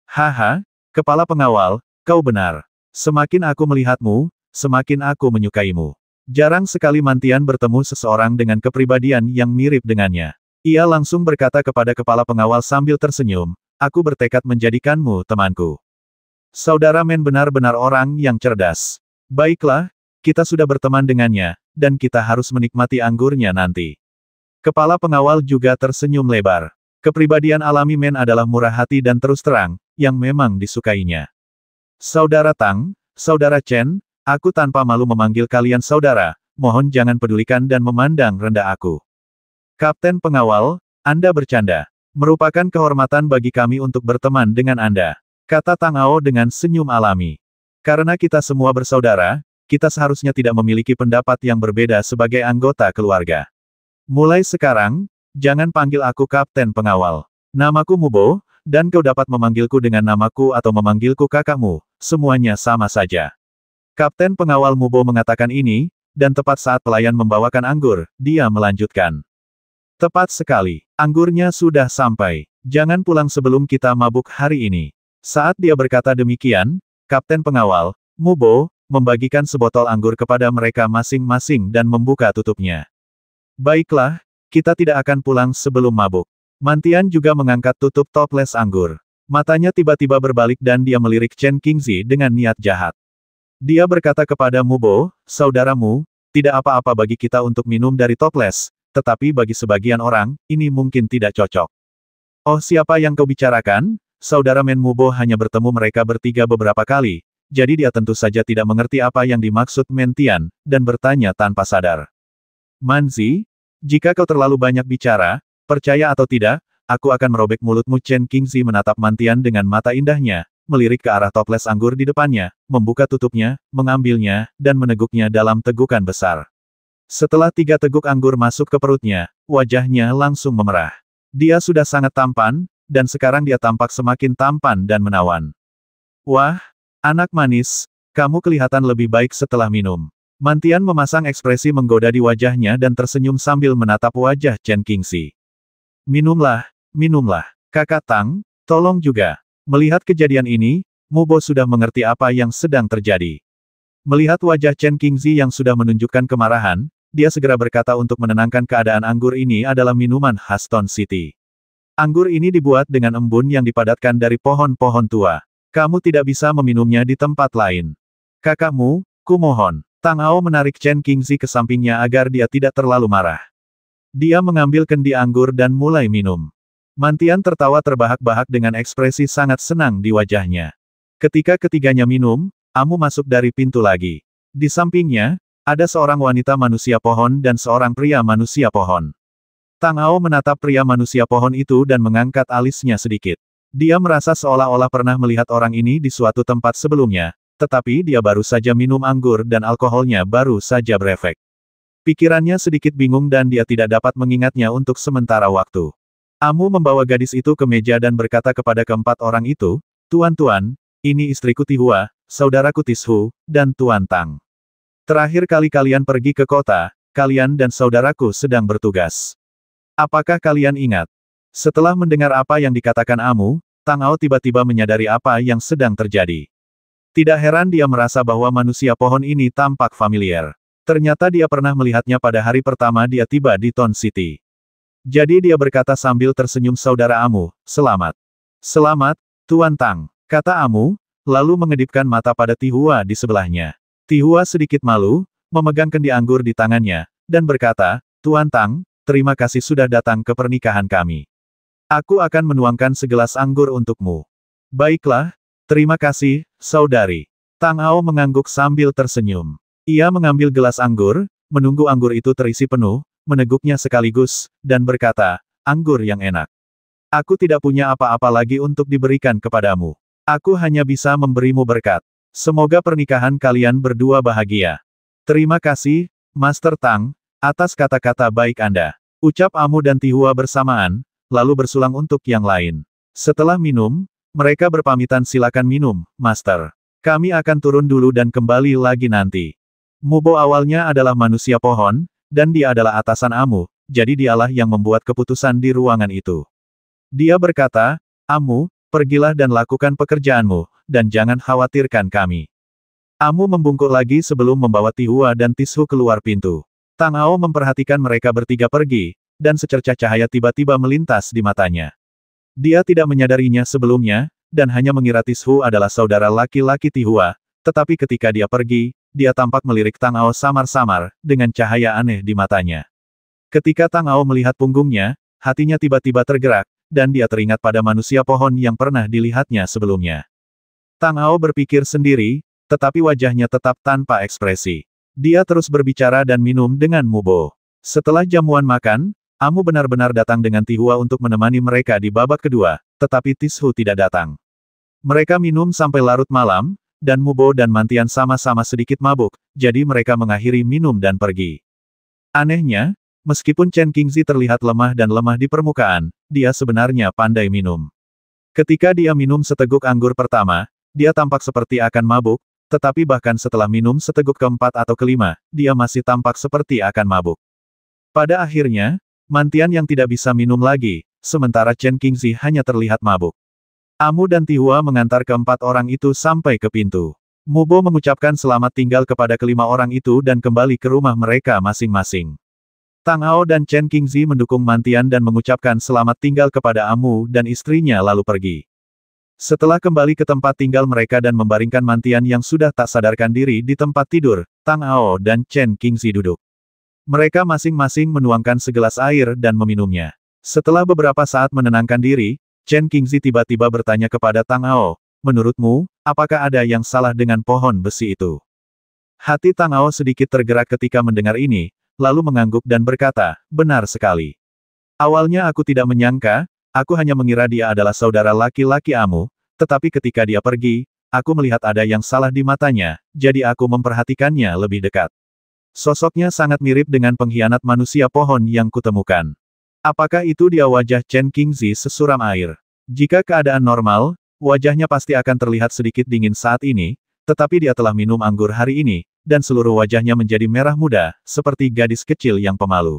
Haha, kepala pengawal, kau benar. Semakin aku melihatmu, semakin aku menyukaimu. Jarang sekali Mantian bertemu seseorang dengan kepribadian yang mirip dengannya. Ia langsung berkata kepada kepala pengawal sambil tersenyum, aku bertekad menjadikanmu temanku. Saudara Men benar-benar orang yang cerdas. Baiklah, kita sudah berteman dengannya, dan kita harus menikmati anggurnya nanti. Kepala pengawal juga tersenyum lebar. Kepribadian alami Men adalah murah hati dan terus terang, yang memang disukainya. Saudara Tang, Saudara Chen, aku tanpa malu memanggil kalian saudara, mohon jangan pedulikan dan memandang rendah aku. Kapten pengawal, Anda bercanda. Merupakan kehormatan bagi kami untuk berteman dengan Anda. Kata Tang Ao dengan senyum alami. Karena kita semua bersaudara, kita seharusnya tidak memiliki pendapat yang berbeda sebagai anggota keluarga. Mulai sekarang, jangan panggil aku Kapten Pengawal. Namaku Mubo, dan kau dapat memanggilku dengan namaku atau memanggilku kakakmu, semuanya sama saja. Kapten Pengawal Mubo mengatakan ini, dan tepat saat pelayan membawakan anggur, dia melanjutkan. Tepat sekali, anggurnya sudah sampai. Jangan pulang sebelum kita mabuk hari ini. Saat dia berkata demikian, Kapten Pengawal, Mubo, membagikan sebotol anggur kepada mereka masing-masing dan membuka tutupnya. Baiklah, kita tidak akan pulang sebelum mabuk. Mantian juga mengangkat tutup toples anggur. Matanya tiba-tiba berbalik dan dia melirik Chen Qingzi dengan niat jahat. Dia berkata kepada Mubo, saudaramu, tidak apa-apa bagi kita untuk minum dari toples, tetapi bagi sebagian orang, ini mungkin tidak cocok. Oh siapa yang kau bicarakan? Saudara Men Mubo hanya bertemu mereka bertiga beberapa kali, jadi dia tentu saja tidak mengerti apa yang dimaksud Mantian, dan bertanya tanpa sadar. Manzi, jika kau terlalu banyak bicara, percaya atau tidak, aku akan merobek mulutmu. Chen Qingzi menatap Mantian dengan mata indahnya, melirik ke arah toples anggur di depannya, membuka tutupnya, mengambilnya, dan meneguknya dalam tegukan besar. Setelah 3 teguk anggur masuk ke perutnya, wajahnya langsung memerah. Dia sudah sangat tampan, dan sekarang dia tampak semakin tampan dan menawan. Wah, anak manis, kamu kelihatan lebih baik setelah minum. Mantian memasang ekspresi menggoda di wajahnya dan tersenyum sambil menatap wajah Chen Qingzi. Minumlah, minumlah. Kakak Tang, tolong juga. Melihat kejadian ini, Mubo sudah mengerti apa yang sedang terjadi. Melihat wajah Chen Qingzi yang sudah menunjukkan kemarahan, dia segera berkata untuk menenangkan keadaan anggur ini adalah minuman khas Stone City. Anggur ini dibuat dengan embun yang dipadatkan dari pohon-pohon tua. Kamu tidak bisa meminumnya di tempat lain. Kakakmu, kumohon. Tang Ao menarik Chen Qingzi ke sampingnya agar dia tidak terlalu marah. Dia mengambil kendi anggur dan mulai minum. Mantian tertawa terbahak-bahak dengan ekspresi sangat senang di wajahnya. Ketika ketiganya minum, Amu masuk dari pintu lagi. Di sampingnya, ada seorang wanita manusia pohon dan seorang pria manusia pohon. Tang Ao menatap pria manusia pohon itu dan mengangkat alisnya sedikit. Dia merasa seolah-olah pernah melihat orang ini di suatu tempat sebelumnya, tetapi dia baru saja minum anggur dan alkoholnya baru saja berefek. Pikirannya sedikit bingung dan dia tidak dapat mengingatnya untuk sementara waktu. Amu membawa gadis itu ke meja dan berkata kepada keempat orang itu, Tuan-tuan, ini istriku Tihua, saudaraku Tishu, dan Tuan Tang. Terakhir kali kalian pergi ke kota, kalian dan saudaraku sedang bertugas. Apakah kalian ingat? Setelah mendengar apa yang dikatakan Amu, Tang Ao tiba-tiba menyadari apa yang sedang terjadi. Tidak heran dia merasa bahwa manusia pohon ini tampak familiar. Ternyata dia pernah melihatnya pada hari pertama dia tiba di Stone City. Jadi dia berkata sambil tersenyum saudara Amu, selamat. Selamat, Tuan Tang, kata Amu, lalu mengedipkan mata pada Tihua di sebelahnya. Tihua sedikit malu, memegang kendi anggur di tangannya, dan berkata, Tuan Tang, terima kasih sudah datang ke pernikahan kami. Aku akan menuangkan segelas anggur untukmu. Baiklah, terima kasih, saudari. Tang Ao mengangguk sambil tersenyum. Ia mengambil gelas anggur, menunggu anggur itu terisi penuh, meneguknya sekaligus, dan berkata, anggur yang enak. Aku tidak punya apa-apa lagi untuk diberikan kepadamu. Aku hanya bisa memberimu berkat. Semoga pernikahan kalian berdua bahagia. Terima kasih, Master Tang, atas kata-kata baik Anda. Ucap Amu dan Tihua bersamaan, lalu bersulang untuk yang lain. Setelah minum, mereka berpamitan silakan minum, Master. Kami akan turun dulu dan kembali lagi nanti. Mubo awalnya adalah manusia pohon, dan dia adalah atasan Amu, jadi dialah yang membuat keputusan di ruangan itu. Dia berkata, Amu, pergilah dan lakukan pekerjaanmu, dan jangan khawatirkan kami. Amu membungkuk lagi sebelum membawa Tihua dan Tishu keluar pintu. Tang Ao memperhatikan mereka bertiga pergi, dan secercah cahaya tiba-tiba melintas di matanya. Dia tidak menyadarinya sebelumnya, dan hanya mengira Tishu adalah saudara laki-laki Tihua, tetapi ketika dia pergi, dia tampak melirik Tang Ao samar-samar, dengan cahaya aneh di matanya. Ketika Tang Ao melihat punggungnya, hatinya tiba-tiba tergerak, dan dia teringat pada manusia pohon yang pernah dilihatnya sebelumnya. Tang Ao berpikir sendiri, tetapi wajahnya tetap tanpa ekspresi. Dia terus berbicara dan minum dengan Mubo. Setelah jamuan makan, Amu benar-benar datang dengan Tihua untuk menemani mereka di babak kedua, tetapi Tishu tidak datang. Mereka minum sampai larut malam, dan Mubo dan Mantian sama-sama sedikit mabuk, jadi mereka mengakhiri minum dan pergi. Anehnya, meskipun Chen Qingzi terlihat lemah dan lemah di permukaan, dia sebenarnya pandai minum. Ketika dia minum seteguk anggur pertama, dia tampak seperti akan mabuk, tetapi bahkan setelah minum seteguk keempat atau kelima, dia masih tampak seperti akan mabuk. Pada akhirnya, Mantian yang tidak bisa minum lagi, sementara Chen Qingzi hanya terlihat mabuk. Amu dan Tihua mengantar keempat orang itu sampai ke pintu. Mubo mengucapkan selamat tinggal kepada kelima orang itu dan kembali ke rumah mereka masing-masing. Tang Ao dan Chen Qingzi mendukung Mantian dan mengucapkan selamat tinggal kepada Amu dan istrinya lalu pergi. Setelah kembali ke tempat tinggal mereka dan membaringkan Mantian yang sudah tak sadarkan diri di tempat tidur, Tang Ao dan Chen Qingzi duduk. Mereka masing-masing menuangkan segelas air dan meminumnya. Setelah beberapa saat menenangkan diri, Chen Qingzi tiba-tiba bertanya kepada Tang Ao, menurutmu, apakah ada yang salah dengan pohon besi itu? Hati Tang Ao sedikit tergerak ketika mendengar ini, lalu mengangguk dan berkata, benar sekali. Awalnya aku tidak menyangka, aku hanya mengira dia adalah saudara laki-laki Amu, tetapi ketika dia pergi, aku melihat ada yang salah di matanya, jadi aku memperhatikannya lebih dekat. Sosoknya sangat mirip dengan pengkhianat manusia pohon yang kutemukan. Apakah itu dia? Wajah Chen Qingzi sesuram air. Jika keadaan normal, wajahnya pasti akan terlihat sedikit dingin saat ini, tetapi dia telah minum anggur hari ini, dan seluruh wajahnya menjadi merah muda, seperti gadis kecil yang pemalu.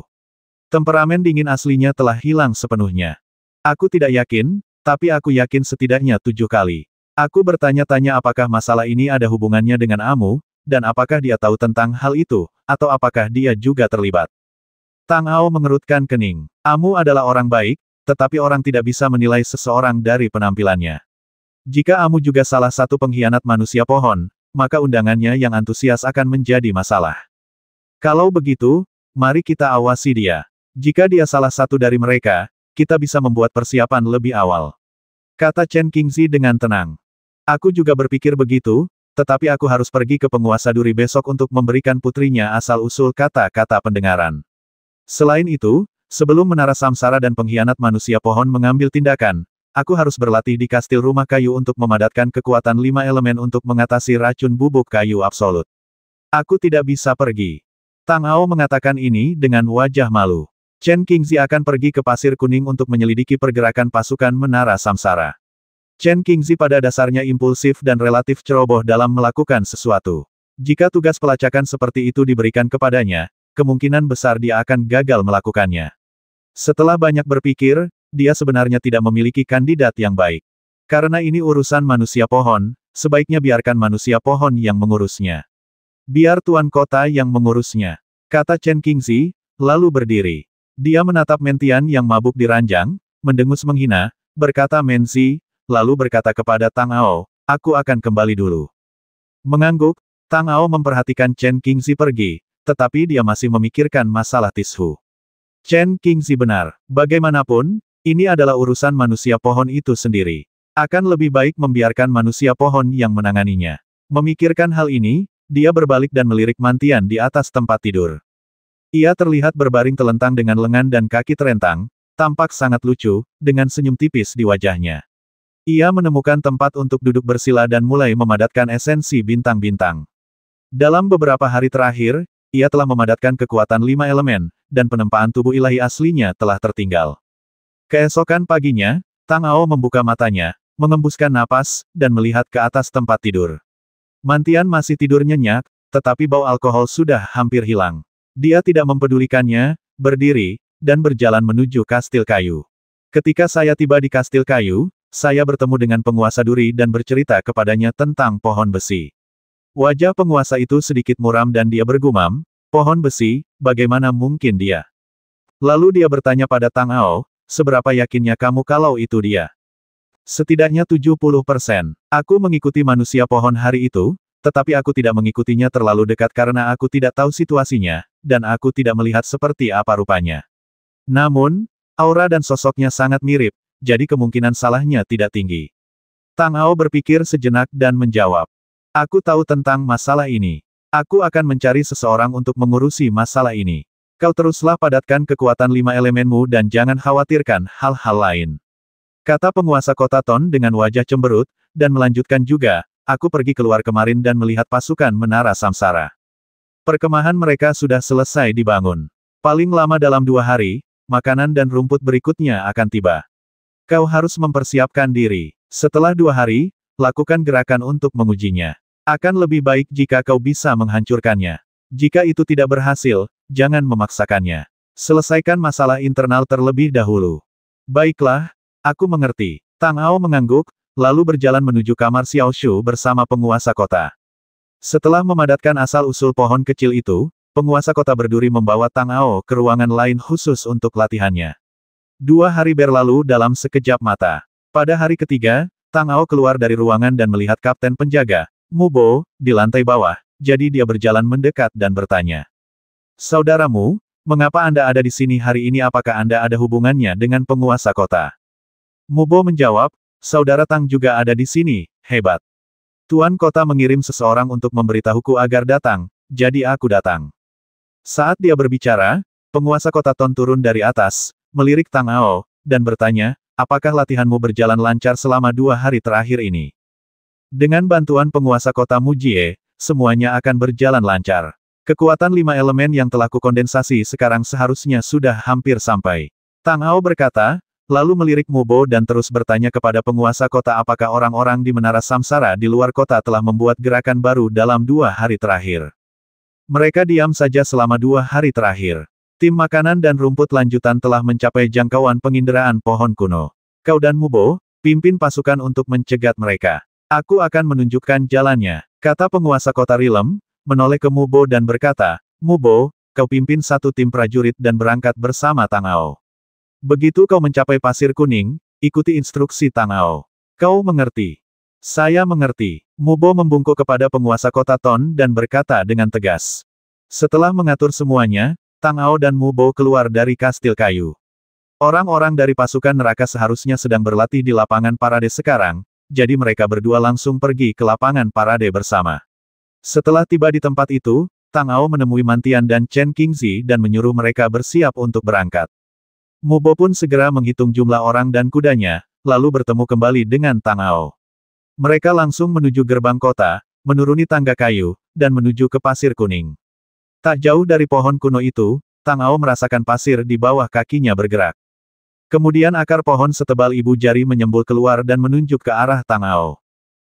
Temperamen dingin aslinya telah hilang sepenuhnya. Aku tidak yakin, tapi aku yakin setidaknya 7 kali. Aku bertanya-tanya apakah masalah ini ada hubungannya dengan Amu, dan apakah dia tahu tentang hal itu, atau apakah dia juga terlibat. Tang Ao mengerutkan kening. Amu adalah orang baik, tetapi orang tidak bisa menilai seseorang dari penampilannya. Jika Amu juga salah satu pengkhianat manusia pohon, maka undangannya yang antusias akan menjadi masalah. Kalau begitu, mari kita awasi dia. Jika dia salah satu dari mereka, kita bisa membuat persiapan lebih awal. Kata Chen Qingzi dengan tenang. Aku juga berpikir begitu, tetapi aku harus pergi ke penguasa duri besok untuk memberikan putrinya asal-usul kata-kata pendengaran. Selain itu, sebelum menara samsara dan pengkhianat manusia pohon mengambil tindakan, aku harus berlatih di kastil rumah kayu untuk memadatkan kekuatan 5 elemen untuk mengatasi racun bubuk kayu absolut. Aku tidak bisa pergi. Tang Ao mengatakan ini dengan wajah malu. Chen Qingzi akan pergi ke Pasir Kuning untuk menyelidiki pergerakan pasukan menara samsara. Chen Qingzi pada dasarnya impulsif dan relatif ceroboh dalam melakukan sesuatu. Jika tugas pelacakan seperti itu diberikan kepadanya, kemungkinan besar dia akan gagal melakukannya. Setelah banyak berpikir, dia sebenarnya tidak memiliki kandidat yang baik. Karena ini urusan manusia pohon, sebaiknya biarkan manusia pohon yang mengurusnya. Biar tuan kota yang mengurusnya, kata Chen Qingzi, lalu berdiri. Dia menatap Mantian yang mabuk di ranjang, mendengus menghina, berkata Menzi, lalu berkata kepada Tang Ao, aku akan kembali dulu. Mengangguk, Tang Ao memperhatikan Chen Qingzi pergi, tetapi dia masih memikirkan masalah Tishu. Chen Qingzi benar, bagaimanapun, ini adalah urusan manusia pohon itu sendiri. Akan lebih baik membiarkan manusia pohon yang menanganinya. Memikirkan hal ini, dia berbalik dan melirik Mantian di atas tempat tidur. Ia terlihat berbaring telentang dengan lengan dan kaki terentang, tampak sangat lucu, dengan senyum tipis di wajahnya. Ia menemukan tempat untuk duduk bersila dan mulai memadatkan esensi bintang-bintang. Dalam beberapa hari terakhir, ia telah memadatkan kekuatan 5 elemen, dan penempaan tubuh ilahi aslinya telah tertinggal. Keesokan paginya, Tang Ao membuka matanya, mengembuskan napas, dan melihat ke atas tempat tidur. Mantian masih tidur nyenyak, tetapi bau alkohol sudah hampir hilang. Dia tidak mempedulikannya, berdiri, dan berjalan menuju kastil kayu. Ketika saya tiba di kastil kayu, saya bertemu dengan penguasa duri dan bercerita kepadanya tentang pohon besi. Wajah penguasa itu sedikit muram dan dia bergumam, pohon besi, bagaimana mungkin dia? Lalu dia bertanya pada Tang Ao, seberapa yakinnya kamu kalau itu dia? Setidaknya 70%. Aku mengikuti manusia pohon hari itu, tetapi aku tidak mengikutinya terlalu dekat karena aku tidak tahu situasinya, dan aku tidak melihat seperti apa rupanya. Namun, aura dan sosoknya sangat mirip, jadi kemungkinan salahnya tidak tinggi. Tang Ao berpikir sejenak dan menjawab. Aku tahu tentang masalah ini. Aku akan mencari seseorang untuk mengurusi masalah ini. Kau teruslah padatkan kekuatan 5 elemenmu dan jangan khawatirkan hal-hal lain. Kata penguasa kota Ton dengan wajah cemberut, dan melanjutkan juga, aku pergi keluar kemarin dan melihat pasukan Menara Samsara. Perkemahan mereka sudah selesai dibangun. Paling lama dalam 2 hari, makanan dan rumput berikutnya akan tiba. Kau harus mempersiapkan diri. Setelah 2 hari, lakukan gerakan untuk mengujinya. Akan lebih baik jika kau bisa menghancurkannya. Jika itu tidak berhasil, jangan memaksakannya. Selesaikan masalah internal terlebih dahulu. Baiklah, aku mengerti. Tang Ao mengangguk, lalu berjalan menuju kamar Xiao Shu bersama penguasa kota. Setelah memadatkan asal-usul pohon kecil itu, penguasa kota berduri membawa Tang Ao ke ruangan lain khusus untuk latihannya. 2 hari berlalu dalam sekejap mata. Pada hari ketiga, Tang Ao keluar dari ruangan dan melihat kapten penjaga, Mu Bo, di lantai bawah, jadi dia berjalan mendekat dan bertanya. Saudaramu, mengapa Anda ada di sini hari ini? Apakah Anda ada hubungannya dengan penguasa kota? Mu Bo menjawab, saudara Tang juga ada di sini, hebat. Tuan kota mengirim seseorang untuk memberitahuku agar datang, jadi aku datang. Saat dia berbicara, penguasa kota Ton turun dari atas, melirik Tang Ao, dan bertanya, apakah latihanmu berjalan lancar selama 2 hari terakhir ini? Dengan bantuan penguasa kota Mujie, semuanya akan berjalan lancar. Kekuatan 5 elemen yang telah kukondensasi sekarang seharusnya sudah hampir sampai. Tang Ao berkata, lalu melirik Mu Bo dan terus bertanya kepada penguasa kota apakah orang-orang di Menara Samsara di luar kota telah membuat gerakan baru dalam 2 hari terakhir. Mereka diam saja selama 2 hari terakhir. Tim makanan dan rumput lanjutan telah mencapai jangkauan penginderaan pohon kuno. Kau dan Mu Bo, pimpin pasukan untuk mencegat mereka. Aku akan menunjukkan jalannya, kata penguasa kota Rilem, menoleh ke Mu Bo dan berkata, Mu Bo, kau pimpin satu tim prajurit dan berangkat bersama Tang Ao. Begitu kau mencapai Pasir Kuning, ikuti instruksi Tang Ao. Kau mengerti? Saya mengerti. Mu Bo membungkuk kepada penguasa kota Ton dan berkata dengan tegas. Setelah mengatur semuanya, Tang Ao dan Mu Bo keluar dari kastil kayu. Orang-orang dari pasukan neraka seharusnya sedang berlatih di lapangan parade sekarang, jadi mereka berdua langsung pergi ke lapangan parade bersama. Setelah tiba di tempat itu, Tang Ao menemui Mantian dan Chen Qingzi dan menyuruh mereka bersiap untuk berangkat. Mu Bo pun segera menghitung jumlah orang dan kudanya, lalu bertemu kembali dengan Tang Ao. Mereka langsung menuju gerbang kota, menuruni tangga kayu, dan menuju ke Pasir Kuning. Tak jauh dari pohon kuno itu, Tang Ao merasakan pasir di bawah kakinya bergerak. Kemudian akar pohon setebal ibu jari menyembul keluar dan menunjuk ke arah Tang Ao.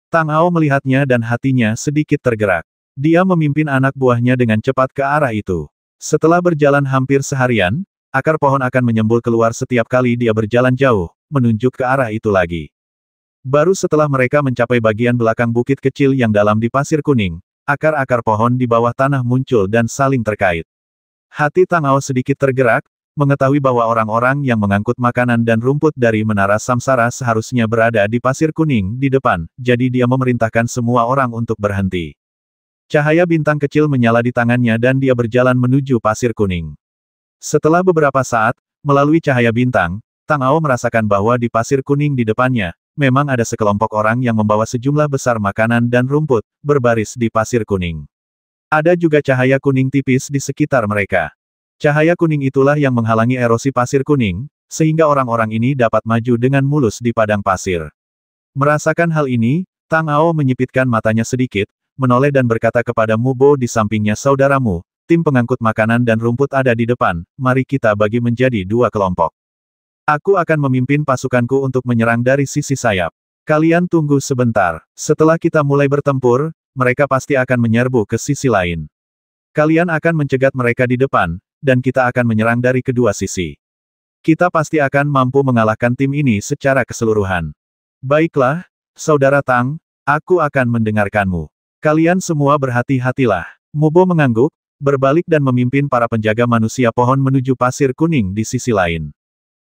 Tang Ao melihatnya dan hatinya sedikit tergerak. Dia memimpin anak buahnya dengan cepat ke arah itu. Setelah berjalan hampir seharian, akar pohon akan menyembul keluar setiap kali dia berjalan jauh, menunjuk ke arah itu lagi. Baru setelah mereka mencapai bagian belakang bukit kecil yang dalam di Pasir Kuning, akar-akar pohon di bawah tanah muncul dan saling terkait. Hati Tang Ao sedikit tergerak, mengetahui bahwa orang-orang yang mengangkut makanan dan rumput dari Menara Samsara seharusnya berada di Pasir Kuning di depan, jadi dia memerintahkan semua orang untuk berhenti. Cahaya bintang kecil menyala di tangannya dan dia berjalan menuju Pasir Kuning. Setelah beberapa saat, melalui cahaya bintang, Tang Ao merasakan bahwa di Pasir Kuning di depannya, memang ada sekelompok orang yang membawa sejumlah besar makanan dan rumput, berbaris di Pasir Kuning. Ada juga cahaya kuning tipis di sekitar mereka. Cahaya kuning itulah yang menghalangi erosi Pasir Kuning, sehingga orang-orang ini dapat maju dengan mulus di padang pasir. Merasakan hal ini, Tang Ao menyipitkan matanya sedikit, menoleh dan berkata kepada Mubo di sampingnya, saudaramu, tim pengangkut makanan dan rumput ada di depan, mari kita bagi menjadi dua kelompok. Aku akan memimpin pasukanku untuk menyerang dari sisi sayap. Kalian tunggu sebentar, setelah kita mulai bertempur, mereka pasti akan menyerbu ke sisi lain. Kalian akan mencegat mereka di depan, dan kita akan menyerang dari kedua sisi. Kita pasti akan mampu mengalahkan tim ini secara keseluruhan. Baiklah, Saudara Tang, aku akan mendengarkanmu. Kalian semua berhati-hatilah. Mubo mengangguk, berbalik dan memimpin para penjaga manusia pohon menuju pasir kuning di sisi lain.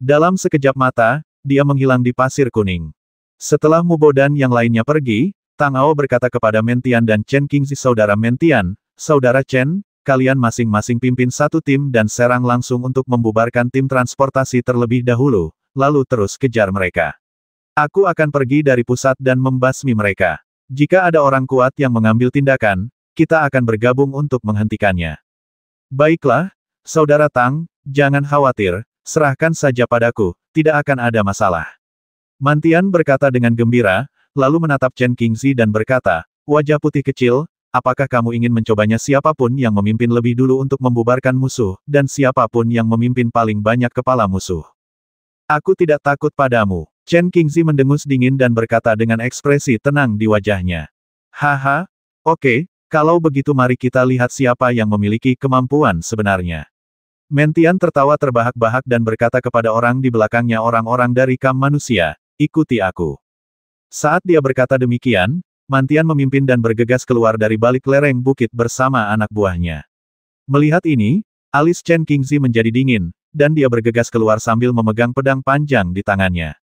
Dalam sekejap mata, dia menghilang di pasir kuning. Setelah Mubo dan yang lainnya pergi, Tang Ao berkata kepada Mentian dan Chen Qingzi, saudara Mentian, saudara Chen, kalian masing-masing pimpin satu tim dan serang langsung untuk membubarkan tim transportasi terlebih dahulu, lalu terus kejar mereka. Aku akan pergi dari pusat dan membasmi mereka. Jika ada orang kuat yang mengambil tindakan, kita akan bergabung untuk menghentikannya. Baiklah, saudara Tang, jangan khawatir, serahkan saja padaku, tidak akan ada masalah. Mantian berkata dengan gembira, lalu menatap Chen Qingzi dan berkata, wajah putih kecil, apakah kamu ingin mencobanya? Siapapun yang memimpin lebih dulu untuk membubarkan musuh, dan siapapun yang memimpin paling banyak kepala musuh. Aku tidak takut padamu. Chen Qingzi mendengus dingin dan berkata dengan ekspresi tenang di wajahnya. Haha, oke, kalau begitu mari kita lihat siapa yang memiliki kemampuan sebenarnya. Mentian tertawa terbahak-bahak dan berkata kepada orang di belakangnya, orang-orang dari kam manusia, ikuti aku. Saat dia berkata demikian, Mantian memimpin dan bergegas keluar dari balik lereng bukit bersama anak buahnya. Melihat ini, alis Chen Qingzi menjadi dingin, dan dia bergegas keluar sambil memegang pedang panjang di tangannya.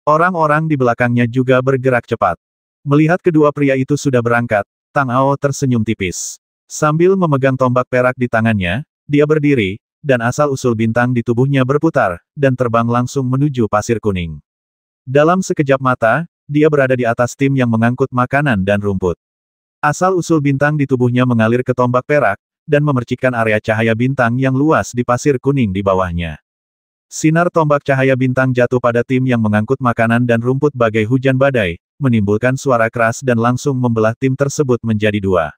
Orang-orang di belakangnya juga bergerak cepat. Melihat kedua pria itu sudah berangkat, Tang Ao tersenyum tipis. Sambil memegang tombak perak di tangannya, dia berdiri, dan asal-usul bintang di tubuhnya berputar, dan terbang langsung menuju pasir kuning. Dalam sekejap mata, dia berada di atas tim yang mengangkut makanan dan rumput. Asal-usul bintang di tubuhnya mengalir ke tombak perak, dan memercikkan area cahaya bintang yang luas di pasir kuning di bawahnya. Sinar tombak cahaya bintang jatuh pada tim yang mengangkut makanan dan rumput bagai hujan badai, menimbulkan suara keras dan langsung membelah tim tersebut menjadi dua.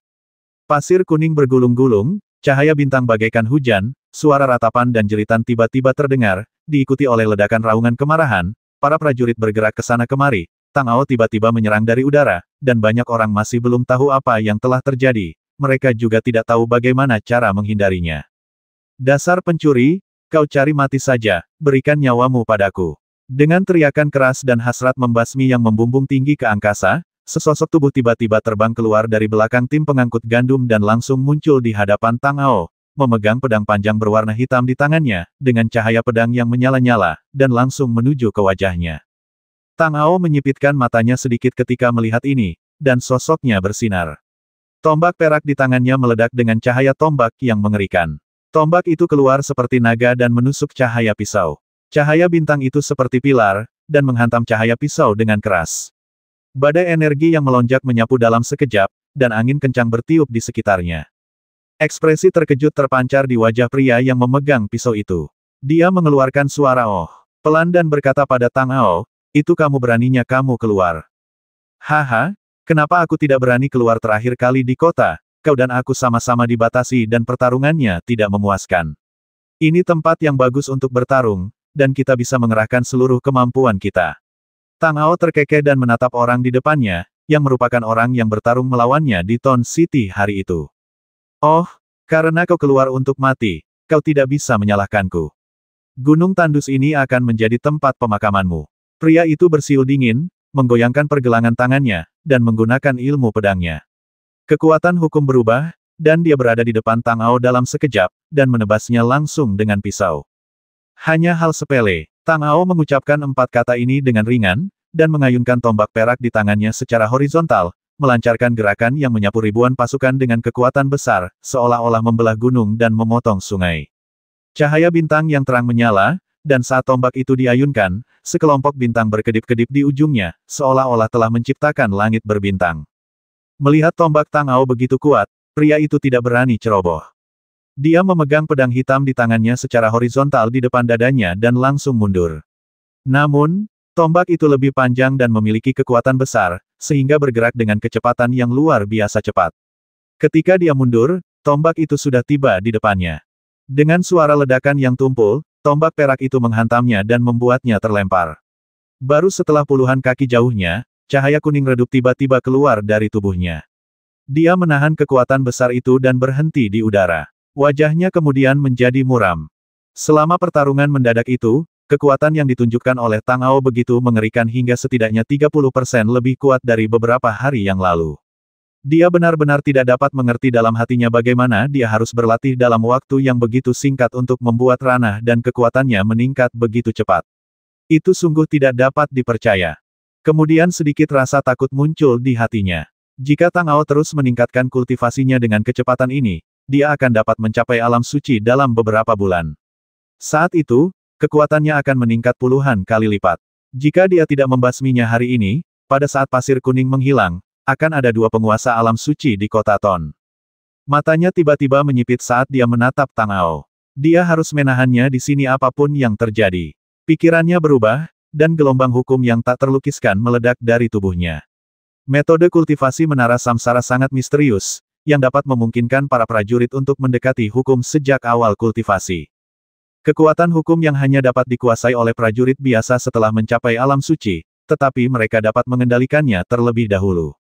Pasir kuning bergulung-gulung, cahaya bintang bagaikan hujan, suara ratapan dan jeritan tiba-tiba terdengar, diikuti oleh ledakan raungan kemarahan. Para prajurit bergerak ke sana kemari, Tang Ao tiba-tiba menyerang dari udara, dan banyak orang masih belum tahu apa yang telah terjadi, mereka juga tidak tahu bagaimana cara menghindarinya. Dasar pencuri, kau cari mati saja, berikan nyawamu padaku. Dengan teriakan keras dan hasrat membasmi yang membumbung tinggi ke angkasa, sesosok tubuh tiba-tiba terbang keluar dari belakang tim pengangkut gandum dan langsung muncul di hadapan Tang Ao. Memegang pedang panjang berwarna hitam di tangannya, dengan cahaya pedang yang menyala-nyala, dan langsung menuju ke wajahnya. Tang Ao menyipitkan matanya sedikit ketika melihat ini, dan sosoknya bersinar. Tombak perak di tangannya meledak dengan cahaya tombak yang mengerikan. Tombak itu keluar seperti naga dan menusuk cahaya pisau. Cahaya bintang itu seperti pilar, dan menghantam cahaya pisau dengan keras. Badai energi yang melonjak menyapu dalam sekejap, dan angin kencang bertiup di sekitarnya. Ekspresi terkejut terpancar di wajah pria yang memegang pisau itu. Dia mengeluarkan suara "oh" pelan dan berkata pada Tang Ao, itu kamu beraninya kamu keluar. Haha, kenapa aku tidak berani keluar terakhir kali di kota, kau dan aku sama-sama dibatasi dan pertarungannya tidak memuaskan. Ini tempat yang bagus untuk bertarung, dan kita bisa mengerahkan seluruh kemampuan kita. Tang Ao terkekeh dan menatap orang di depannya, yang merupakan orang yang bertarung melawannya di Town City hari itu. Oh, karena kau keluar untuk mati, kau tidak bisa menyalahkanku. Gunung tandus ini akan menjadi tempat pemakamanmu. Pria itu bersiul dingin, menggoyangkan pergelangan tangannya, dan menggunakan ilmu pedangnya. Kekuatan hukum berubah, dan dia berada di depan Tang Ao dalam sekejap, dan menebasnya langsung dengan pisau. Hanya hal sepele, Tang Ao mengucapkan 4 kata ini dengan ringan, dan mengayunkan tombak perak di tangannya secara horizontal, melancarkan gerakan yang menyapu ribuan pasukan dengan kekuatan besar, seolah-olah membelah gunung dan memotong sungai. Cahaya bintang yang terang menyala, dan saat tombak itu diayunkan, sekelompok bintang berkedip-kedip di ujungnya, seolah-olah telah menciptakan langit berbintang. Melihat tombak Tang Ao begitu kuat, pria itu tidak berani ceroboh. Dia memegang pedang hitam di tangannya secara horizontal di depan dadanya dan langsung mundur. Namun, tombak itu lebih panjang dan memiliki kekuatan besar, sehingga bergerak dengan kecepatan yang luar biasa cepat. Ketika dia mundur, tombak itu sudah tiba di depannya. Dengan suara ledakan yang tumpul, tombak perak itu menghantamnya dan membuatnya terlempar. Baru setelah puluhan kaki jauhnya, cahaya kuning redup tiba-tiba keluar dari tubuhnya. Dia menahan kekuatan besar itu dan berhenti di udara. Wajahnya kemudian menjadi muram. Selama pertarungan mendadak itu, kekuatan yang ditunjukkan oleh Tang Ao begitu mengerikan hingga setidaknya 30% lebih kuat dari beberapa hari yang lalu. Dia benar-benar tidak dapat mengerti dalam hatinya bagaimana dia harus berlatih dalam waktu yang begitu singkat untuk membuat ranah dan kekuatannya meningkat begitu cepat. Itu sungguh tidak dapat dipercaya. Kemudian sedikit rasa takut muncul di hatinya. Jika Tang Ao terus meningkatkan kultivasinya dengan kecepatan ini, dia akan dapat mencapai alam suci dalam beberapa bulan. Saat itu, kekuatannya akan meningkat puluhan kali lipat. Jika dia tidak membasminya hari ini, pada saat pasir kuning menghilang, akan ada dua penguasa alam suci di kota Ton. Matanya tiba-tiba menyipit saat dia menatap Tang Ao. Dia harus menahannya di sini apapun yang terjadi. Pikirannya berubah, dan gelombang hukum yang tak terlukiskan meledak dari tubuhnya. Metode kultivasi menara samsara sangat misterius, yang dapat memungkinkan para prajurit untuk mendekati hukum sejak awal kultivasi. Kekuatan hukum yang hanya dapat dikuasai oleh prajurit biasa setelah mencapai alam suci, tetapi mereka dapat mengendalikannya terlebih dahulu.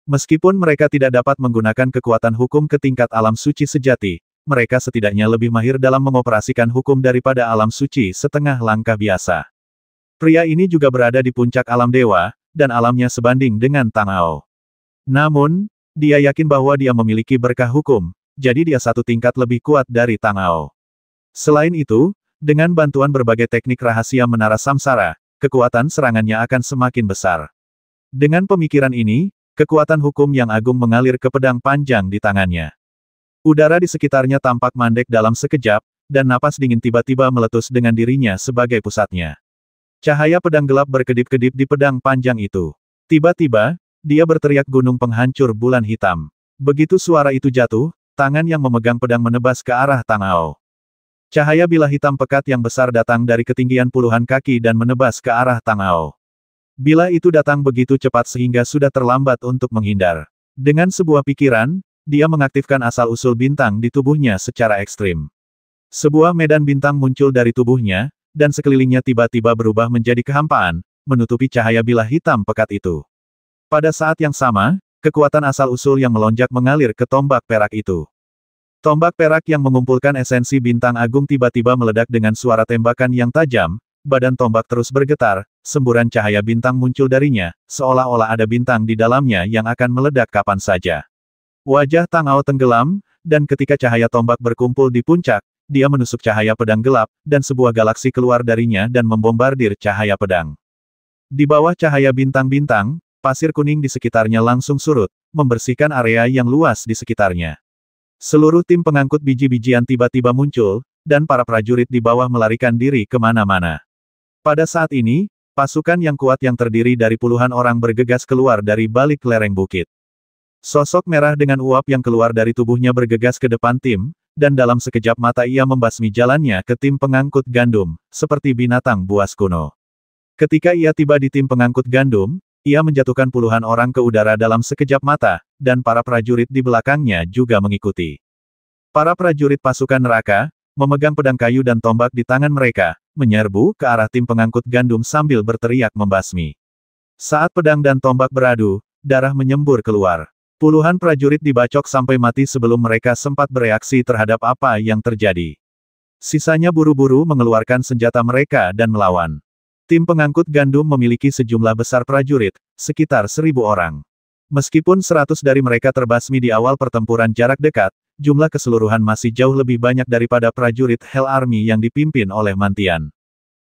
Meskipun mereka tidak dapat menggunakan kekuatan hukum ke tingkat alam suci sejati, mereka setidaknya lebih mahir dalam mengoperasikan hukum daripada alam suci setengah langkah biasa. Pria ini juga berada di puncak alam dewa, dan alamnya sebanding dengan Tang Ao. Namun, dia yakin bahwa dia memiliki berkah hukum, jadi dia satu tingkat lebih kuat dari Tang Ao. Selain itu, dengan bantuan berbagai teknik rahasia menara samsara, kekuatan serangannya akan semakin besar. Dengan pemikiran ini, kekuatan hukum yang agung mengalir ke pedang panjang di tangannya. Udara di sekitarnya tampak mandek dalam sekejap, dan napas dingin tiba-tiba meletus dengan dirinya sebagai pusatnya. Cahaya pedang gelap berkedip-kedip di pedang panjang itu. Tiba-tiba, dia berteriak gunung penghancur bulan hitam. Begitu suara itu jatuh, tangan yang memegang pedang menebas ke arah Tang Ao. Cahaya bilah hitam pekat yang besar datang dari ketinggian puluhan kaki dan menebas ke arah Tang Ao. Bilah itu datang begitu cepat sehingga sudah terlambat untuk menghindar. Dengan sebuah pikiran, dia mengaktifkan asal-usul bintang di tubuhnya secara ekstrim. Sebuah medan bintang muncul dari tubuhnya, dan sekelilingnya tiba-tiba berubah menjadi kehampaan, menutupi cahaya bilah hitam pekat itu. Pada saat yang sama, kekuatan asal-usul yang melonjak mengalir ke tombak perak itu. Tombak perak yang mengumpulkan esensi bintang agung tiba-tiba meledak dengan suara tembakan yang tajam, badan tombak terus bergetar, semburan cahaya bintang muncul darinya, seolah-olah ada bintang di dalamnya yang akan meledak kapan saja. Wajah Tang Ao tenggelam, dan ketika cahaya tombak berkumpul di puncak, dia menusuk cahaya pedang gelap, dan sebuah galaksi keluar darinya dan membombardir cahaya pedang. Di bawah cahaya bintang-bintang, pasir kuning di sekitarnya langsung surut, membersihkan area yang luas di sekitarnya. Seluruh tim pengangkut biji-bijian tiba-tiba muncul, dan para prajurit di bawah melarikan diri kemana-mana. Pada saat ini, pasukan yang kuat yang terdiri dari puluhan orang bergegas keluar dari balik lereng bukit. Sosok merah dengan uap yang keluar dari tubuhnya bergegas ke depan tim, dan dalam sekejap mata ia membasmi jalannya ke tim pengangkut gandum, seperti binatang buas kuno. Ketika ia tiba di tim pengangkut gandum, ia menjatuhkan puluhan orang ke udara dalam sekejap mata, dan para prajurit di belakangnya juga mengikuti. Para prajurit pasukan neraka, memegang pedang kayu dan tombak di tangan mereka, menyerbu ke arah tim pengangkut gandum sambil berteriak membasmi. Saat pedang dan tombak beradu, darah menyembur keluar. Puluhan prajurit dibacok sampai mati sebelum mereka sempat bereaksi terhadap apa yang terjadi. Sisanya buru-buru mengeluarkan senjata mereka dan melawan. Tim pengangkut gandum memiliki sejumlah besar prajurit, sekitar 1.000 orang. Meskipun 100 dari mereka terbasmi di awal pertempuran jarak dekat, jumlah keseluruhan masih jauh lebih banyak daripada prajurit Hell Army yang dipimpin oleh Mantian.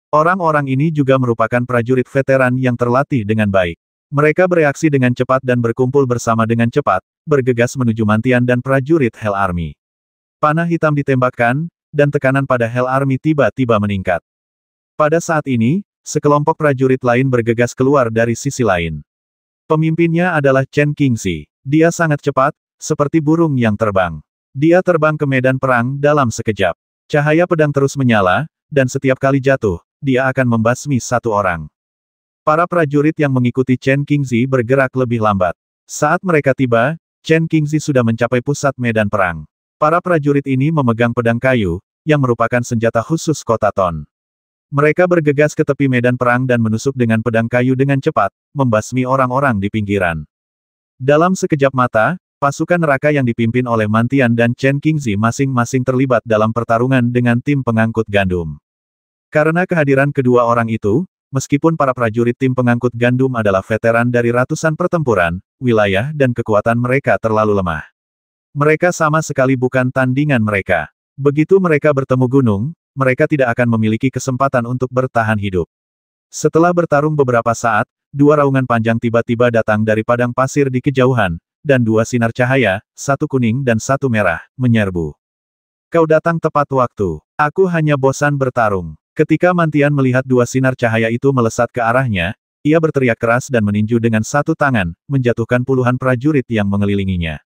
Orang-orang ini juga merupakan prajurit veteran yang terlatih dengan baik. Mereka bereaksi dengan cepat dan berkumpul bersama dengan cepat, bergegas menuju Mantian dan prajurit Hell Army. Panah hitam ditembakkan, dan tekanan pada Hell Army tiba-tiba meningkat. Pada saat ini, sekelompok prajurit lain bergegas keluar dari sisi lain. Pemimpinnya adalah Chen Qingxi. Dia sangat cepat, seperti burung yang terbang. Dia terbang ke medan perang dalam sekejap. Cahaya pedang terus menyala, dan setiap kali jatuh, dia akan membasmi satu orang. Para prajurit yang mengikuti Chen Qingzi bergerak lebih lambat. Saat mereka tiba, Chen Qingzi sudah mencapai pusat medan perang. Para prajurit ini memegang pedang kayu, yang merupakan senjata khusus kota Ton. Mereka bergegas ke tepi medan perang dan menusuk dengan pedang kayu dengan cepat, membasmi orang-orang di pinggiran. Dalam sekejap mata, pasukan neraka yang dipimpin oleh Mantian dan Chen Qingzi masing-masing terlibat dalam pertarungan dengan tim pengangkut gandum. Karena kehadiran kedua orang itu, meskipun para prajurit tim pengangkut gandum adalah veteran dari ratusan pertempuran, wilayah dan kekuatan mereka terlalu lemah. Mereka sama sekali bukan tandingan mereka. Begitu mereka bertemu gunung, mereka tidak akan memiliki kesempatan untuk bertahan hidup. Setelah bertarung beberapa saat, dua raungan panjang tiba-tiba datang dari padang pasir di kejauhan, dan dua sinar cahaya, satu kuning dan satu merah, menyerbu. Kau datang tepat waktu. Aku hanya bosan bertarung. Ketika Mantian melihat dua sinar cahaya itu melesat ke arahnya, ia berteriak keras dan meninju dengan satu tangan, menjatuhkan puluhan prajurit yang mengelilinginya.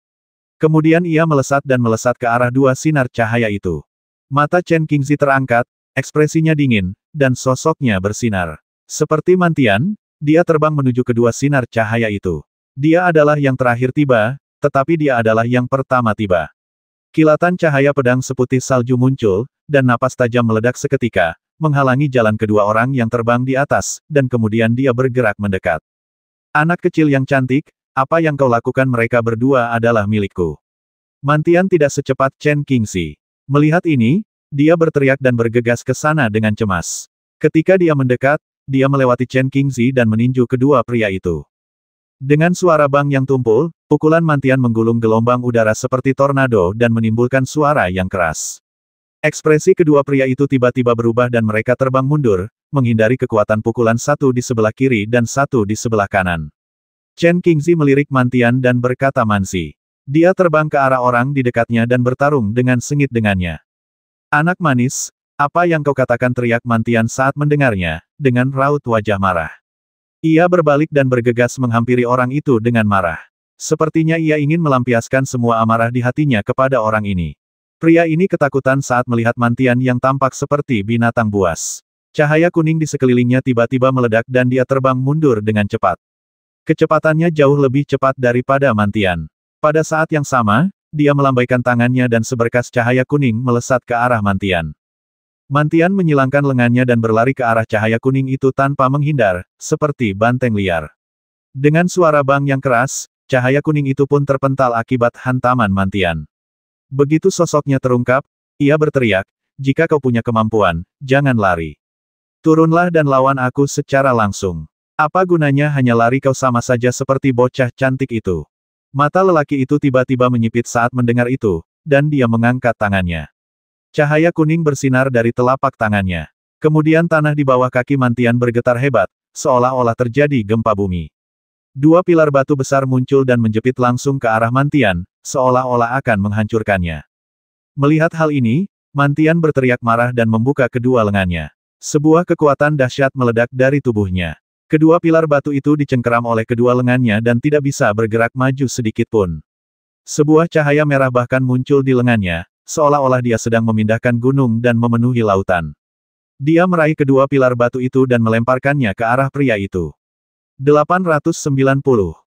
Kemudian ia melesat dan melesat ke arah dua sinar cahaya itu. Mata Chen Qingzi terangkat, ekspresinya dingin, dan sosoknya bersinar. Seperti Mantian, dia terbang menuju kedua sinar cahaya itu. Dia adalah yang terakhir tiba, tetapi dia adalah yang pertama tiba. Kilatan cahaya pedang seputih salju muncul, dan napas tajam meledak seketika, menghalangi jalan kedua orang yang terbang di atas, dan kemudian dia bergerak mendekat. Anak kecil yang cantik, apa yang kau lakukan mereka berdua adalah milikku. Mantian tidak secepat Chen Qingzi. Melihat ini, dia berteriak dan bergegas ke sana dengan cemas. Ketika dia mendekat, dia melewati Chen Qingzi dan meninju kedua pria itu. Dengan suara bang yang tumpul, pukulan Mantian menggulung gelombang udara seperti tornado dan menimbulkan suara yang keras. Ekspresi kedua pria itu tiba-tiba berubah dan mereka terbang mundur, menghindari kekuatan pukulan satu di sebelah kiri dan satu di sebelah kanan. Chen Qingzi melirik Mantian dan berkata Mansi. Dia terbang ke arah orang di dekatnya dan bertarung dengan sengit dengannya. Anak manis, apa yang kau katakan, teriak Mantian saat mendengarnya, dengan raut wajah marah. Ia berbalik dan bergegas menghampiri orang itu dengan marah. Sepertinya ia ingin melampiaskan semua amarah di hatinya kepada orang ini. Pria ini ketakutan saat melihat Mantian yang tampak seperti binatang buas. Cahaya kuning di sekelilingnya tiba-tiba meledak dan dia terbang mundur dengan cepat. Kecepatannya jauh lebih cepat daripada Mantian. Pada saat yang sama, dia melambaikan tangannya dan seberkas cahaya kuning melesat ke arah Mantian. Mantian menyilangkan lengannya dan berlari ke arah cahaya kuning itu tanpa menghindar, seperti banteng liar. Dengan suara bang yang keras, cahaya kuning itu pun terpental akibat hantaman Mantian. Begitu sosoknya terungkap, ia berteriak, jika kau punya kemampuan, jangan lari. Turunlah dan lawan aku secara langsung. Apa gunanya hanya lari, kau sama saja seperti bocah cantik itu. Mata lelaki itu tiba-tiba menyipit saat mendengar itu, dan dia mengangkat tangannya. Cahaya kuning bersinar dari telapak tangannya. Kemudian tanah di bawah kaki Mantian bergetar hebat, seolah-olah terjadi gempa bumi. Dua pilar batu besar muncul dan menjepit langsung ke arah Mantian, seolah-olah akan menghancurkannya. Melihat hal ini, Mantian berteriak marah dan membuka kedua lengannya. Sebuah kekuatan dahsyat meledak dari tubuhnya. Kedua pilar batu itu dicengkeram oleh kedua lengannya dan tidak bisa bergerak maju sedikit pun. Sebuah cahaya merah bahkan muncul di lengannya, seolah-olah dia sedang memindahkan gunung dan memenuhi lautan. Dia meraih kedua pilar batu itu dan melemparkannya ke arah pria itu. 890.